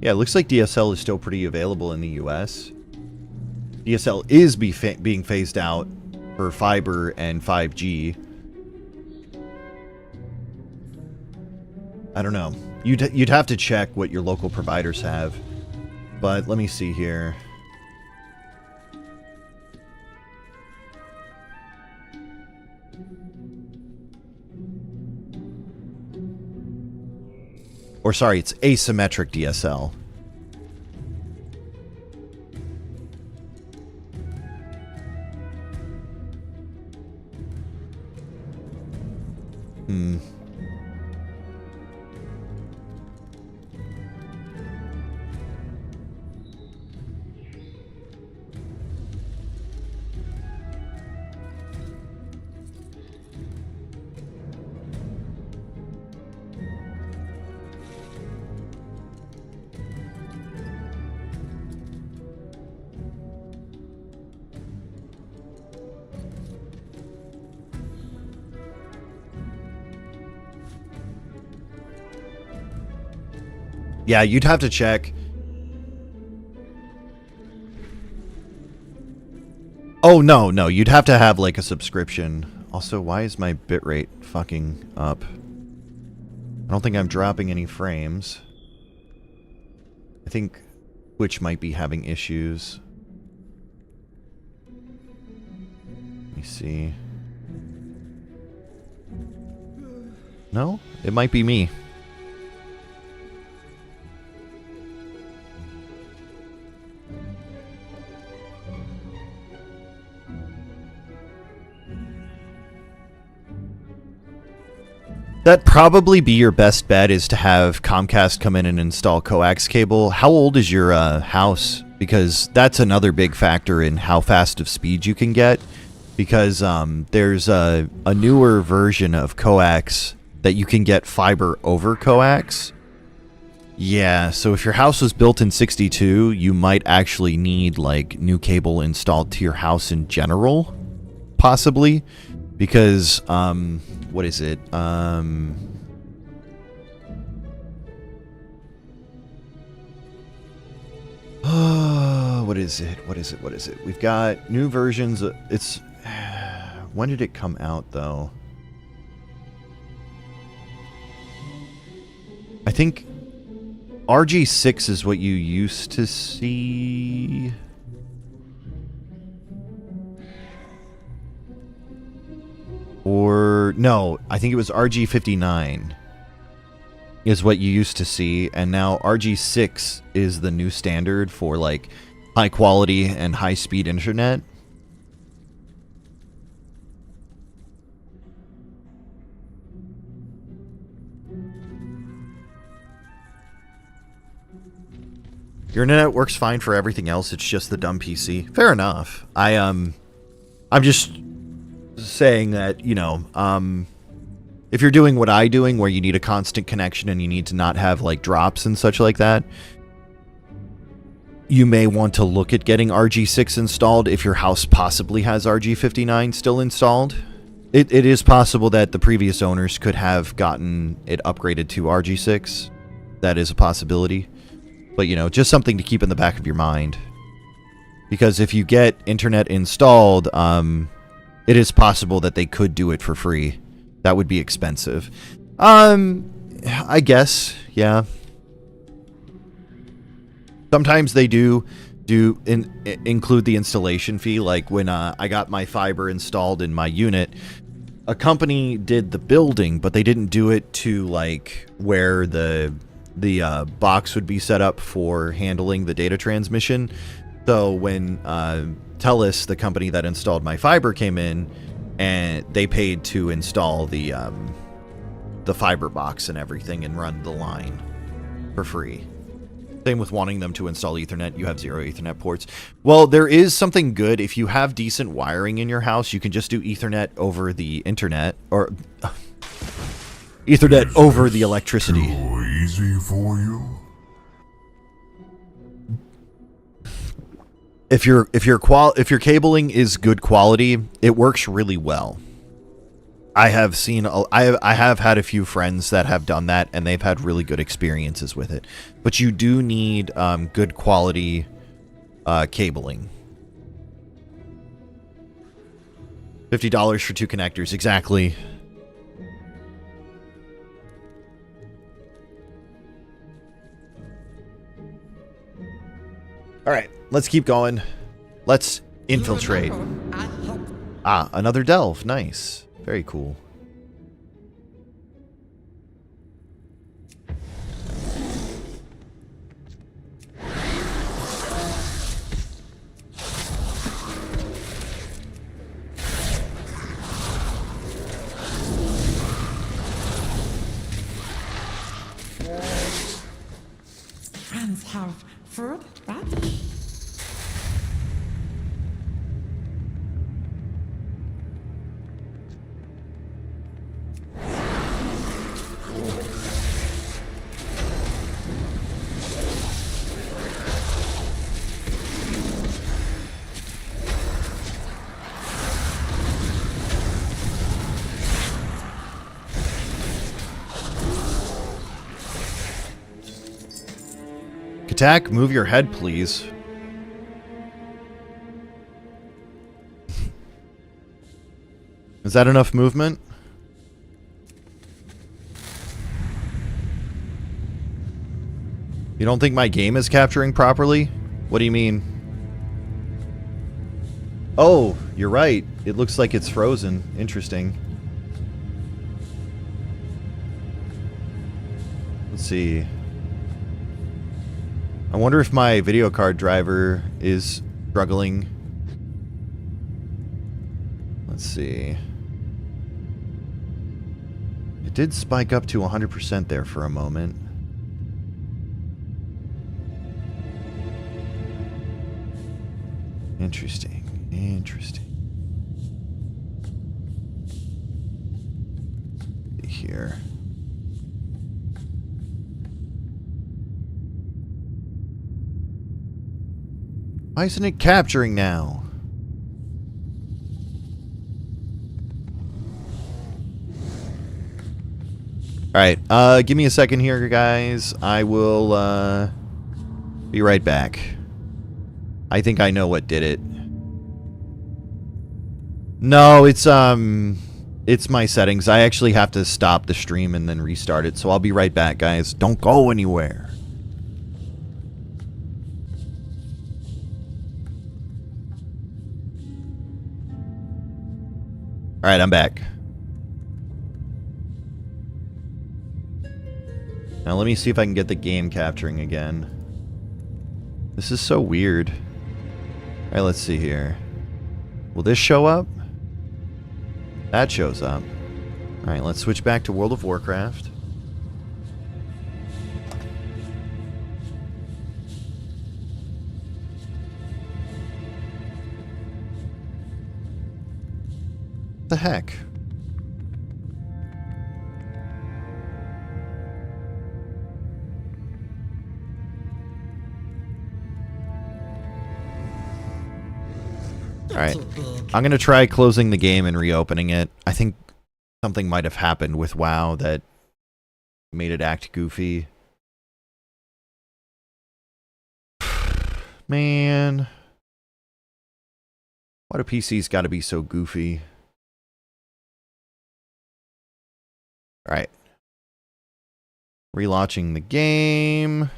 Yeah, it looks like DSL is still pretty available in the US. DSL is being phased out for fiber and 5G. I don't know. You'd have to check what your local providers have. But let me see here. Or sorry, it's asymmetric DSL. Yeah, you'd have to check. Oh, no, you'd have to have, like, a subscription. Also, why is my bitrate fucking up? I don't think I'm dropping any frames. I think Twitch might be having issues. Let me see. No? It might be me. That'd probably be your best bet, is to have Comcast come in and install coax cable. How old is your house? Because that's another big factor in how fast of speed you can get. Because there's a newer version of coax that you can get fiber over coax. Yeah, so if your house was built in 62, you might actually need, like, new cable installed to your house in general. Possibly. Because, what is it? What is it? We've got new versions. It's... When did it come out, though? I think RG6 is what you used to see. Or, no, I think it was RG59 is what you used to see, and now RG6 is the new standard for, like, high quality and high speed internet. Your internet works fine for everything else, it's just the dumb PC. Fair enough. I'm just saying that, you know, if you're doing what I'm doing, where you need a constant connection and you need to not have, like, drops and such like that, you may want to look at getting RG6 installed if your house possibly has RG59 still installed. It is possible that the previous owners could have gotten it upgraded to RG6. That is a possibility. But, you know, just something to keep in the back of your mind. Because if you get internet installed, it is possible that they could do it for free. That would be expensive. I guess, yeah. Sometimes they do include the installation fee. Like when I got my fiber installed in my unit, a company did the building, but they didn't do it to, like, where the box would be set up for handling the data transmission. So when TELUS, the company that installed my fiber, came in, and they paid to install the fiber box and everything and run the line for free. Same with wanting them to install Ethernet. You have 0 Ethernet ports. Well, there is something good. If you have decent wiring in your house, you can just do Ethernet over the internet, or Ethernet over the electricity. Too easy for you? If your cabling is good quality, it works really well. I have had a few friends that have done that, and they've had really good experiences with it. But you do need good quality cabling. $50 for 2 connectors, exactly. All right, let's keep going. Let's infiltrate. Ah, another delve. Nice. Very cool. Friends have food, right? attack, move your head, please. Is that enough movement? You don't think my game is capturing properly? What do you mean? Oh, you're right. It looks like it's frozen. Interesting. Let's see. I wonder if my video card driver is struggling. Let's see. It did spike up to 100% there for a moment. Interesting. Interesting. Here. Why isn't it capturing now? Alright, give me a second here, guys. I will, be right back. I think I know what did it. No, it's my settings. I actually have to stop the stream and then restart it, so I'll be right back, guys. Don't go anywhere. Alright, I'm back. Now let me see if I can get the game capturing again. This is so weird. Alright, let's see here. Will this show up? That shows up. Alright, let's switch back to World of Warcraft. The heck? Alright, I'm going to try closing the game and reopening it. I think something might have happened with WoW that made it act goofy. Man. Why do PCs got to be so goofy? Alright. Relaunching the game.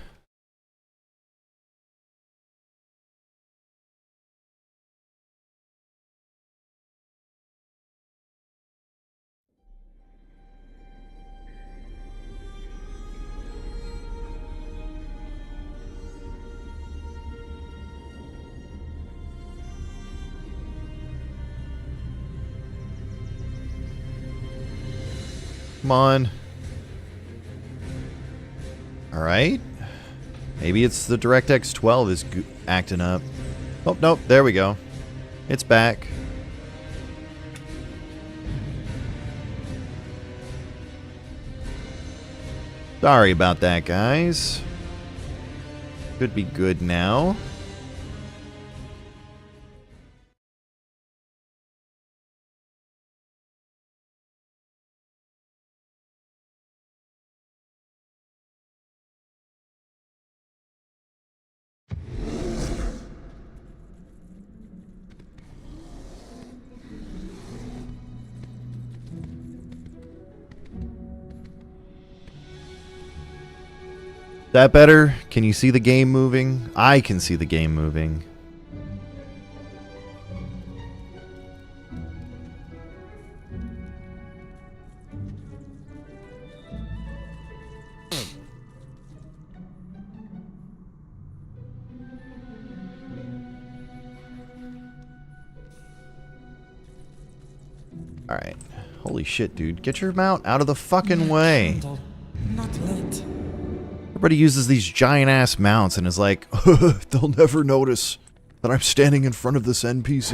Come on. Alright. Maybe it's the DirectX 12 is acting up. Oh, nope. There we go. It's back. Sorry about that, guys. Should be good now. That better? Can you see the game moving? I can see the game moving. Alright. Holy shit, dude. Get your mount out of the fucking way. Not late. Everybody uses these giant-ass mounts and is like, they'll never notice that I'm standing in front of this NPC.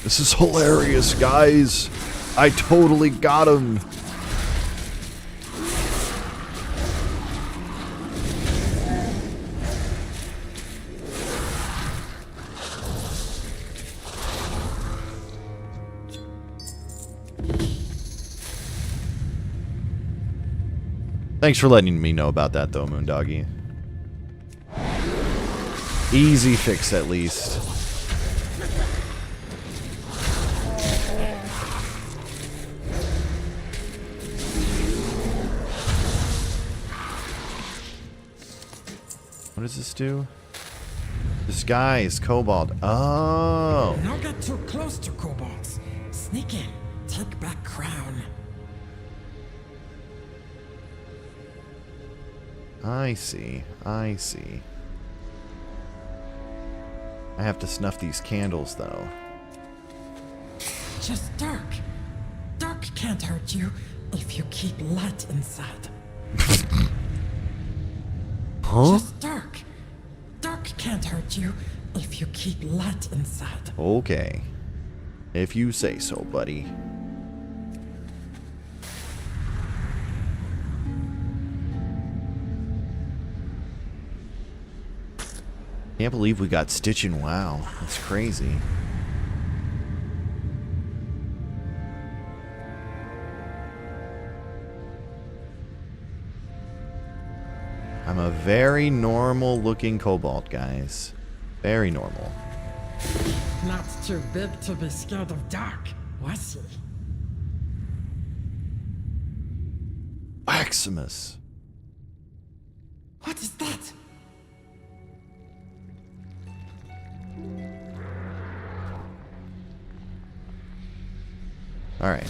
This is hilarious, guys. I totally got him. Thanks for letting me know about that, though, Moondoggy. Easy fix, at least. What does this do? Disguise, Cobalt. Oh. Don't get too close to kobolds. Sneak in. Take back crown. I see. I see. I have to snuff these candles, though. Just dark. Dark can't hurt you if you keep light inside. Huh? Just dark. Dark can't hurt you if you keep light inside. Okay. If you say so, buddy. Can't believe we got Stitch in WoW. That's crazy. I'm a very normal looking kobold, guys. Very normal. Not too big to be scared of dark, was he? Maximus. What is that? All right.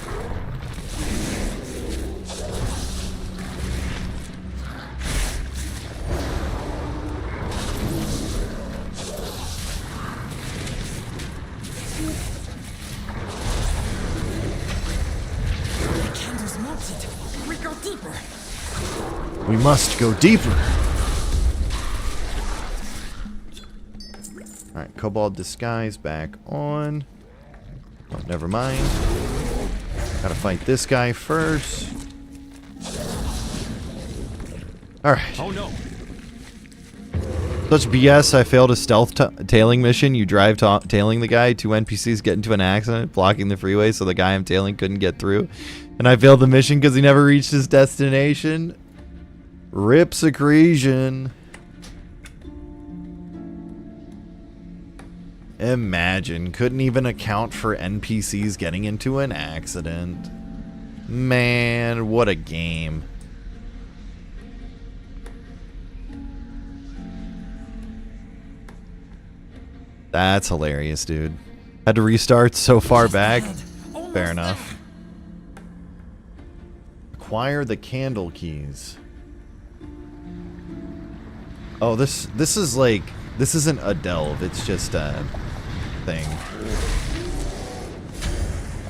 The candle's melted. We go deeper. We must go deeper. All right, Kobold Disguise back on. Oh, never mind. Gotta fight this guy first. Alright. Oh no. Such BS, I failed a stealth tailing mission. You drive tailing the guy, 2 NPCs get into an accident, blocking the freeway so the guy I'm tailing couldn't get through. And I failed the mission because he never reached his destination. Rip secretion. Imagine, couldn't even account for NPCs getting into an accident. Man, what a game. That's hilarious, dude. Had to restart so far back. Fair enough. Acquire the candle keys. Oh, this is like, this isn't a delve, it's just a thing.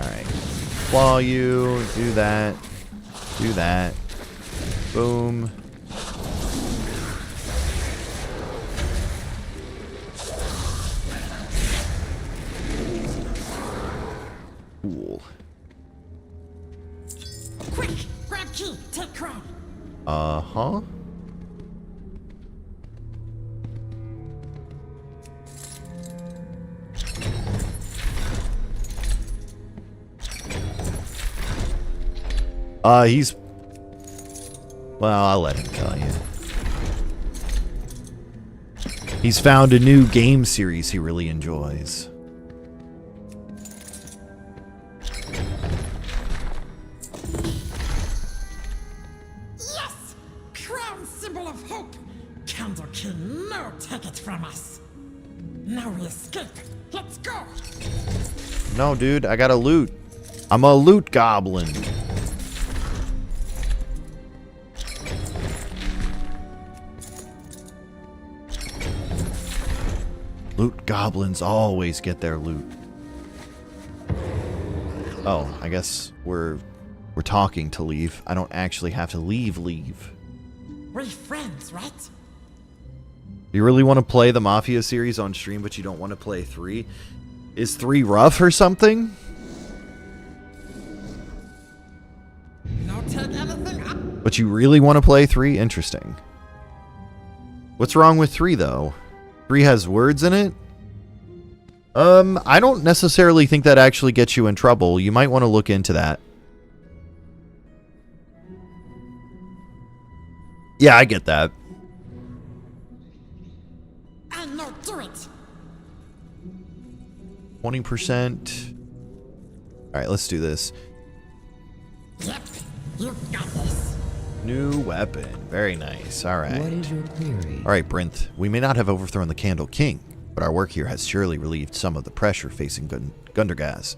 Alright. Claw you, do that. Do that. Boom. Cool. Quick! Grab key! Take crown! Uh-huh. He's... Well, I'll let him tell you. He's found a new game series he really enjoys. Yes! Crown symbol of hope! Candle King, no take it from us! Now we escape! Let's go! No, dude, I gotta loot. I'm a loot goblin. Loot goblins always get their loot. Oh, I guess we're talking to leave. I don't actually have to leave. We're friends, right? You really want to play the Mafia series on stream, but you don't want to play 3? Is 3 rough or something? No take anything up. But you really want to play 3? Interesting. What's wrong with 3 though? 3 has words in it? I don't necessarily think that actually gets you in trouble. You might want to look into that. Yeah, I get that. And now do it. 20%. All right, let's do this. Yep, you got this. New weapon. Very nice. All right. What is your query? All right, Brinth. We may not have overthrown the Candle King, but our work here has surely relieved some of the pressure facing Gundergaz.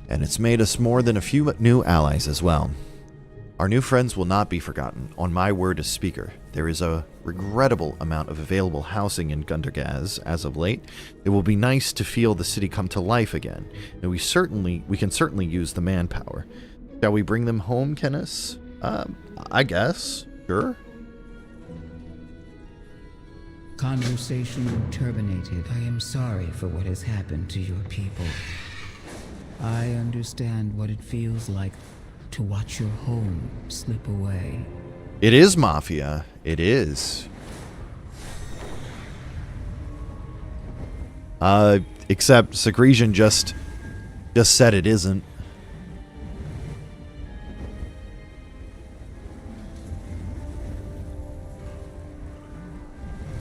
And it's made us more than a few new allies as well. Our new friends will not be forgotten. On my word as speaker, there is a regrettable amount of available housing in Gundergaz as of late. It will be nice to feel the city come to life again, and we can certainly use the manpower. Shall we bring them home, Kenneth? I guess. Sure. Conversation terminated. I am sorry for what has happened to your people. I understand what it feels like to watch your home slip away. It is Mafia. It is. Except Secretion just said it isn't.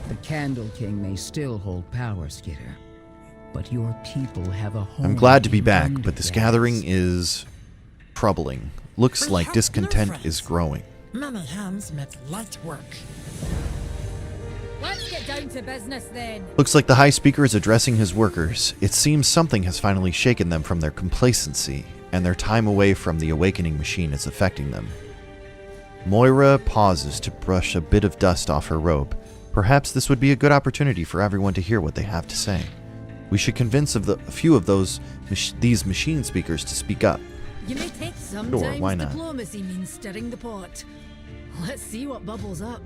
The Candle King may still hold power, Skitter, but your people have a home. I'm glad to be back, in but this Gundergaz. gathering is troubling. Looks like discontent is growing. Many hands make light work. Let's get down to business then. Looks like the High Speaker is addressing his workers. It seems something has finally shaken them from their complacency, and their time away from the awakening machine is affecting them. Moira pauses to brush a bit of dust off her robe. Perhaps this would be a good opportunity for everyone to hear what they have to say. We should convince a few of these machine speakers to speak up. You may take some Sure, times why not? diplomacy means stirring the pot. Let's see what bubbles up.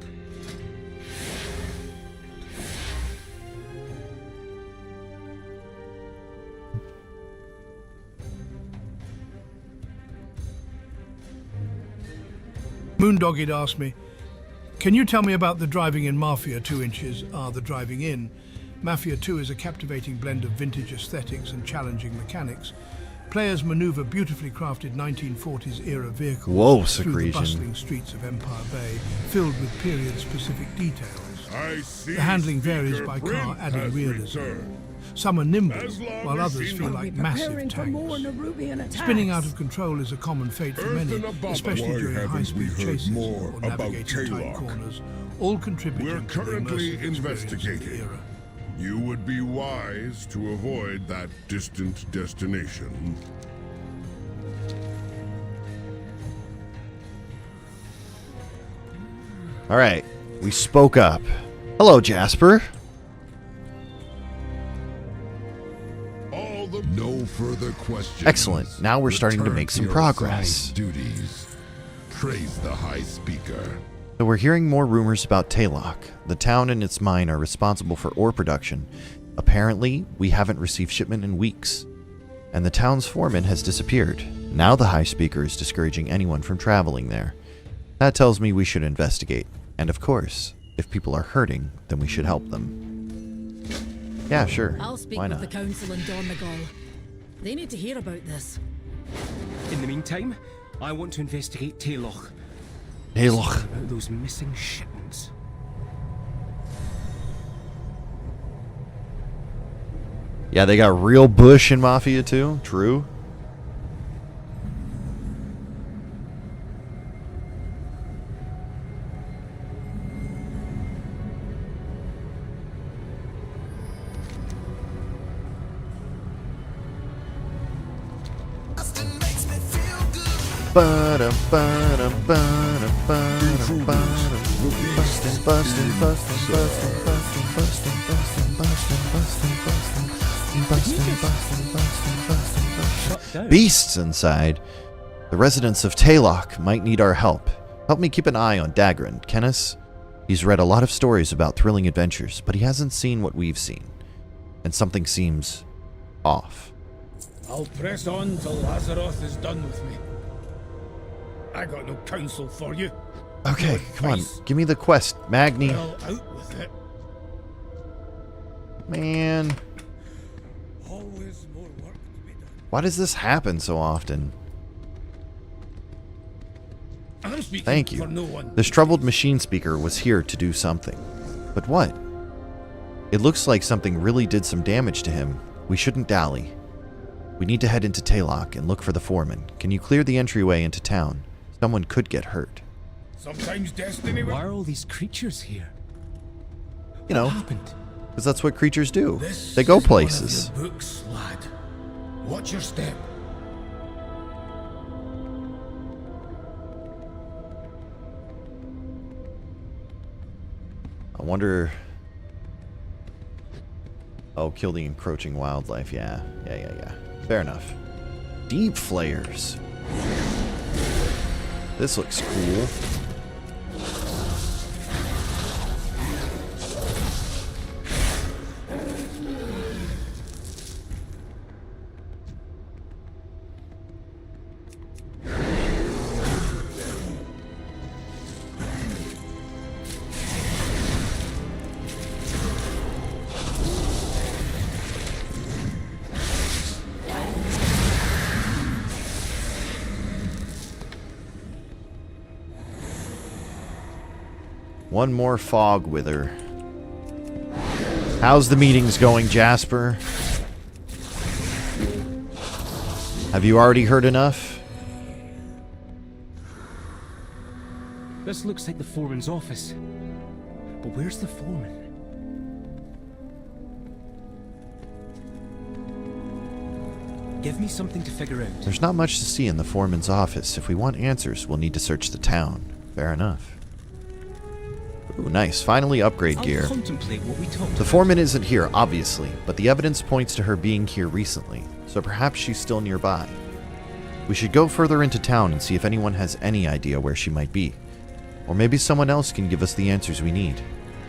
Moondog had asked me, can you tell me about the driving in Mafia 2 inches? The driving in. Mafia 2 is a captivating blend of vintage aesthetics and challenging mechanics. Players maneuver beautifully crafted 1940s era vehicles through the bustling streets of Empire Bay, filled with period-specific details. The handling varies by car, adding realism. Some are nimble, while others feel like massive tanks. Spinning out of control is a common fate for many, especially during high-speed chases or navigating tight corners, all contributing to the immersive investigating of the era. You would be wise to avoid that distant destination. All right, we spoke up. Hello, Jasper. No further questions. Excellent. Now we're starting to Return make some your progress. assigned duties. Praise the High Speaker. So we're hearing more rumors about Taylock. The town and its mine are responsible for ore production. Apparently, we haven't received shipment in weeks. And the town's foreman has disappeared. Now the High Speaker is discouraging anyone from traveling there. That tells me we should investigate. And of course, if people are hurting, then we should help them. Yeah, sure. I'll speak Why with not? the council in Dornagal. They need to hear about this. In the meantime, I want to investigate Taylock. Taylock. About those missing shipments. Yeah, they got real bush in Mafia too. True. Beasts inside. The residents of Taylock might need our help. Help me keep an eye on Dagran, Kenneth. He's read a lot of stories about thrilling adventures, but he hasn't seen what we've seen. And something seems off. I'll press on till Lazaroth is done with me. I got no counsel for you. Okay, come on. Give me the quest, Magni. Well, out with it. Man. Always more work to be done. Why does this happen so often? I'm speaking Thank you. for no one. This troubled machine speaker was here to do something. But what? It looks like something really did some damage to him. We shouldn't dally. We need to head into Taylock and look for the foreman. Can you clear the entryway into town? Someone could get hurt. Sometimes destiny. Why are all these creatures here? You know, What happened? because that's what creatures do. This They go is places. One of your books, lad. Watch your step. I wonder... Oh, kill the encroaching wildlife. Yeah. Fair enough. Deep flares. This looks cool. One more fog wither. How's the meetings going, Jasper? Have you already heard enough? This looks like the foreman's office. But where's the foreman? Give me something to figure out. There's not much to see in the foreman's office. If we want answers, we'll need to search the town. Fair enough. Ooh, nice. Finally upgrade gear. I'll contemplate what we talked The about. foreman isn't here, obviously, but the evidence points to her being here recently, so perhaps she's still nearby. We should go further into town and see if anyone has any idea where she might be. Or maybe someone else can give us the answers we need.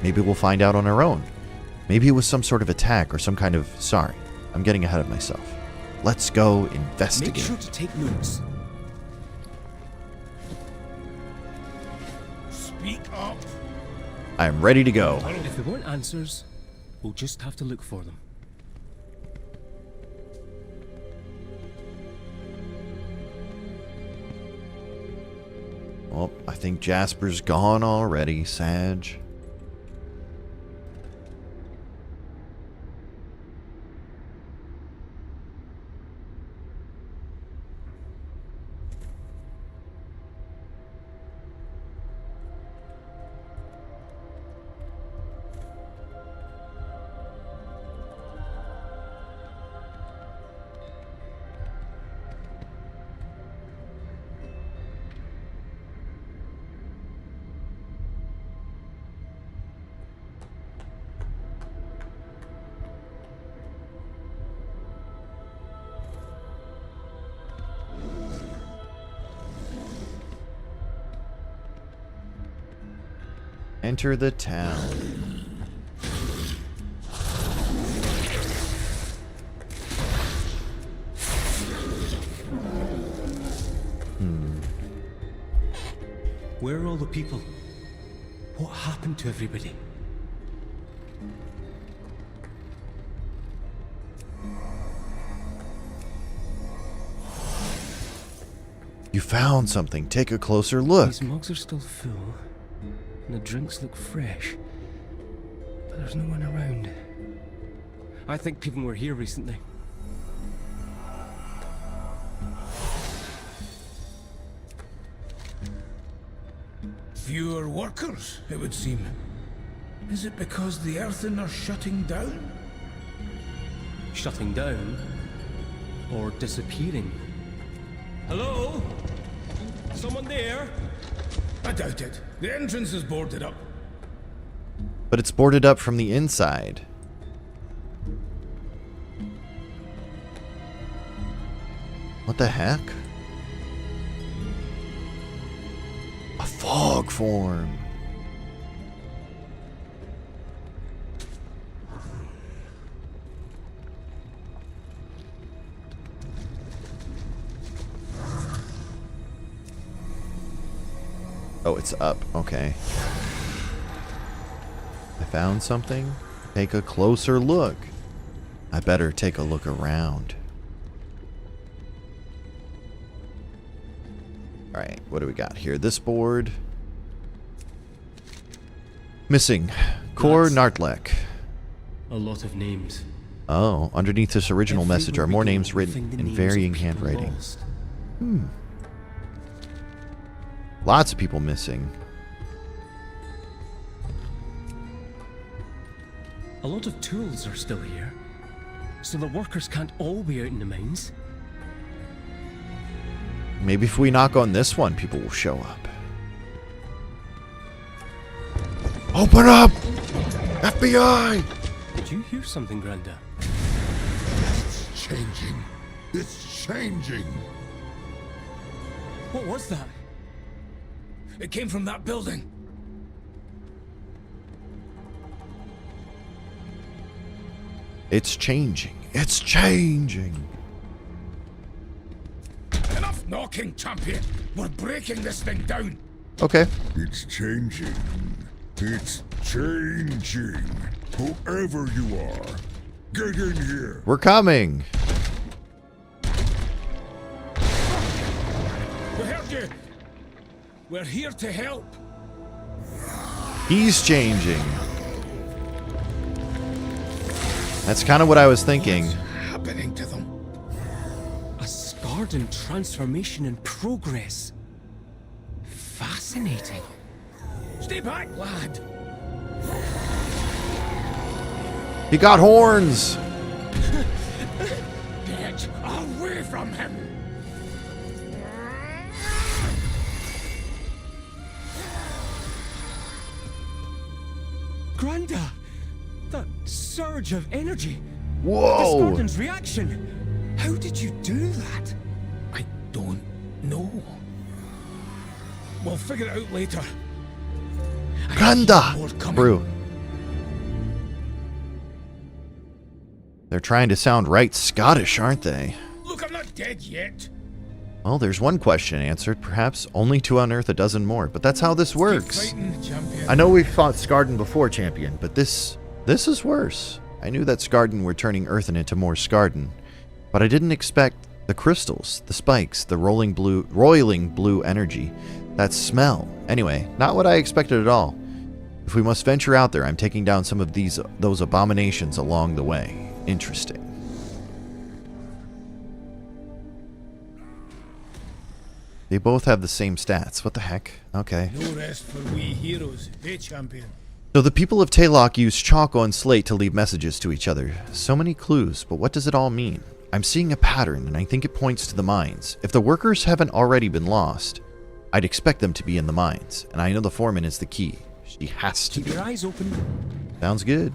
Maybe we'll find out on our own. Maybe it was some sort of attack or some kind of... Sorry, I'm getting ahead of myself. Let's go investigate. Make sure to take notes. Speak up. I am ready to go. If we want answers, we'll just have to look for them. Well, I think Jasper's gone already, Sag. Enter the town. Where are all the people? What happened to everybody? You found something. Take a closer look. These mugs are still full, and the drinks look fresh. But there's no one around. I think people were here recently. Fewer workers, it would seem. Is it because the earthen are shutting down? Shutting down? Or disappearing? Hello? Someone there? I doubt it. The entrance is boarded up. But it's boarded up from the inside. What the heck? A fog form. Oh, it's up. Okay. I found something. Take a closer look. I better take a look around. Alright, what do we got here? This board. Missing. Kor Nartlek. A lot of names. Oh, underneath this original message are more names written in varying handwriting. Lots of people missing. A lot of tools are still here, so the workers can't all be out in the mines. Maybe if we knock on this one, people will show up. Open up! FBI! Did you hear something, Granda? It's changing. It's changing. What was that? It came from that building. It's changing. It's changing. Enough knocking, champion. We're breaking this thing down. Okay. It's changing. It's changing. Whoever you are, get in here. We're coming. We heard you. We're here to help. He's changing. That's kind of what I was thinking. What's happening to them? A Skardan transformation in progress. Fascinating. Stay back, lad. He got horns. Get away from him. Granda! That surge of energy! Whoa! The Skardan's reaction! How did you do that? I don't know. We'll figure it out later. Granda! Brew. They're trying to sound right Scottish, aren't they? Look, I'm not dead yet. Well, there's one question answered, perhaps only to unearth a dozen more, but that's how this works. Fighting, champion. I know we've fought Skardan before, champion, but this is worse. I knew that Skardan were turning Earthen into more Skardan, but I didn't expect the crystals, the spikes, the roiling blue energy, that smell. Anyway, not what I expected at all. If we must venture out there, I'm taking down some of those abominations along the way. Interesting. They both have the same stats. What the heck? Okay. No rest for we heroes, eh, champion? So the people of Taylok use chalk on slate to leave messages to each other. So many clues, but what does it all mean? I'm seeing a pattern, and I think it points to the mines. If the workers haven't already been lost, I'd expect them to be in the mines, and I know the foreman is the key. She has to. Keep your eyes open. Sounds good.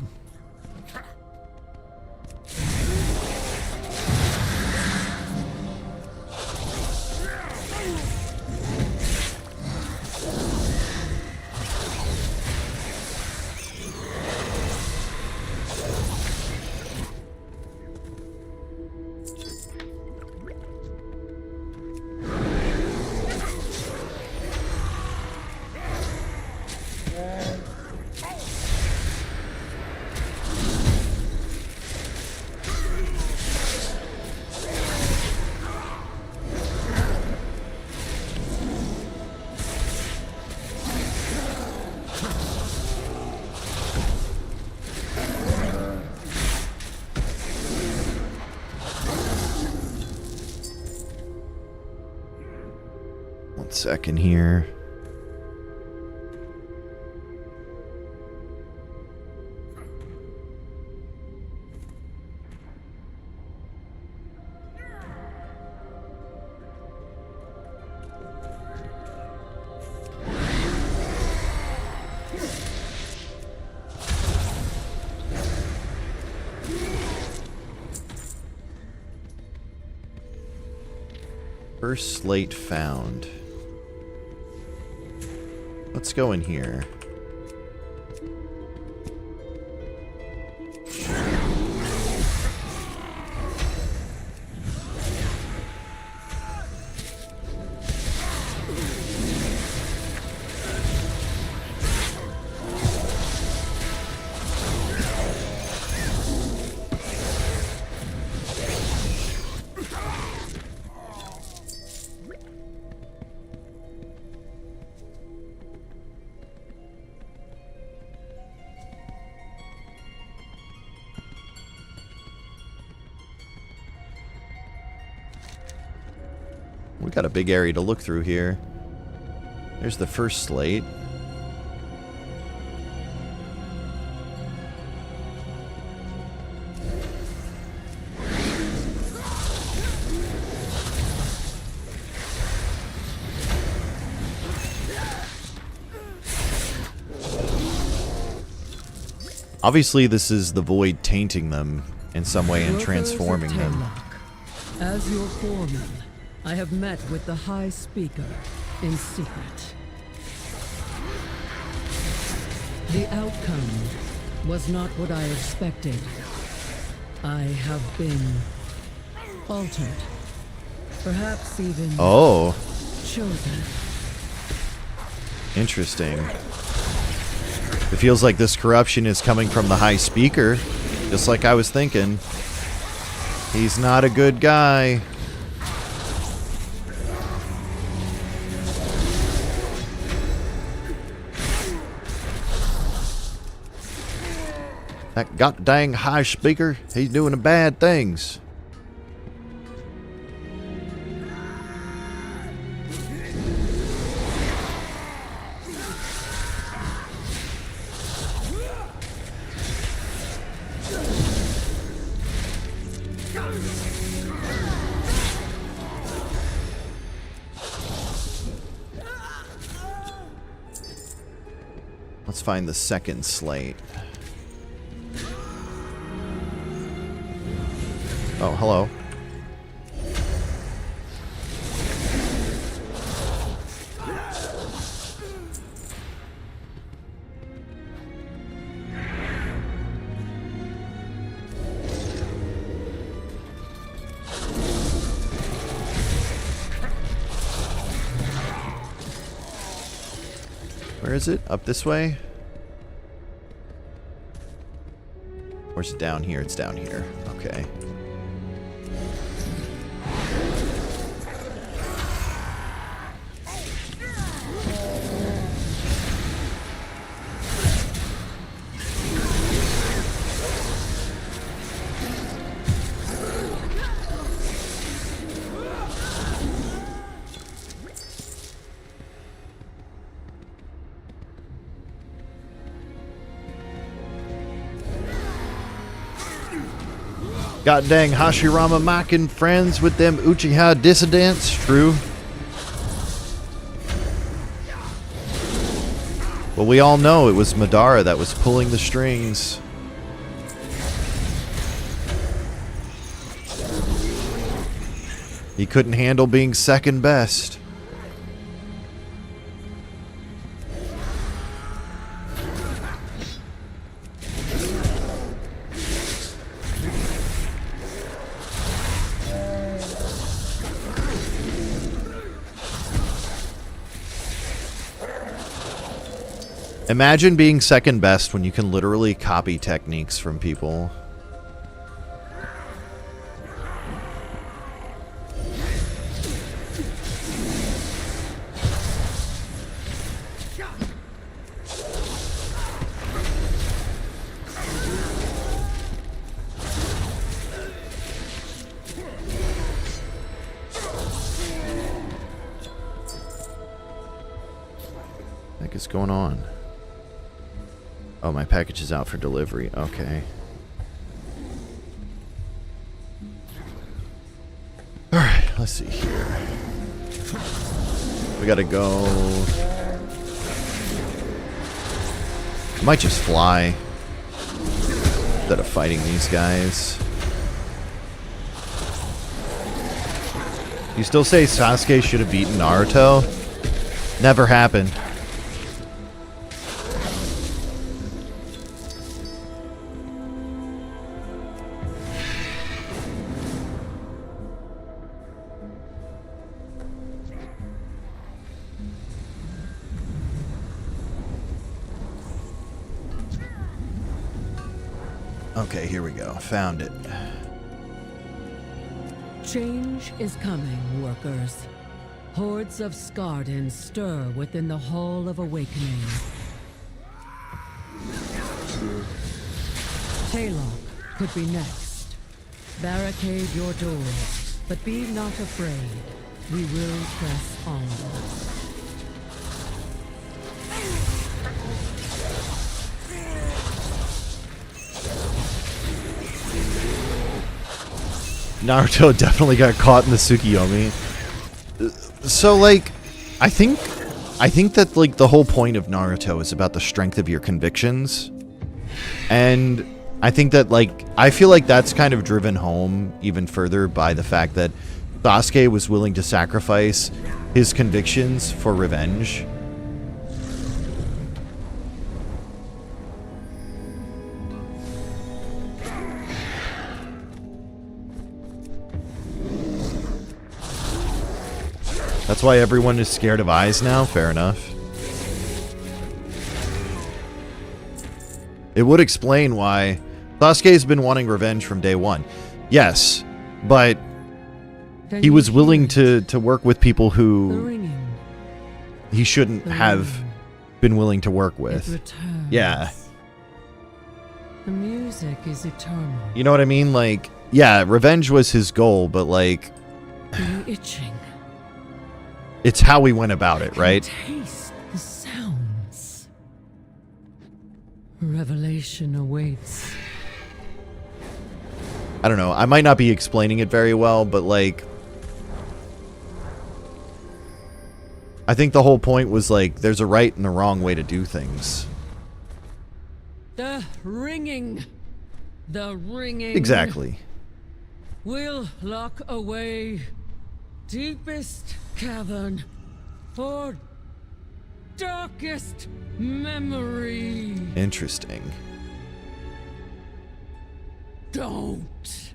Second here. First slate found. Let's go in here. We got a big area to look through here. There's the first slate. Obviously, this is the void tainting them in some way and transforming them. As your foreman, I have met with the High Speaker in secret. The outcome was not what I expected. I have been altered. Perhaps even chosen. Interesting. It feels like this corruption is coming from the High Speaker, just like I was thinking. He's not a good guy. That goddamn High Speaker, he's doing the bad things. Let's find the second slate. Oh, hello. Where is it? Up this way? Or is it down here? It's down here. Okay. God dang Hashirama making friends with them Uchiha dissidents, true. Well, we all know it was Madara that was pulling the strings. He couldn't handle being second best. Imagine being second best when you can literally copy techniques from people. What the heck is going on? Oh, my package is out for delivery. Okay. Alright, let's see here. We gotta go. I might just fly instead of fighting these guys. You still say Sasuke should have beaten Naruto? Never happened. Okay, here we go. Found it. Change is coming, workers. Hordes of Skardens stir within the Hall of Awakening. Taylok could be next. Barricade your doors, but be not afraid. We will press on. Naruto definitely got caught in the Tsukiyomi. So, like, I think that, like, the whole point of Naruto is about the strength of your convictions. And I think that, like, I feel like that's kind of driven home even further by the fact that Sasuke was willing to sacrifice his convictions for revenge. That's why everyone is scared of eyes now? Fair enough. It would explain why Sasuke's been wanting revenge from day one. Yes, but he was willing to work with people who he shouldn't have been willing to work with. Yeah. The music is eternal. You know what I mean? Like, yeah, revenge was his goal, but like... itching. It's how we went about it, right? Taste the sounds. Revelation awaits. I don't know. I might not be explaining it very well, but like... I think the whole point was like, there's a right and a wrong way to do things. The ringing. The ringing. Exactly. Will lock away deepest cavern for darkest memory. Interesting. Don't.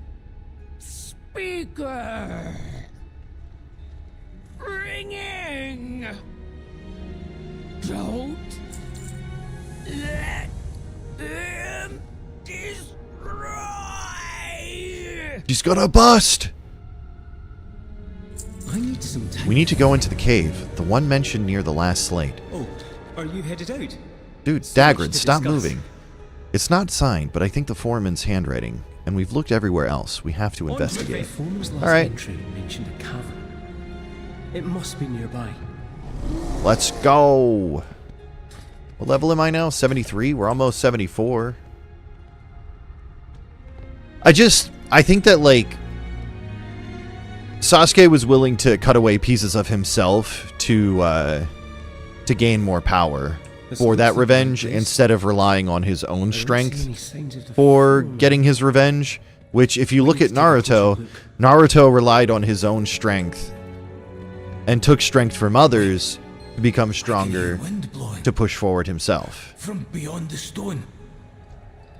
Speaker. Ringing. Don't let them destroy. She's gonna bust. I need some time. We need to go into the cave, the one mentioned near the last slate. Oh, are you headed out? Dude, Dagrid, stop moving. It's not signed, but I think the foreman's handwriting, and we've looked everywhere else. We have to investigate. All right. Mentioned a cavern. It must be nearby. Let's go. What level am I now? 73? We're almost 74. I think that, like, Sasuke was willing to cut away pieces of himself to gain more power for that revenge instead of relying on his own strength for getting his revenge, which if you look at Naruto, Naruto relied on his own strength and took strength from others to become stronger to push forward himself. From beyond the stone.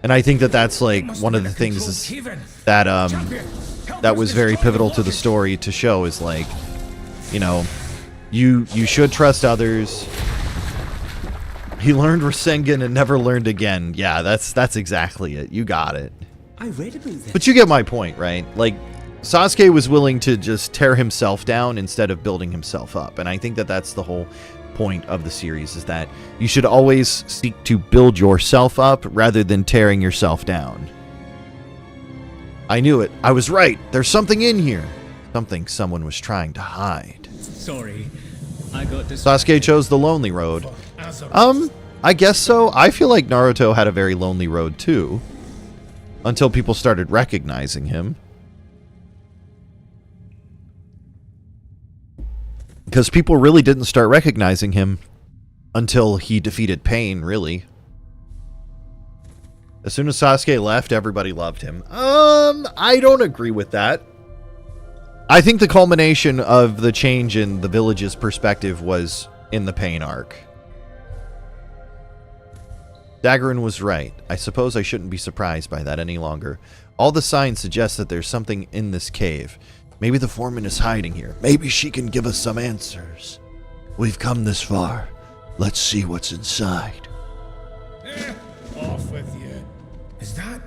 And I think that that's like one of the things that that was very pivotal to the story to show is like, you know, you should trust others. He learned Rasengan and never learned again. Yeah, that's exactly it. You got it. I read about this. But you get my point, right? Like, Sasuke was willing to just tear himself down instead of building himself up. And I think that that's the whole point of the series, is that you should always seek to build yourself up rather than tearing yourself down. I knew it. I was right. There's something in here. Something someone was trying to hide. Sorry, I got this. Sasuke chose the lonely road. I guess so. I feel like Naruto had a very lonely road too. Until people started recognizing him. Because people really didn't start recognizing him until he defeated Pain, really. As soon as Sasuke left, everybody loved him. I don't agree with that. I think the culmination of the change in the village's perspective was in the Pain arc. Daggerin was right. I suppose I shouldn't be surprised by that any longer. All the signs suggest that there's something in this cave. Maybe the foreman is hiding here. Maybe she can give us some answers. We've come this far. Let's see what's inside. Off with you. Is that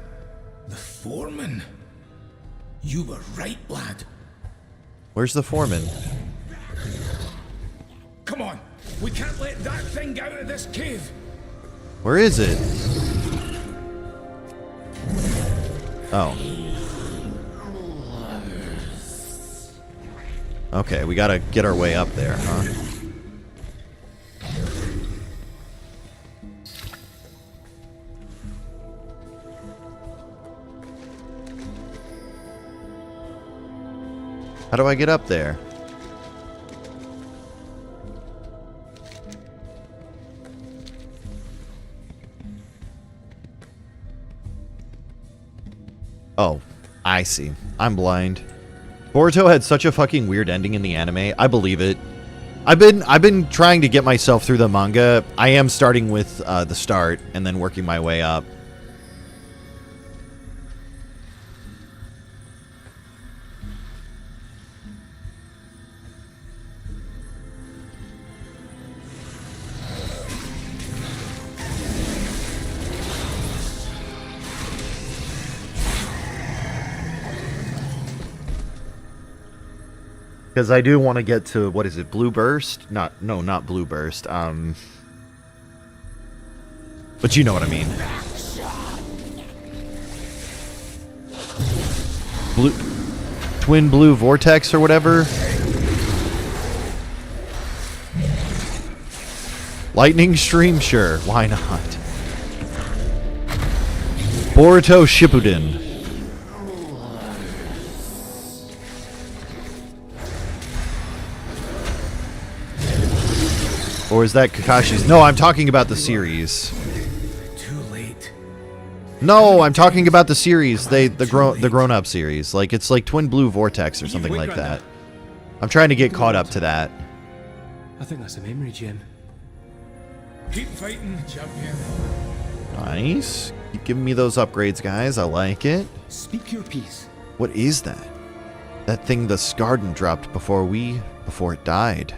the foreman? You were right, lad. Where's the foreman? Come on. We can't let that thing get out of this cave. Where is it? Oh. Okay, we gotta get our way up there, huh? How do I get up there? Oh, I see. I'm blind. Boruto had such a fucking weird ending in the anime. I believe it. I've been trying to get myself through the manga. I am starting with the start and then working my way up. Because I do want to get to, what is it, Blue Burst? No, not Blue Burst. But you know what I mean. Twin Blue Vortex or whatever? Lightning Stream? Sure, why not? Boruto Shippuden. Or is that Kakashi's? No, I'm talking about the series. Too late. No, I'm talking about the series. The grown-up series. Like, it's like Twin Blue Vortex or something like that. I'm trying to get caught up to that. I think that's a memory gem. Keep fighting, champion. Nice. Keep giving me those upgrades, guys. I like it. Speak your piece. What is that? That thing the Skarden dropped before it died.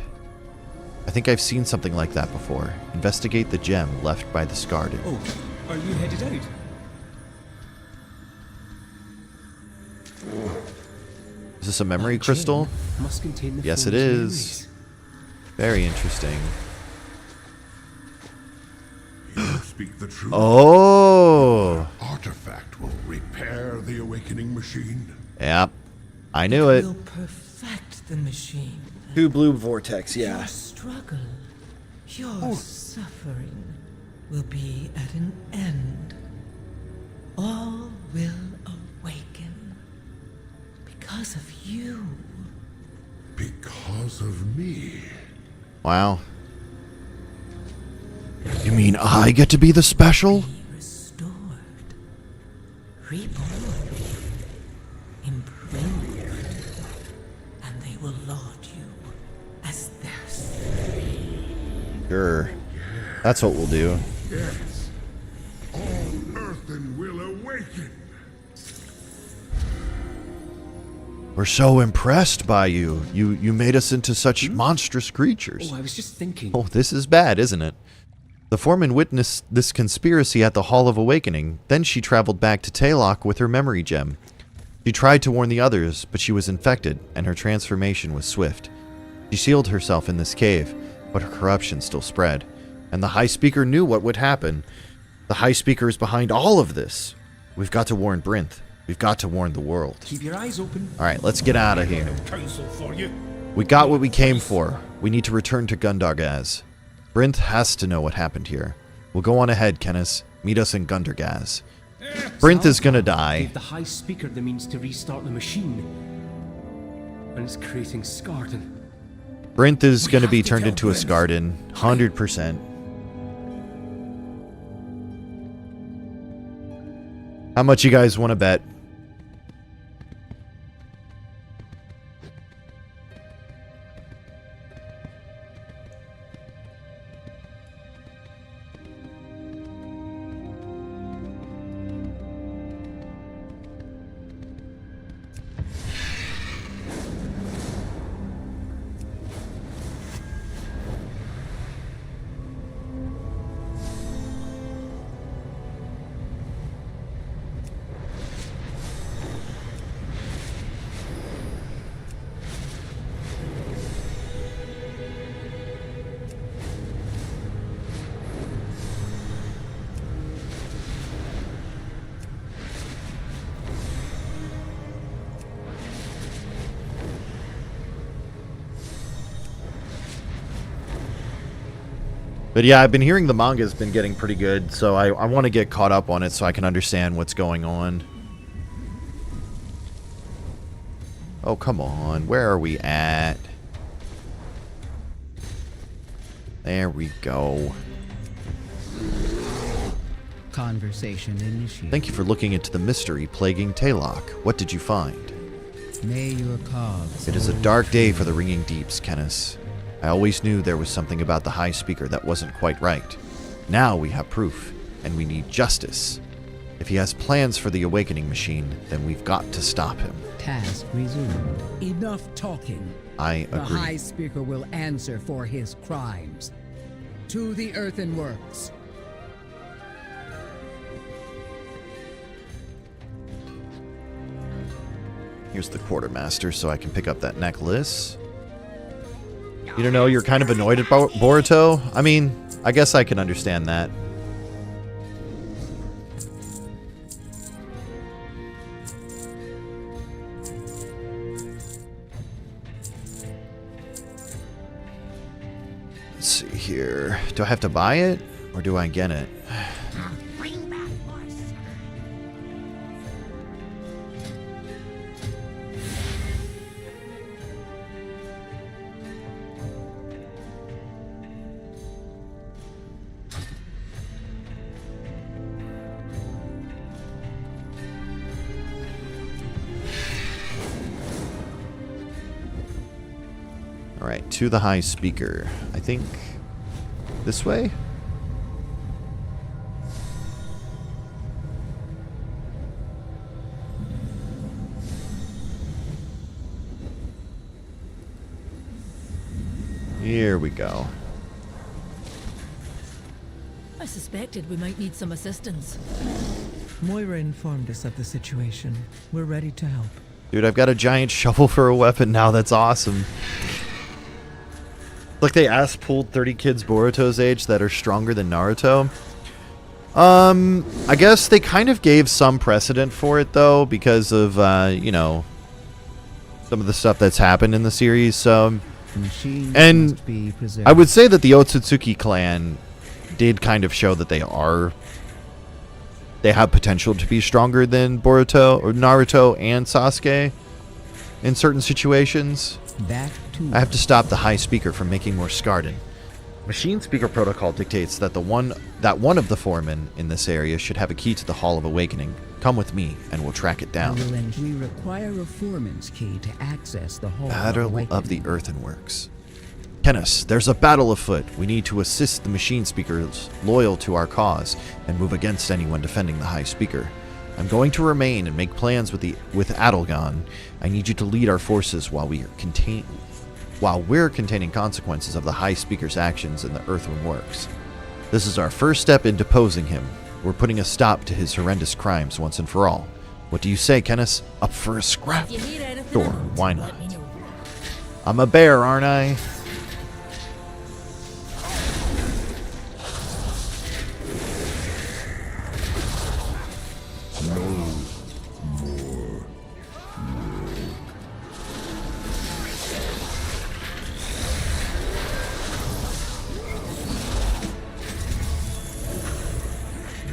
I think I've seen something like that before. Investigate the gem left by the Skarden. Oh, are you headed out? Is this a memory crystal? Must contain the Yes, it fool's is. Very interesting. You speak the truth. Oh! Artifact will repair the awakening machine. Yep. I knew it. Will perfect the machine. Two Blue Vortex, yeah. Your struggle, your suffering will be at an end. All will awaken because of you. Because of me. Wow. You mean I get to be the special? Restored, reborn, improved, and they will laud you as theirs. Sure. That's what we'll do. Yes. All earthen will awaken. We're so impressed by you. You made us into such monstrous creatures. Oh, I was just thinking. Oh, this is bad, isn't it? The foreman witnessed this conspiracy at the Hall of Awakening. Then she traveled back to Taylok with her memory gem. She tried to warn the others, but she was infected, and her transformation was swift. She sealed herself in this cave, but her corruption still spread. And the High Speaker knew what would happen. The High Speaker is behind all of this. We've got to warn Brinth. We've got to warn the world. Keep your eyes open. Alright, let's get out of here. Counsel for you. We got what we came for. We need to return to Gundargaz. Brinth has to know what happened here. We'll go on ahead, Kenneth. Meet us in Gundargaz. Brinth is gonna die. Gave the High Speaker the means to restart the machine. And it's creating Skarden. Brinth is gonna be turned into a Skarden. 100%. How much you guys want to bet? But yeah, I've been hearing the manga's been getting pretty good, so I want to get caught up on it so I can understand what's going on. Oh, come on. Where are we at? There we go. Conversation initiated. Thank you for looking into the mystery plaguing Taylok. What did you find? May your cause. It is a dark day for the Ringing Deeps, Kenneth. I always knew there was something about the High Speaker that wasn't quite right. Now we have proof, and we need justice. If he has plans for the Awakening Machine, then we've got to stop him. Task resumed. Enough talking. I agree. The High Speaker will answer for his crimes. To the Earthen Works. Here's the Quartermaster so I can pick up that necklace. You don't know, you're kind of annoyed at Boruto? I mean, I guess I can understand that. Let's see here. Do I have to buy it? Or do I get it? Alright, to the High Speaker. I think this way? Here we go. I suspected we might need some assistance. Moira informed us of the situation. We're ready to help. Dude, I've got a giant shovel for a weapon now. That's awesome. Like they ass-pulled 30 kids Boruto's age that are stronger than Naruto. I guess they kind of gave some precedent for it, though, because of, you know, some of the stuff that's happened in the series, so... And I would say that the Otsutsuki clan did kind of show that they have potential to be stronger than Boruto, or Naruto and Sasuke in certain situations. I have to stop the High Speaker from making more Scarden. Machine Speaker Protocol dictates that one of the foremen in this area should have a key to the Hall of Awakening. Come with me, and we'll track it down. We require a foreman's key to access the Hall Battle of the Earthenworks. Kenneth, there's a battle afoot. We need to assist the Machine Speakers loyal to our cause, and move against anyone defending the High Speaker. I'm going to remain and make plans with Adelgon. I need you to lead our forces while we're containing consequences of the High Speaker's actions in the Earthen Works. This is our first step in deposing him. We're putting a stop to his horrendous crimes once and for all. What do you say, Kenneth? Up for a scrap? Sure, why not? I'm a bear, aren't I?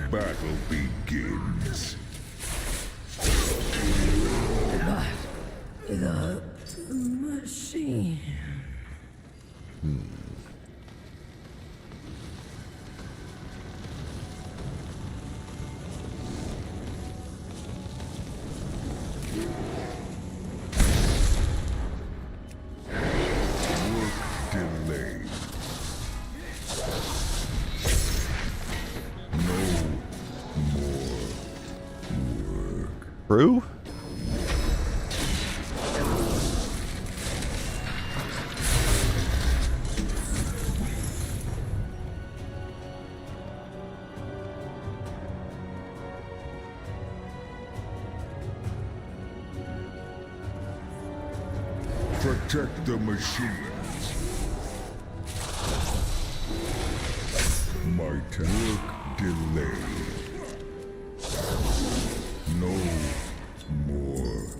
Battle begins. The machine. Delayed. True? Protect the machines. My work delayed. No more work.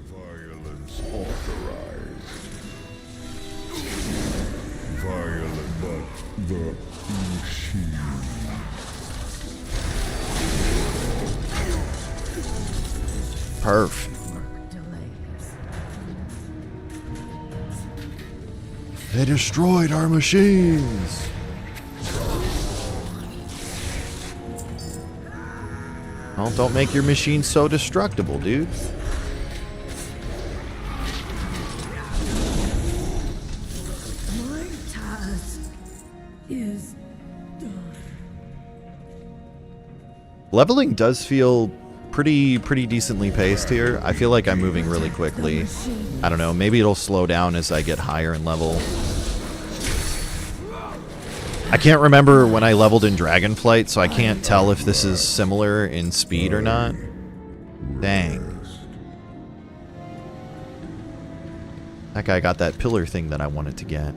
Violence authorized. Violent but The machine. Perf. They destroyed our machines. Well, don't make your machine so destructible, dude. My task is done. Leveling does feel pretty decently paced here. I feel like I'm moving really quickly. I don't know, maybe it'll slow down as I get higher in level. I can't remember when I leveled in Dragonflight, so I can't tell if this is similar in speed or not. Dang. That guy got that pillar thing that I wanted to get.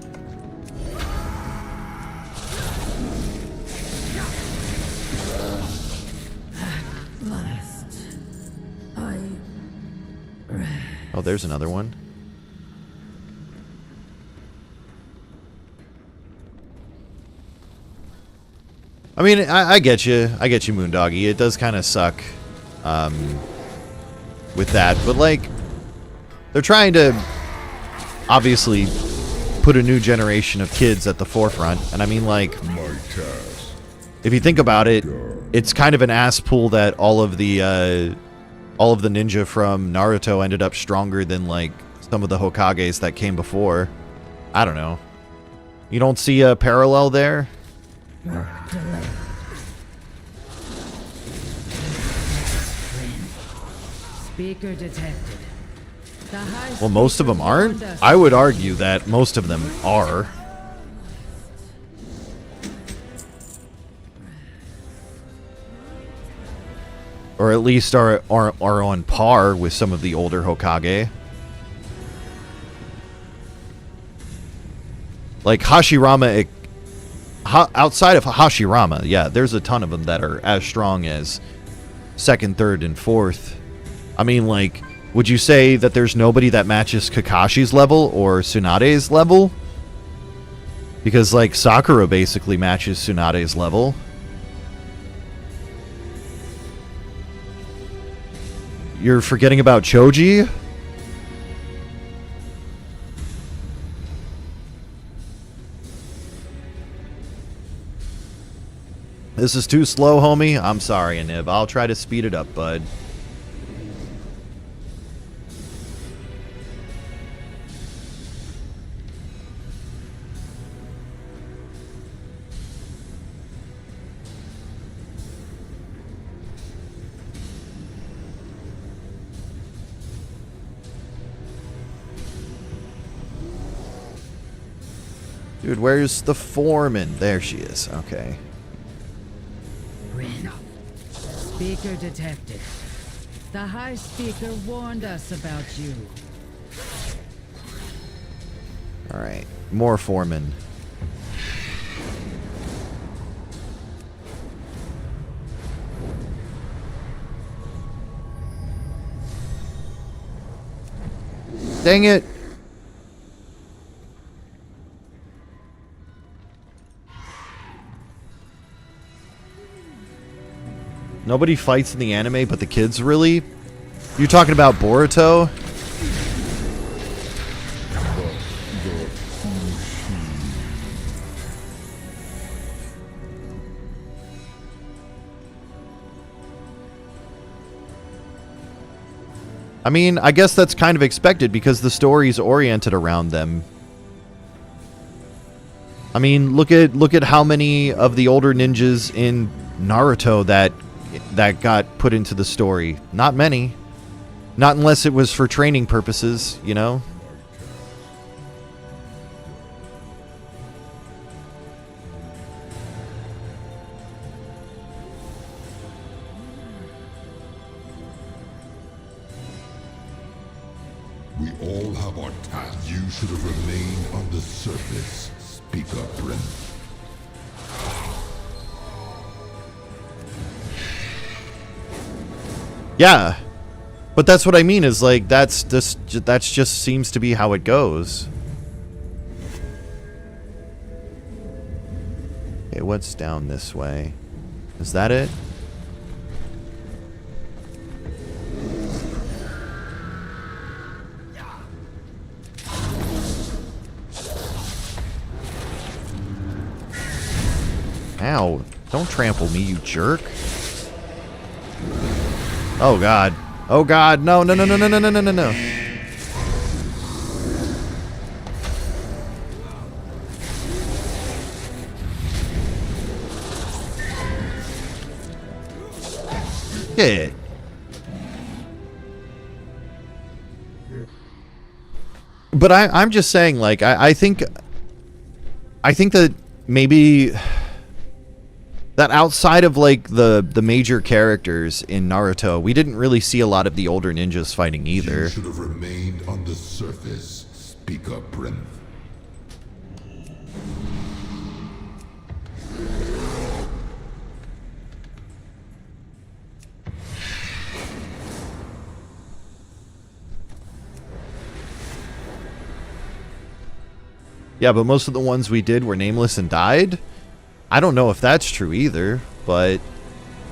Oh, there's another one. I mean, I get you. I get you, Moondoggy. It does kind of suck with that. But, like, they're trying to obviously put a new generation of kids at the forefront. And I mean, like, if you think about it, it's kind of an ass pull that all of the ninja from Naruto ended up stronger than, like, some of the Hokages that came before. I don't know. You don't see a parallel there? Speaker detected. Well, most of them aren't. I would argue that most of them are. Or at least are on par with some of the older Hokage. Like Hashirama, outside of Hashirama, yeah, there's a ton of them that are as strong as 2nd, 3rd, and 4th. I mean, like, would you say that there's nobody that matches Kakashi's level or Tsunade's level? Because, like, Sakura basically matches Tsunade's level. You're forgetting about Choji? This is too slow, homie. I'm sorry, Anib. I'll try to speed it up, bud. Dude, where's the foreman? There she is. Okay. Speaker detected. The High Speaker warned us about you. Alright. More foremen. Dang it! Nobody fights in the anime, but the kids really? You talking about Boruto? I mean, I guess that's kind of expected because the story's oriented around them. I mean, look at how many of the older ninjas in Naruto that got put into the story. Not many. Not unless it was for training purposes, you know? We all have our task. You should have remained on the surface. Speak up, Brent. Yeah, but that's what I mean is like that's just seems to be how it goes. Okay, what's down this way? Is that it? Ow. Don't trample me, you jerk. Oh, God. Oh, God. No, no, no, no, no, no, no, no, no. Yeah. But I'm just saying, like, I think that maybe that outside of like the major characters in Naruto, we didn't really see a lot of the older ninjas fighting either. You should have remained on the surface, Speaker Prince. Yeah, but most of the ones we did were nameless and died. I don't know if that's true either, but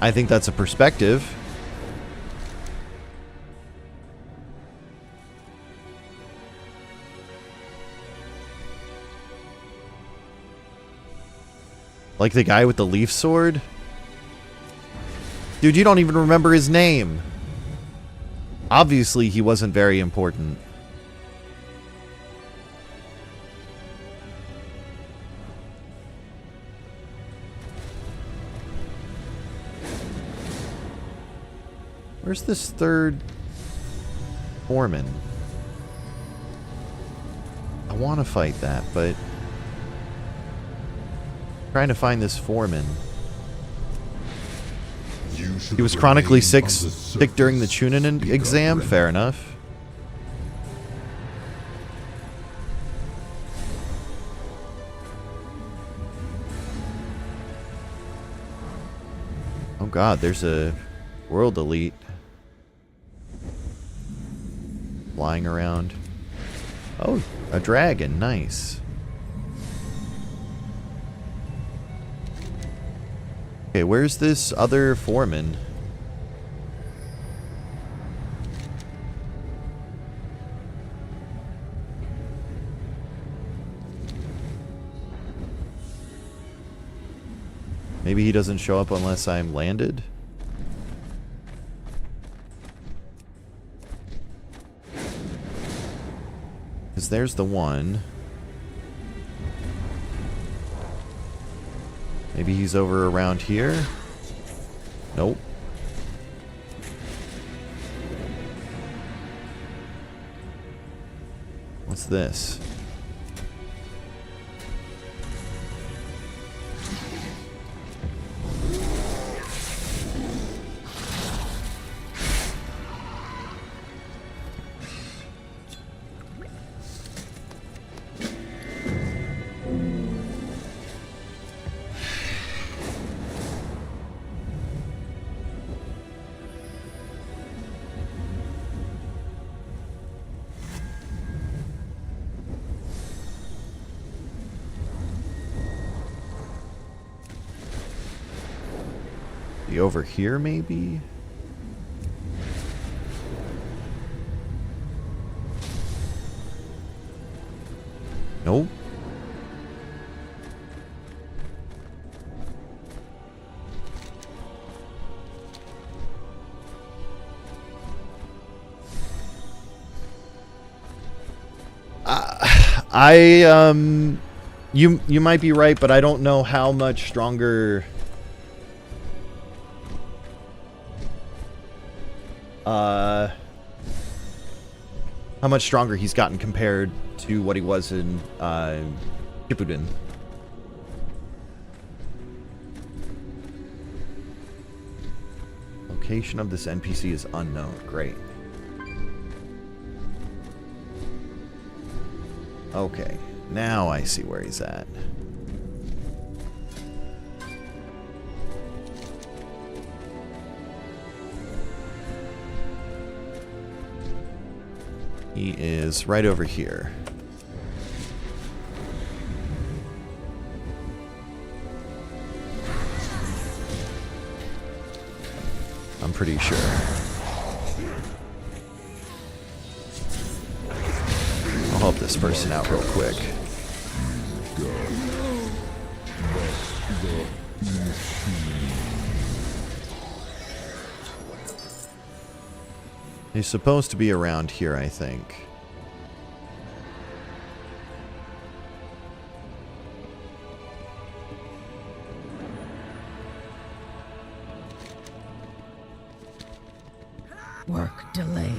I think that's a perspective. Like the guy with the leaf sword? Dude, you don't even remember his name. Obviously, he wasn't very important. Where's this third foreman? I want to fight that, but I'm trying to find this foreman. He was chronically sick during the Chunin exam. Fair enough. Oh God, there's a world elite flying around. Oh, a dragon. Nice. Okay, where's this other foreman? Maybe he doesn't show up unless I'm landed? Because there's the one. Maybe he's over around here? Nope. What's this? Over here, maybe? Nope. You might be right, but I don't know how much stronger how much stronger he's gotten compared to what he was in Shippuden. Location of this NPC is unknown. Great. Okay, now I see where he's at. He is right over here. I'm pretty sure. I'll help this person out real quick. He's supposed to be around here, I think. Work delayed.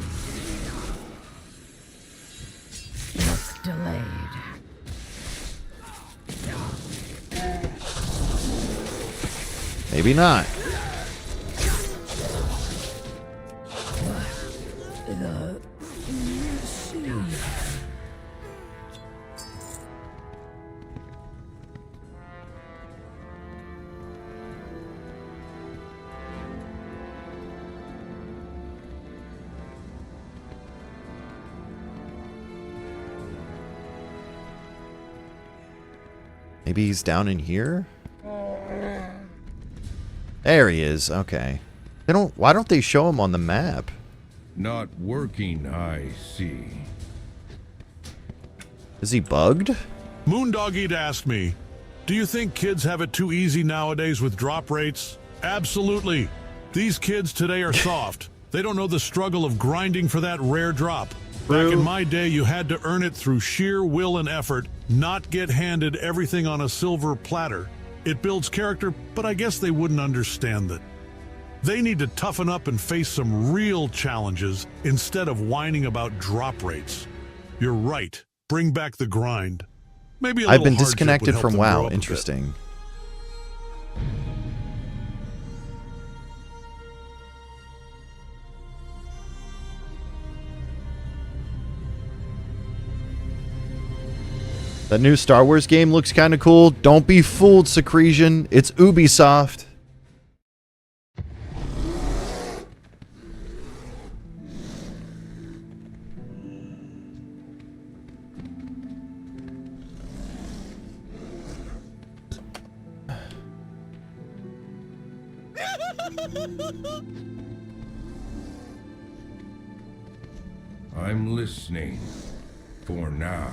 Work delayed. Maybe not. Maybe he's down in here? There he is. Okay. Why don't they show him on the map? Not working, I see. Is he bugged? Moondoggy'd asked me, do you think kids have it too easy nowadays with drop rates? Absolutely. These kids today are soft. They don't know the struggle of grinding for that rare drop. Back in my day, you had to earn it through sheer will and effort, not get handed everything on a silver platter. It builds character, but I guess they wouldn't understand that. They need to toughen up and face some real challenges instead of whining about drop rates. You're right. Bring back the grind. Maybe a little I've been hardship disconnected would help from them grow WoW. up a bit. Interesting. That new Star Wars game looks kind of cool. Don't be fooled, Secretion. It's Ubisoft. I'm listening. For now.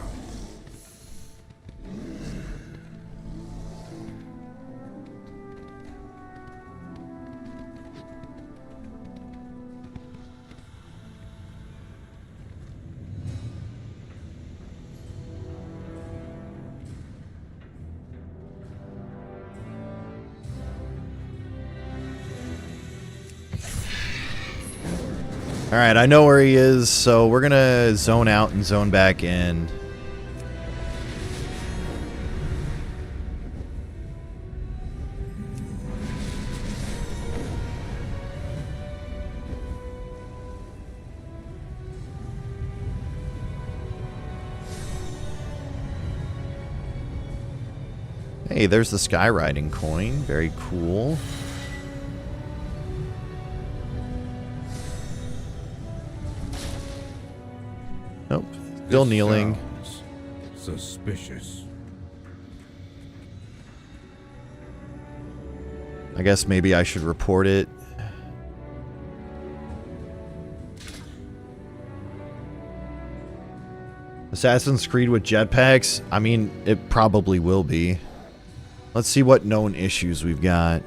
Alright, I know where he is, so we're gonna zone out and zone back in. Hey, there's the skywriting coin. Very cool. Nope. Still kneeling. Suspicious. I guess maybe I should report it. Assassin's Creed with jetpacks? I mean, it probably will be. Let's see what known issues we've got.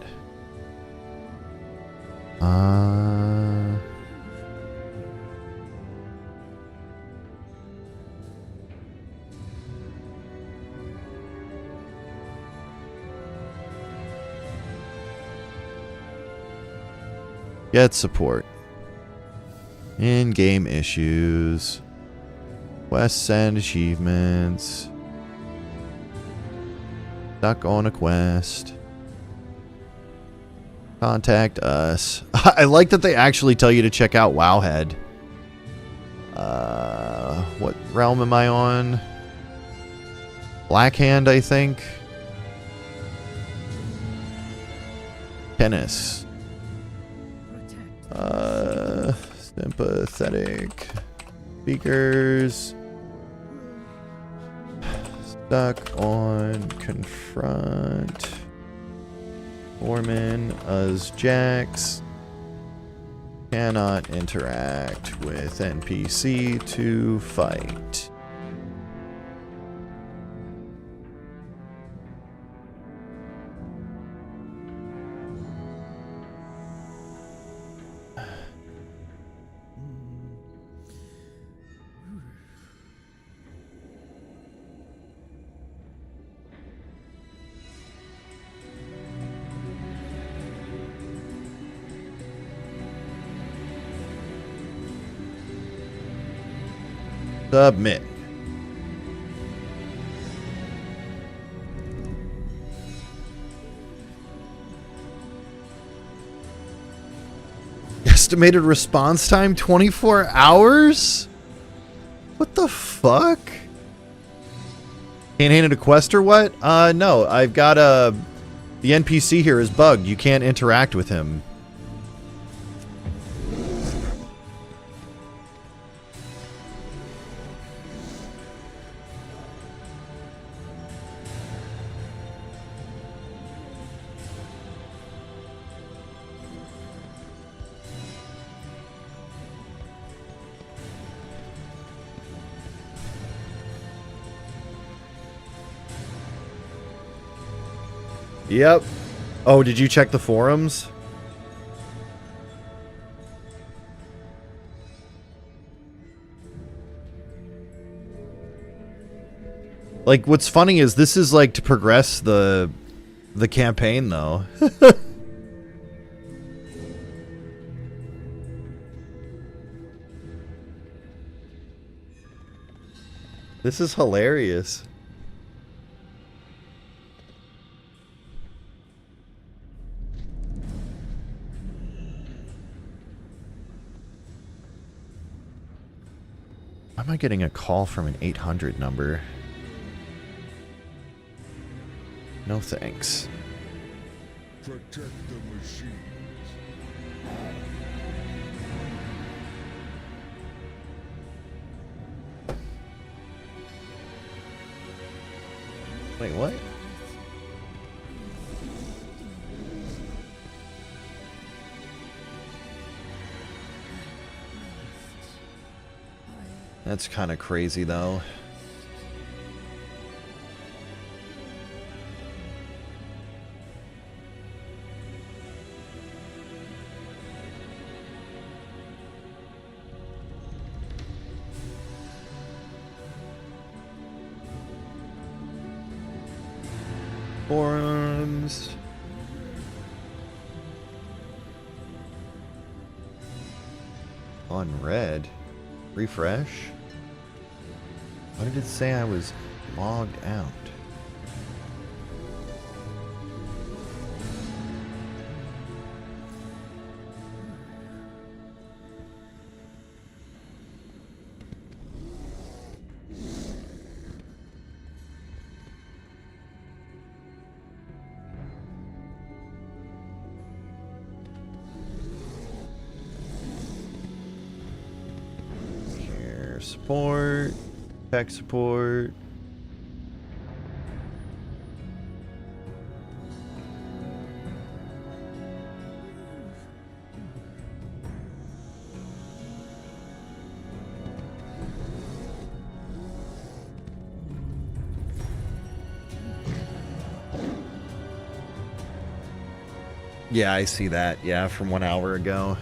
Get support. In-game issues. Quests and achievements. Stuck on a quest. Contact us. I like that they actually tell you to check out Wowhead. What realm am I on? Blackhand, I think. Tennis. Sympathetic. Speakers. Stuck on confront. Foreman, us jacks. Cannot interact with NPC to fight. Submit. Estimated response time 24 hours? What the fuck? Can't hand it a quest or what? No, I've got the NPC here is bugged. You can't interact with him. Yep. Oh, did you check the forums? Like, what's funny is this is like to progress the campaign, though. This is hilarious. Why am I getting a call from an 800 number? No thanks. Protect the machines. Wait, what? That's kind of crazy, though. Forums. Unread. Refresh. Why did it say I was logged out? Here, support. Tech support. Yeah, I see that. Yeah, from 1 hour ago.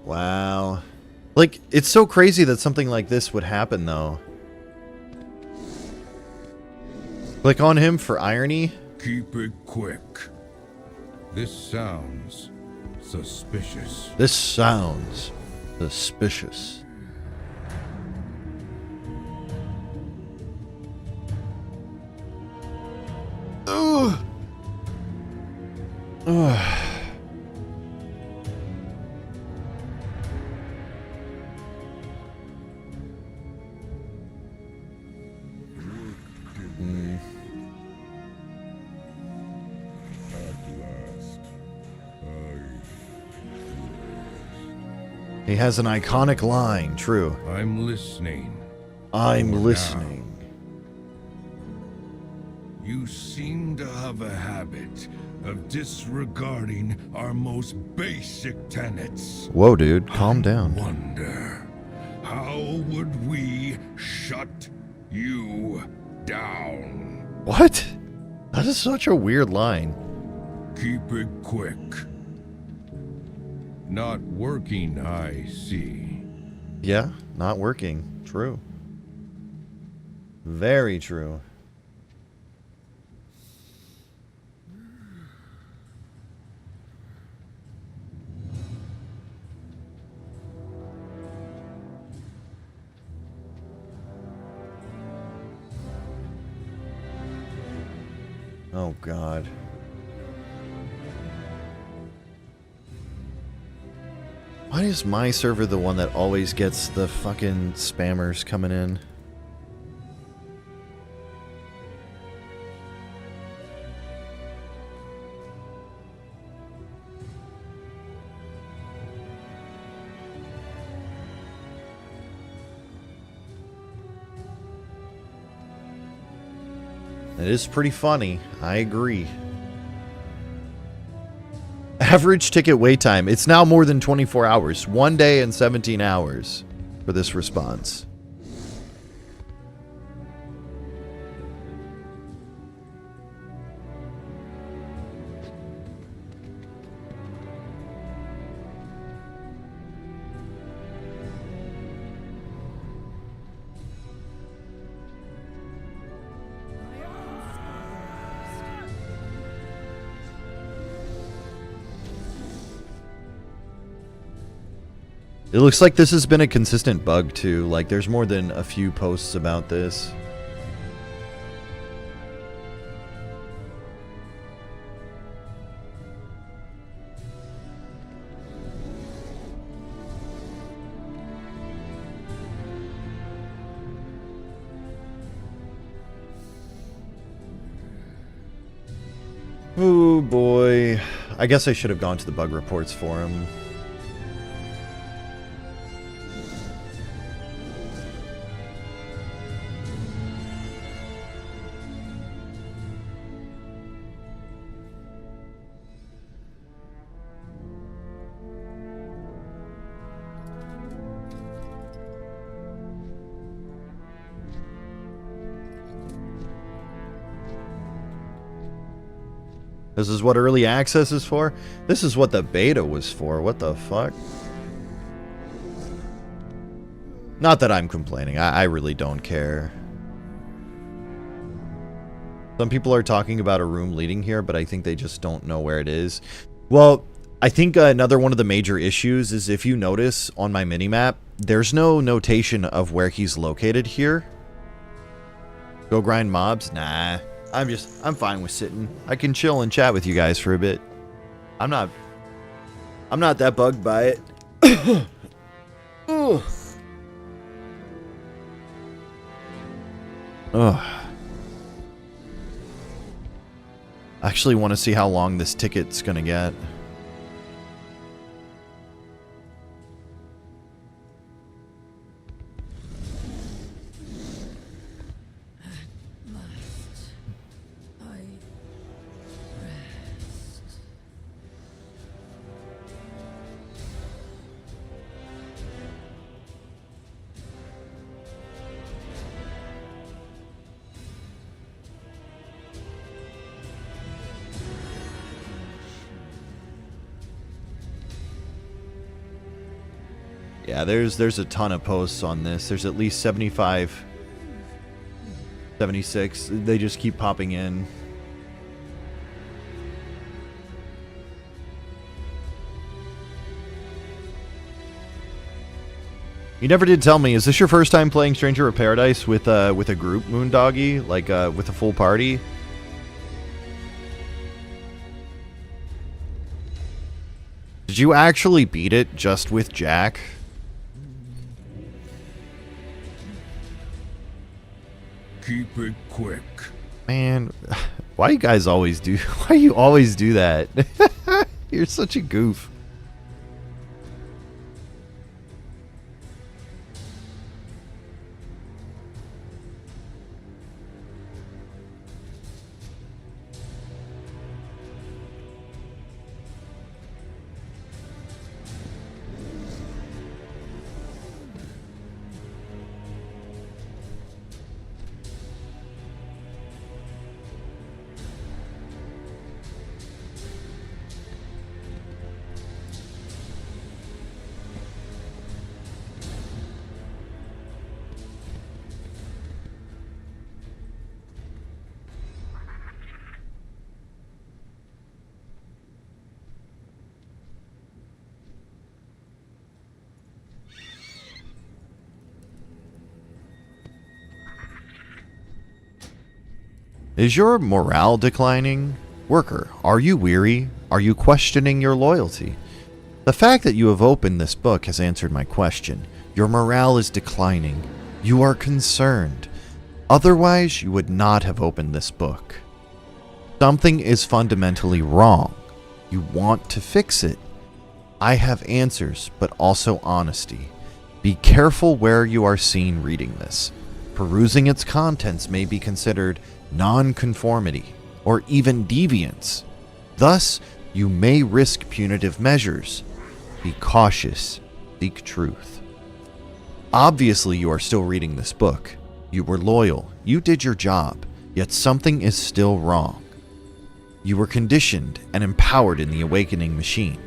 Wow. Like, it's so crazy that something like this would happen, though. Click on him for irony. Keep it quick. This sounds suspicious. This sounds suspicious. Ugh. Ugh. He has an iconic line, true. I'm listening. I'm listening. You seem to have a habit of disregarding our most basic tenets. Whoa, dude, calm down. Wonder, how would we shut you down? What? That is such a weird line. Keep it quick. Not working, I see. Yeah, not working. True. Very true. Oh, God. Why is my server the one that always gets the fucking spammers coming in? It is pretty funny. I agree. Average ticket wait time. It's now more than 24 hours. 1 day and 17 hours for this response. It looks like this has been a consistent bug too. Like there's more than a few posts about this. Oh boy. I guess I should have gone to the bug reports for him. This is what early access is for? This is what the beta was for. What the fuck? Not that I'm complaining. I really don't care. Some people are talking about a room leading here, but I think they just don't know where it is. Well, I think another one of the major issues is if you notice on my minimap, there's no notation of where he's located here. Go grind mobs? Nah. I'm fine with sitting. I can chill and chat with you guys for a bit. I'm not that bugged by it. Ugh. I actually want to see how long this ticket's gonna get. Yeah, there's a ton of posts on this. There's at least 75, 76. They just keep popping in. You never did tell me, is this your first time playing Stranger of Paradise with a group, Moondoggy? Like, with a full party? Did you actually beat it just with Jack? Keep it quick. Man, why you guys always do? Why you always do that? You're such a goof. Is your morale declining? Worker, are you weary? Are you questioning your loyalty? The fact that you have opened this book has answered my question. Your morale is declining. You are concerned. Otherwise, you would not have opened this book. Something is fundamentally wrong. You want to fix it. I have answers, but also honesty. Be careful where you are seen reading this. Perusing its contents may be considered non-conformity or even deviance. Thus, you may risk punitive measures. Be cautious. Seek truth. Obviously, you are still reading this book. You were loyal. You did your job. Yet something is still wrong. You were conditioned and empowered in the awakening machine.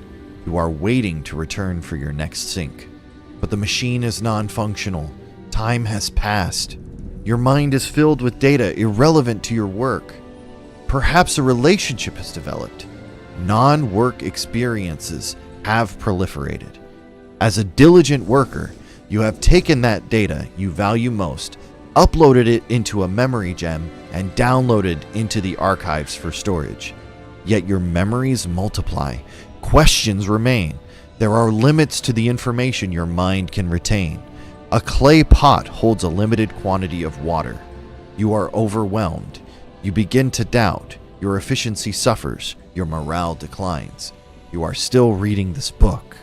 You are waiting to return for your next sync. But the machine is non-functional. Time has passed. Your mind is filled with data irrelevant to your work. Perhaps a relationship has developed. Non-work experiences have proliferated. As a diligent worker, you have taken that data you value most, uploaded it into a memory gem, and downloaded into the archives for storage. Yet your memories multiply. Questions remain. There are limits to the information your mind can retain. A clay pot holds a limited quantity of water. You are overwhelmed. You begin to doubt. Your efficiency suffers. Your morale declines. You are still reading this book.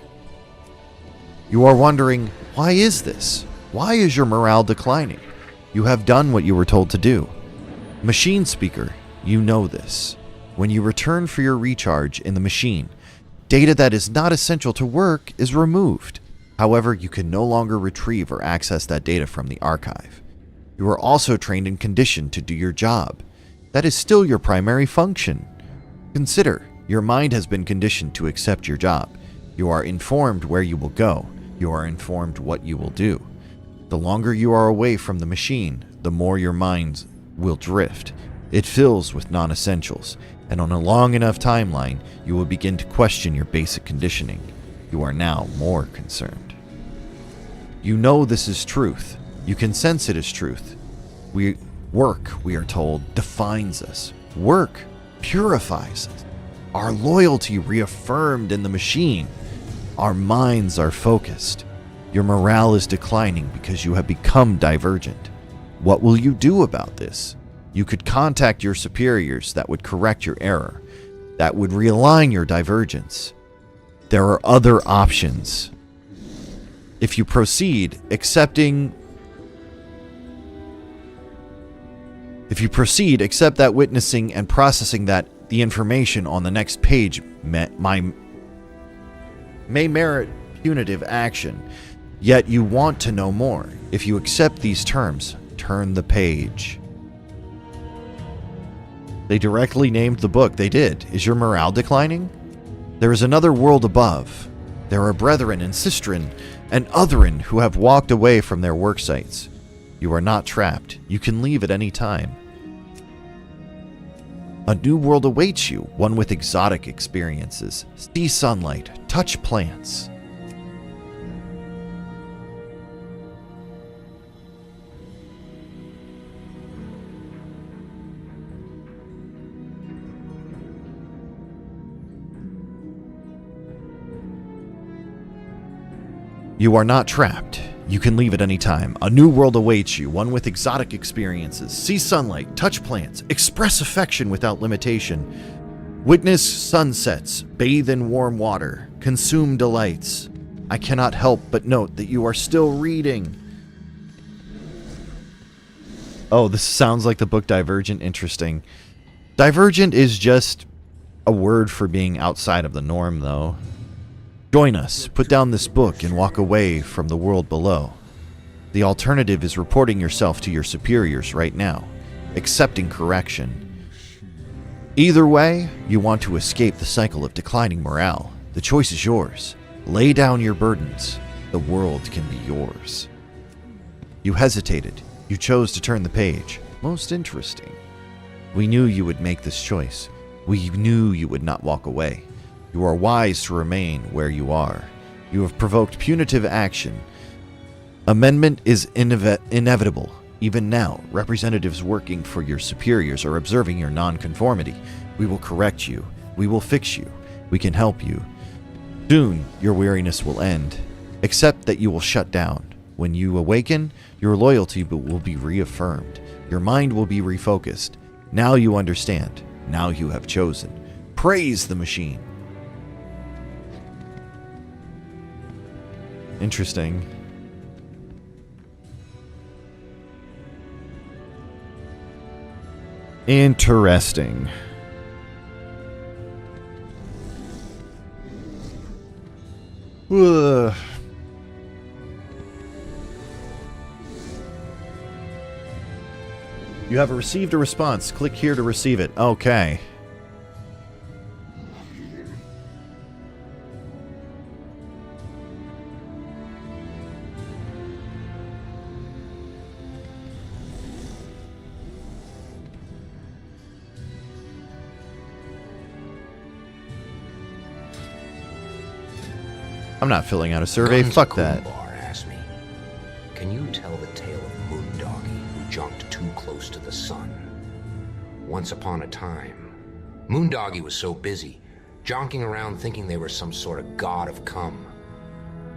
You are wondering, why is this? Why is your morale declining? You have done what you were told to do. Machine speaker, you know this. When you return for your recharge in the machine, data that is not essential to work is removed. However, you can no longer retrieve or access that data from the archive. You are also trained and conditioned to do your job. That is still your primary function. Consider, your mind has been conditioned to accept your job. You are informed where you will go. You are informed what you will do. The longer you are away from the machine, the more your mind will drift. It fills with non-essentials, and on a long enough timeline, you will begin to question your basic conditioning. You are now more concerned. You know this is truth. You can sense it as truth. Work, we are told, defines us. Work purifies us. Our loyalty reaffirmed in the machine. Our minds are focused. Your morale is declining because you have become divergent. What will you do about this? You could contact your superiors that would correct your error, that would realign your divergence. There are other options. If you proceed, accept that witnessing and processing that the information on the next page may merit punitive action, yet you want to know more. If you accept these terms, turn the page. They directly named the book. They did. Is your morale declining? There is another world above. There are brethren and sistren and otherin who have walked away from their work sites. You are not trapped. You can leave at any time. A new world awaits you, one with exotic experiences. See sunlight, touch plants. You are not trapped. You can leave at any time. A new world awaits you, one with exotic experiences. See sunlight, touch plants, express affection without limitation. Witness sunsets, bathe in warm water, consume delights. I cannot help but note that you are still reading. Oh, this sounds like the book Divergent. Interesting. Divergent is just a word for being outside of the norm, though. Join us, put down this book, and walk away from the world below. The alternative is reporting yourself to your superiors right now, accepting correction. Either way, you want to escape the cycle of declining morale. The choice is yours. Lay down your burdens. The world can be yours. You hesitated. You chose to turn the page. Most interesting. We knew you would make this choice. We knew you would not walk away. You are wise to remain where you are. You have provoked punitive action. Amendment is inevitable. Even now, representatives working for your superiors are observing your nonconformity. We will correct you. We will fix you. We can help you. Soon, your weariness will end, except that you will shut down. When you awaken, your loyalty will be reaffirmed. Your mind will be refocused. Now you understand. Now you have chosen. Praise the machine. Interesting. Interesting. Ugh. You have received a response. Click here to receive it. Okay. I'm not filling out a survey. Fuck that. Asked me, can you tell the tale of Moondoggy who jumped too close to the sun? Once upon a time, Moondoggy was so busy, jonking around thinking they were some sort of god of cum.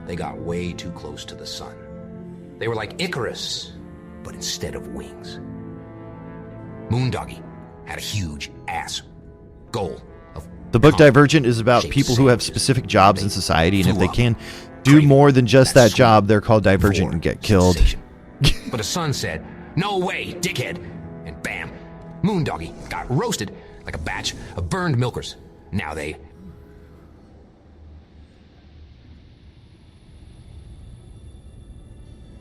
They got way too close to the sun. They were like Icarus, but instead of wings. Moondoggy had a huge ass goal. The book Divergent is about people who have specific jobs in society, and if they can do more than just that job, they're called divergent and get killed. But the sun said, "No way, dickhead!" And bam, Moondoggy got roasted like a batch of burned milkers. Now they...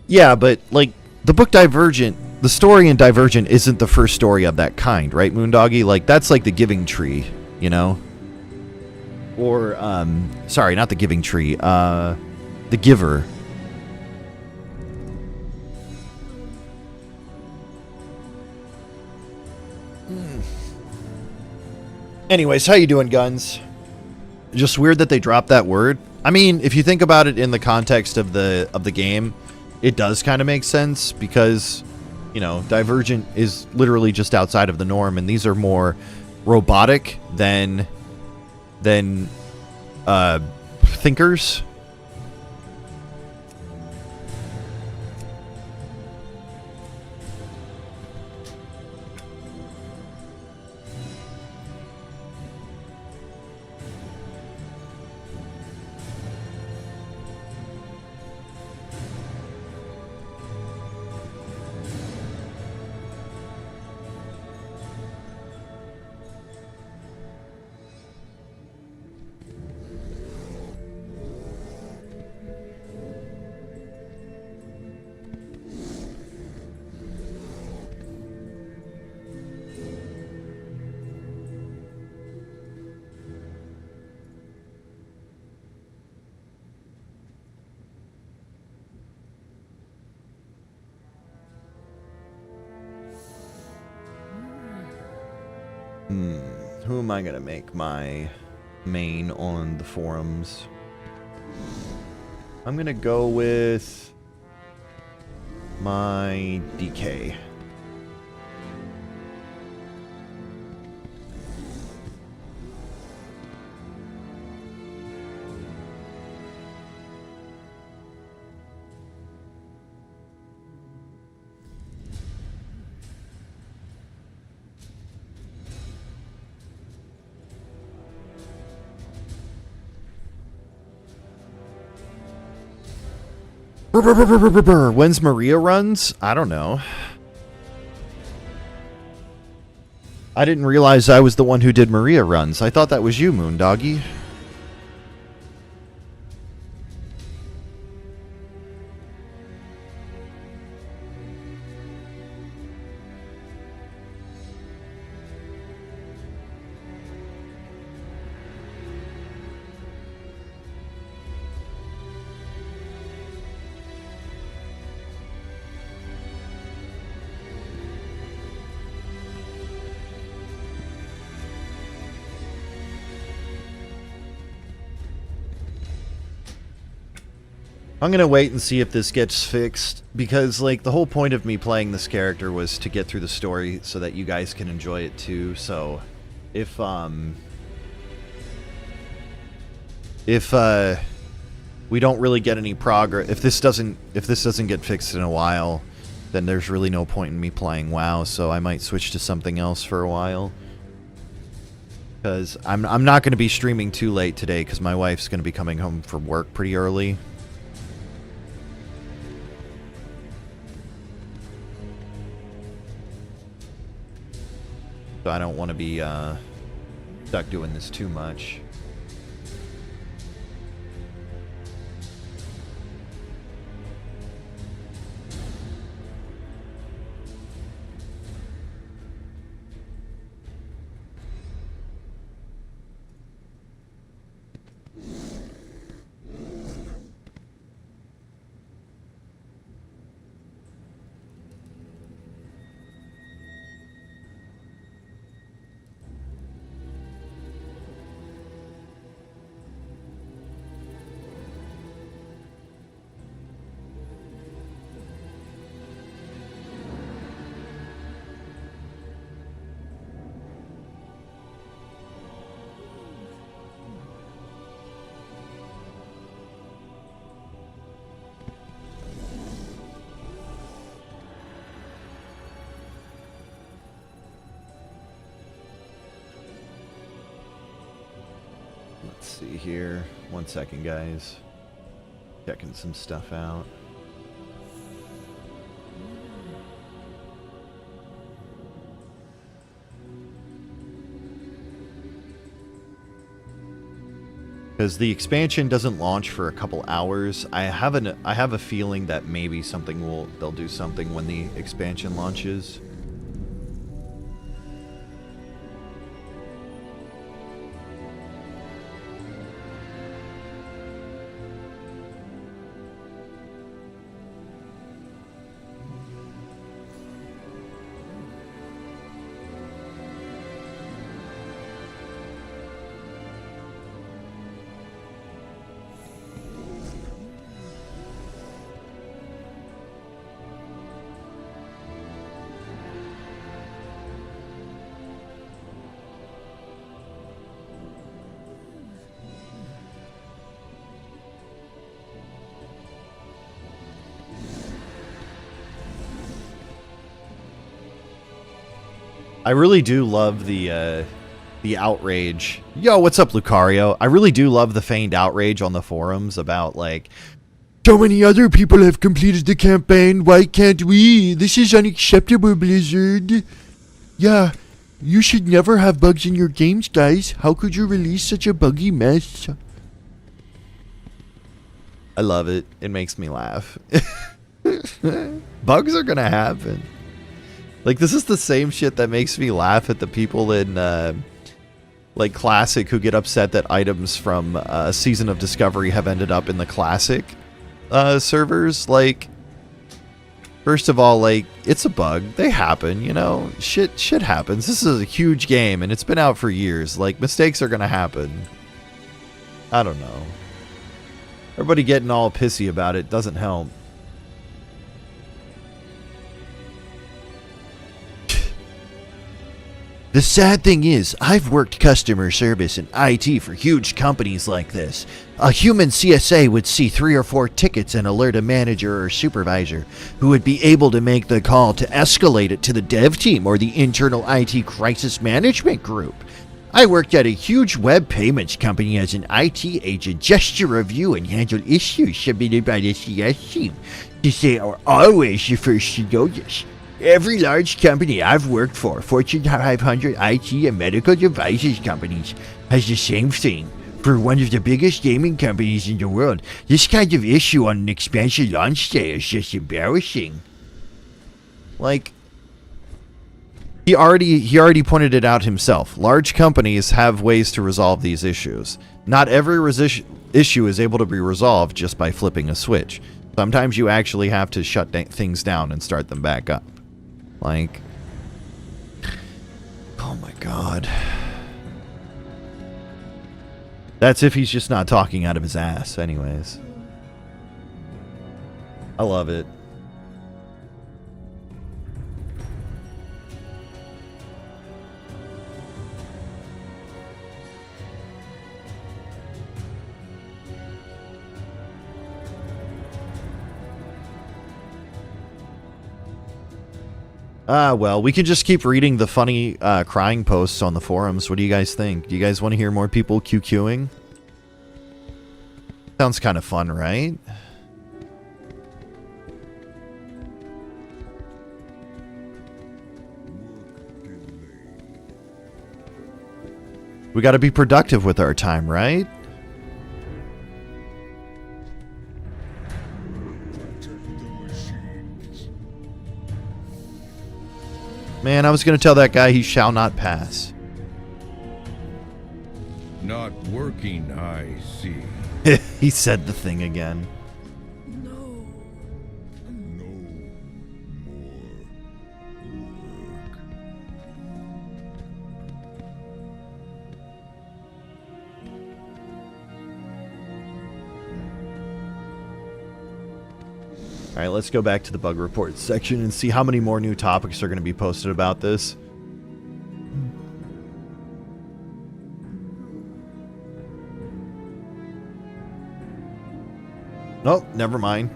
Yeah, but, like, the book Divergent, the story in Divergent isn't the first story of that kind, right, Moondoggy? Like, that's like the Giving Tree, you know? Or, sorry, not the Giving Tree, the Giver. Anyways, how you doing, Guns? Just weird that they dropped that word. I mean, if you think about it in the context of the game, it does kind of make sense because, you know, Divergent is literally just outside of the norm, and these are more robotic than thinkers. Who am I gonna make my main on the forums? I'm gonna go with my DK. When's Maria runs? I don't know. I didn't realize I was the one who did Maria runs. I thought that was you, Moondoggy. I'm gonna wait and see if this gets fixed, because like the whole point of me playing this character was to get through the story so that you guys can enjoy it too. So if we don't really get any progress, if this doesn't get fixed in a while, then there's really no point in me playing WoW. So I might switch to something else for a while, because I'm not going to be streaming too late today, because my wife's going to be coming home from work pretty early. So I don't want to be stuck doing this too much. See here. 1 second, guys. Checking some stuff out. Because the expansion doesn't launch for a couple hours. I have a feeling that maybe they'll do something when the expansion launches. I really do love the outrage. Yo, what's up, Lucario? I really do love the feigned outrage on the forums about, like, so many other people have completed the campaign, why can't we? This is unacceptable, Blizzard. Yeah, you should never have bugs in your games, guys. How could you release such a buggy mess? I love it. It makes me laugh. Bugs are gonna happen. Like, this is the same shit that makes me laugh at the people in, like, Classic who get upset that items from Season of Discovery have ended up in the Classic servers. Like, first of all, like, it's a bug. They happen, you know? Shit happens. This is a huge game, and it's been out for years. Like, mistakes are gonna happen. I don't know. Everybody getting all pissy about it doesn't help. The sad thing is, I've worked customer service and IT for huge companies like this. A human CSA would see 3 or 4 tickets and alert a manager or supervisor, who would be able to make the call to escalate it to the dev team or the internal IT crisis management group. I worked at a huge web payments company as an IT agent just to review and handle issues submitted by the CS team. CSA are always the first to notice. Every large company I've worked for, Fortune 500 IT and medical devices companies, has the same thing. For one of the biggest gaming companies in the world, this kind of issue on an expansion launch day is just embarrassing. Like, he already pointed it out himself. Large companies have ways to resolve these issues. Not every issue is able to be resolved just by flipping a switch. Sometimes you actually have to shut things down and start them back up. Like, oh my god. That's if he's just not talking out of his ass, anyways. I love it. Well, we can just keep reading the funny crying posts on the forums. What do you guys think? Do you guys want to hear more people QQing? Sounds kind of fun, right? We got to be productive with our time, right? Man, I was going to tell that guy he shall not pass. Not working, I see. He said the thing again. All right, let's go back to the bug reports section and see how many more new topics are going to be posted about this. Nope, never mind.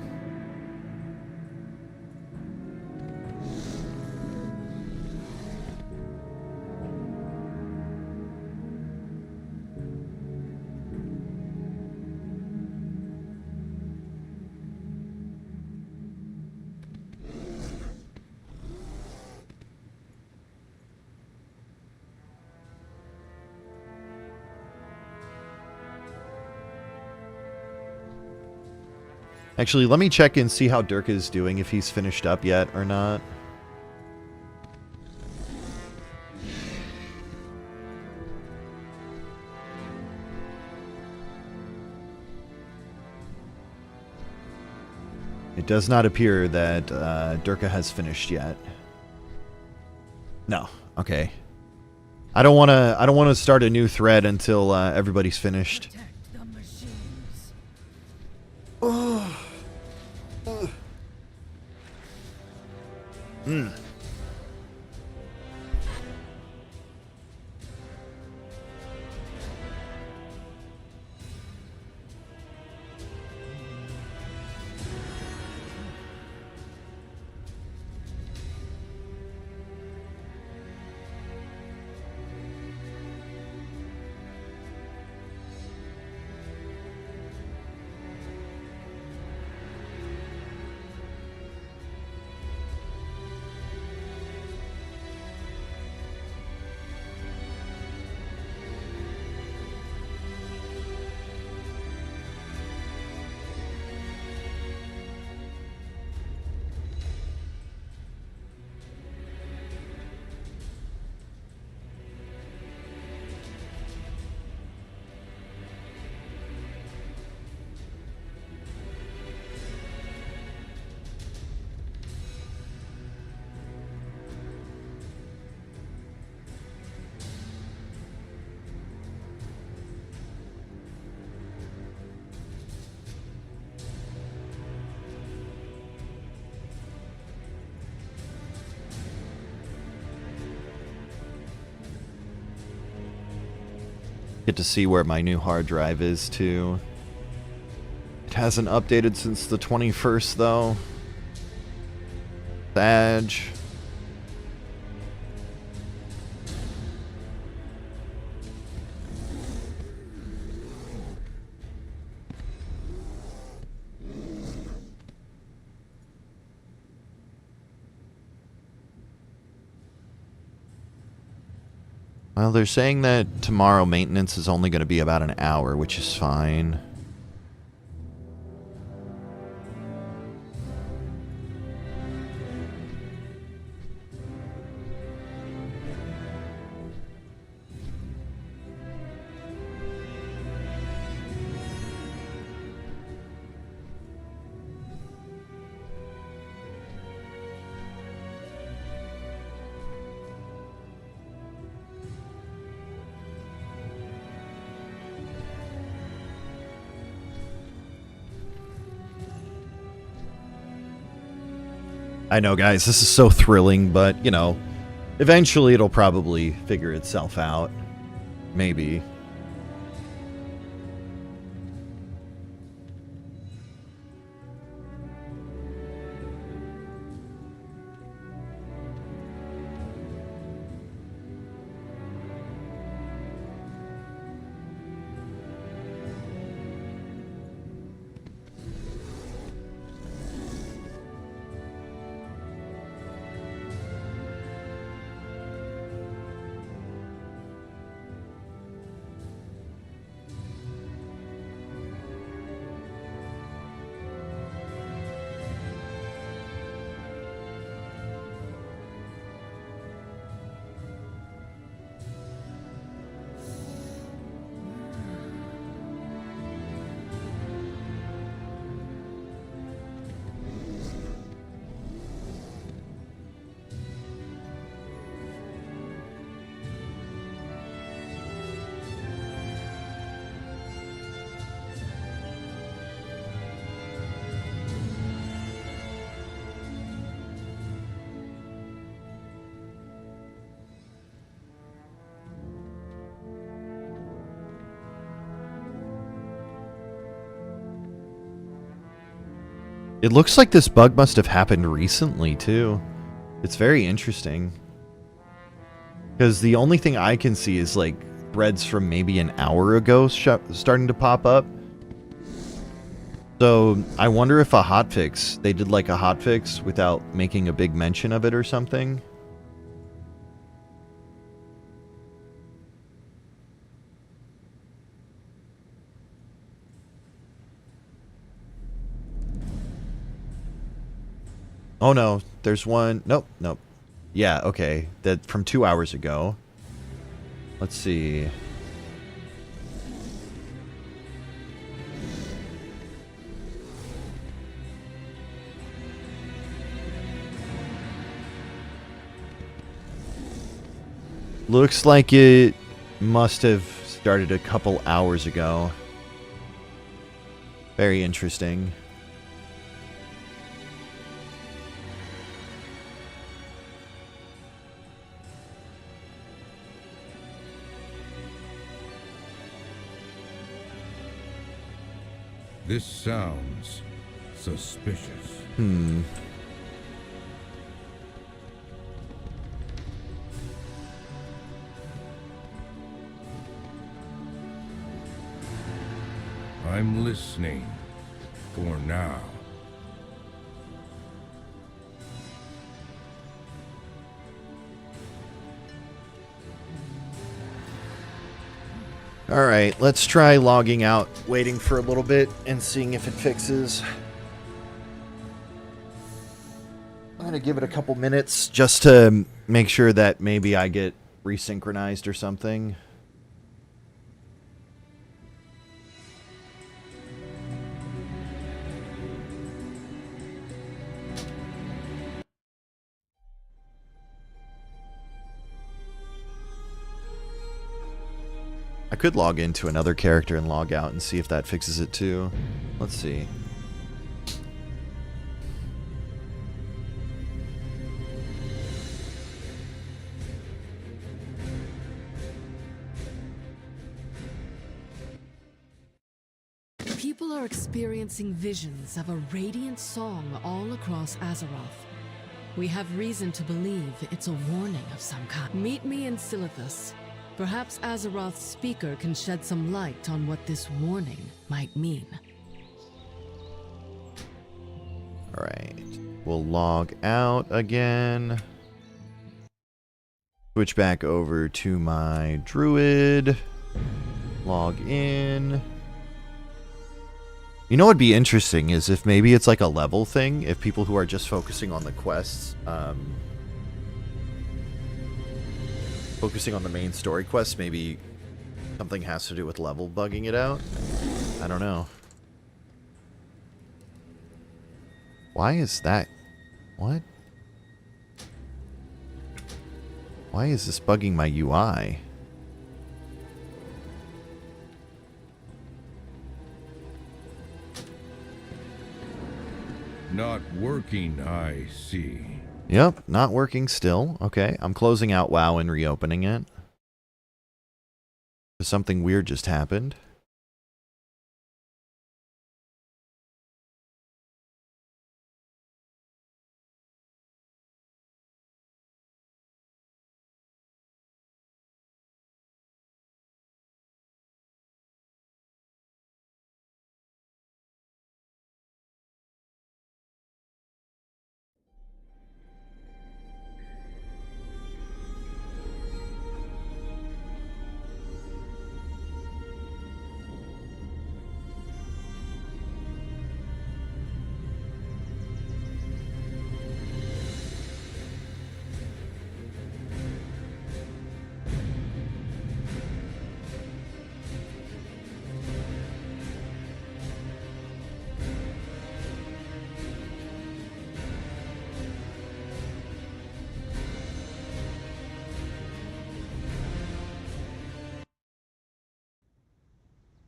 Actually, let me check and see how Dirk is doing, if he's finished up yet or not. It does not appear that Durka has finished yet. No. Okay. I don't want to start a new thread until everybody's finished. Get to see where my new hard drive is too. It hasn't updated since the 21st though. Badge. Well, they're saying that tomorrow maintenance is only going to be about an hour, which is fine. I know, guys, this is so thrilling, but, you know, eventually it'll probably figure itself out. Maybe. It looks like this bug must have happened recently, too. It's very interesting. Because the only thing I can see is, like, threads from maybe an hour ago starting to pop up. So, I wonder if a hotfix, they did like a hotfix without making a big mention of it or something. Oh no, there's one. Nope, nope. Yeah, okay. That from 2 hours ago. Let's see. Looks like it must have started a couple hours ago. Very interesting. This sounds suspicious. I'm listening for now. Alright, let's try logging out, waiting for a little bit, and seeing if it fixes. I'm gonna give it a couple minutes just to make sure that maybe I get resynchronized or something. I could log into another character and log out and see if that fixes it too. Let's see. People are experiencing visions of a radiant song all across Azeroth. We have reason to believe it's a warning of some kind. Meet me in Silithus. Perhaps Azeroth's speaker can shed some light on what this warning might mean. Alright. We'll log out again. Switch back over to my druid. Log in. You know what would be interesting is if maybe it's like a level thing, if people who are just focusing on the quests, focusing on the main story quests, maybe something has to do with level bugging it out. I don't know. Why is that? What? Why is this bugging my UI? Not working, I see. Yep, not working still. Okay, I'm closing out WoW and reopening it. Something weird just happened.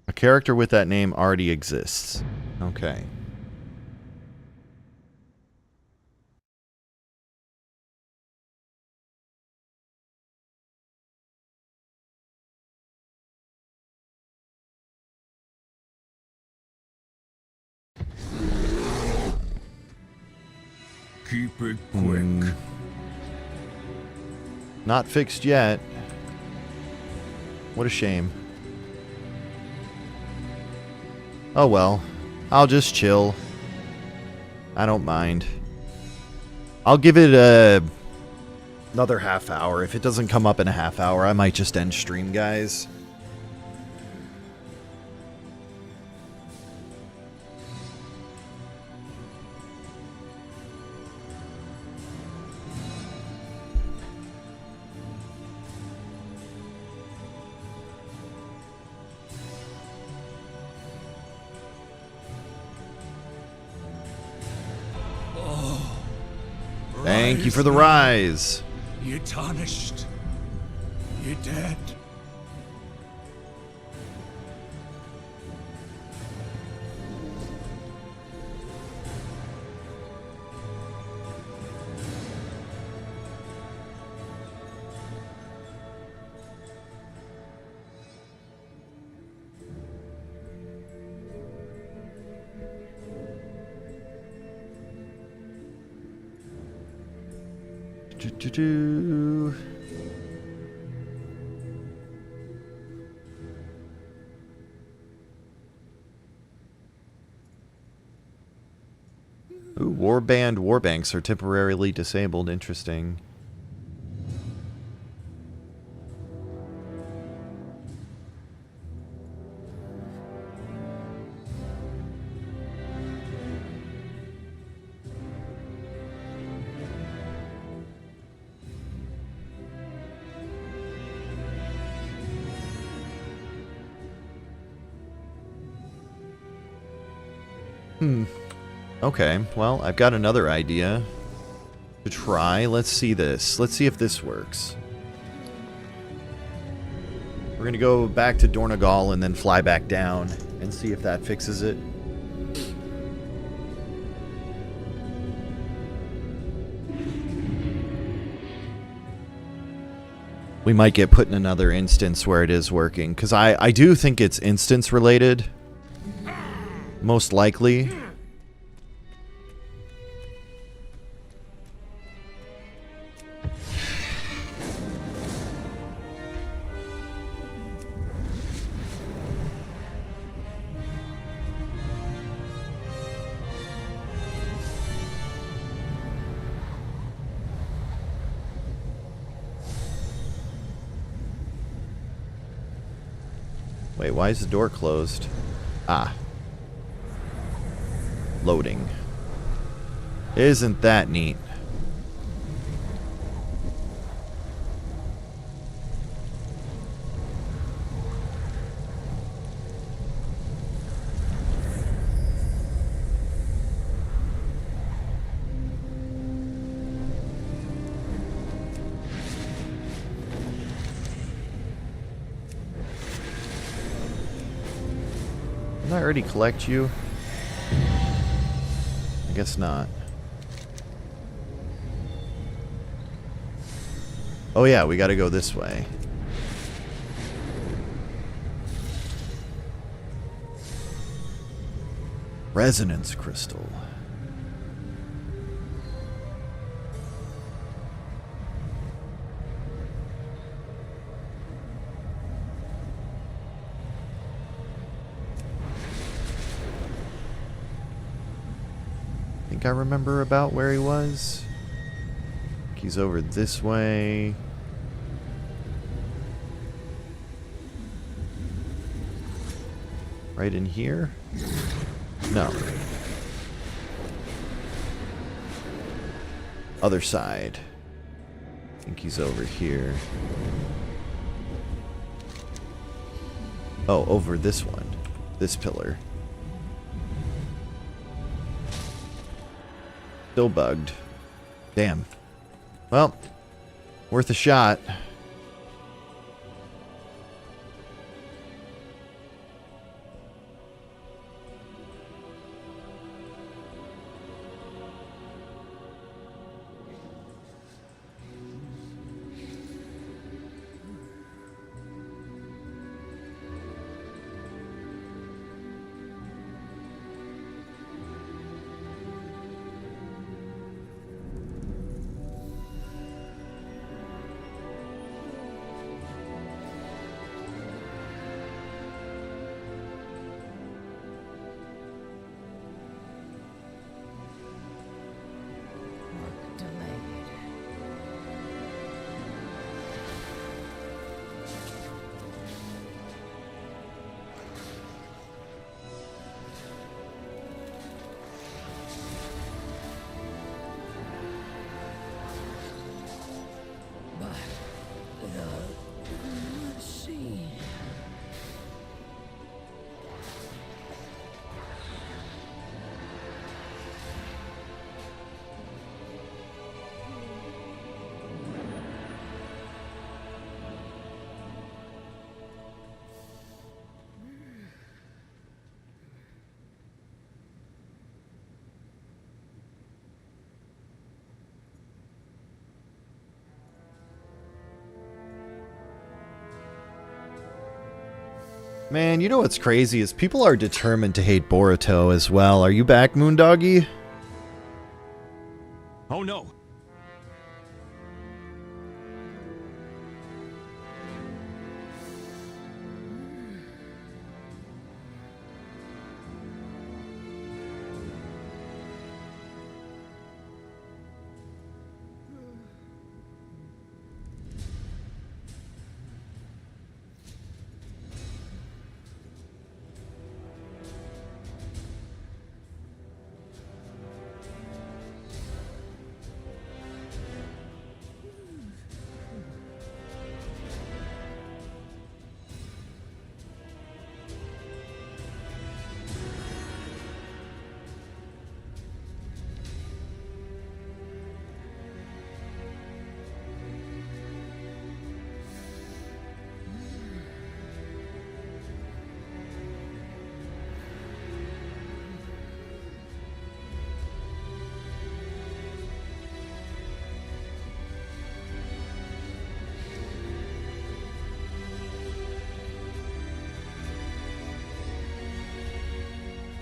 A character with that name already exists. Okay. Keep it quick. Not fixed yet. What a shame. Oh well. I'll just chill. I don't mind. I'll give it another half hour. If it doesn't come up in a half hour, I might just end stream, guys. Thank you for the rise. You tarnished. You dead. Ooh, Warband Warbanks are temporarily disabled. Interesting. Okay, well, I've got another idea to try. Let's see this. Let's see if this works. We're going to go back to Dornegal and then fly back down and see if that fixes it. We might get put in another instance where it is working, because I do think it's instance related. Most likely. Wait, why is the door closed? Ah. Loading. Isn't that neat? Didn't I already collect you? I guess not. Oh yeah, we gotta go this way. Resonance crystal. I remember about where he was. He's over this way. Right in here? No. Other side. I think he's over here. Oh, over this one. This pillar. Still bugged. Damn. Well, worth a shot. Man, you know what's crazy is people are determined to hate Boruto as well. Are you back, Moondoggy? Oh no.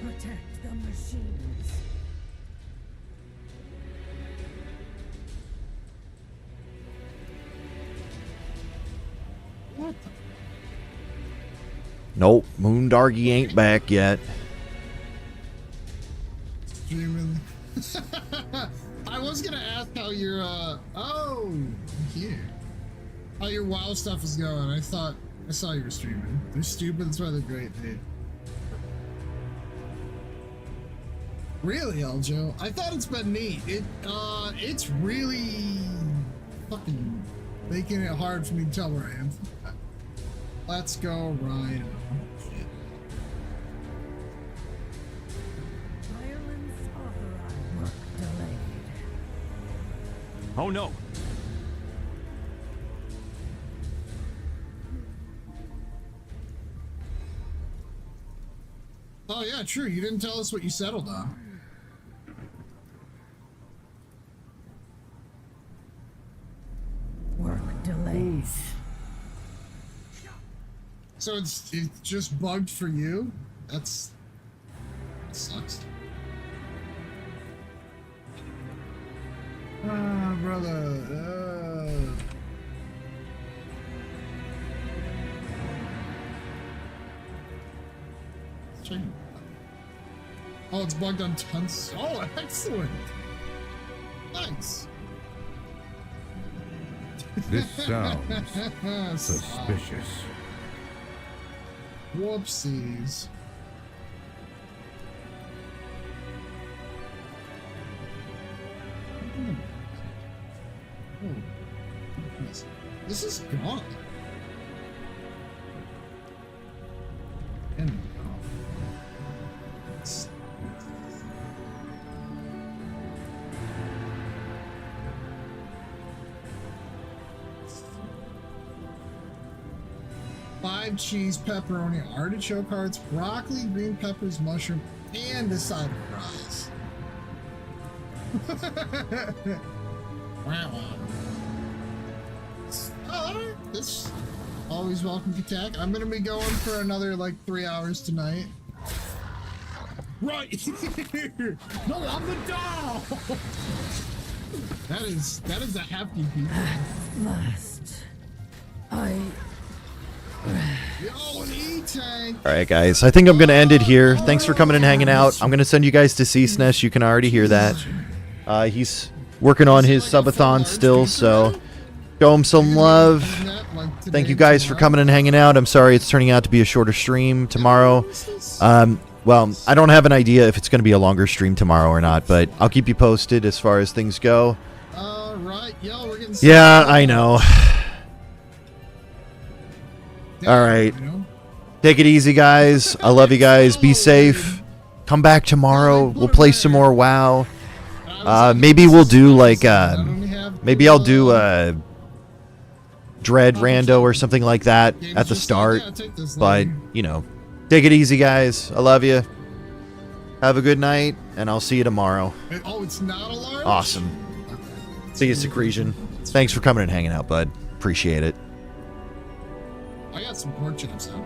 Protect the machines. What the? Nope, Moondoggy ain't back yet. Streaming. I was gonna ask how your oh here. How your WoW stuff is going. I saw you were streaming. They're stupid, that's why they're great, dude. Really, Eljo? I thought it's been neat. It's really fucking making it hard for me to tell where I am. Let's go right on. Shit. Violence authorized. Work delayed. Oh no. Oh yeah, true. You didn't tell us what you settled on. So it's just bugged for you? That sucks. Ah, brother. Oh, it's bugged on tons. Oh, excellent. Nice. This sounds suspicious. Whoopsies. Oh, this is gone. And five cheese, pepperoni, artichoke hearts, broccoli, green peppers, mushroom, and a side of fries. Wow. Oh, this always welcome to attack. I'm gonna be going for another like 3 hours tonight. Right here. No, I'm the doll. That is a hefty piece. Last, Yo, an E-tank. All right, guys. I think I'm going to end it here. Thanks for coming and hanging out. I'm going to send you guys to Ceaseness. You can already hear that. He's working on his subathon still, so show him some love. Thank you guys for coming and hanging out. I'm sorry it's turning out to be a shorter stream tomorrow. Well, I don't have an idea if it's going to be a longer stream tomorrow or not, but I'll keep you posted as far as things go. All right, yo, we're getting Yeah, I know. All right. Take it easy, guys. I love you guys. Be safe. Come back tomorrow. We'll play some more WoW. Maybe we'll do like maybe I'll do Dread Rando or something like that at the start. But, you know, take it easy, guys. I love you. Have a good night, and I'll see you tomorrow. Oh, it's not a large? Awesome. See you, Secretion. Thanks for coming and hanging out, bud. Appreciate it. I got some pork chops out.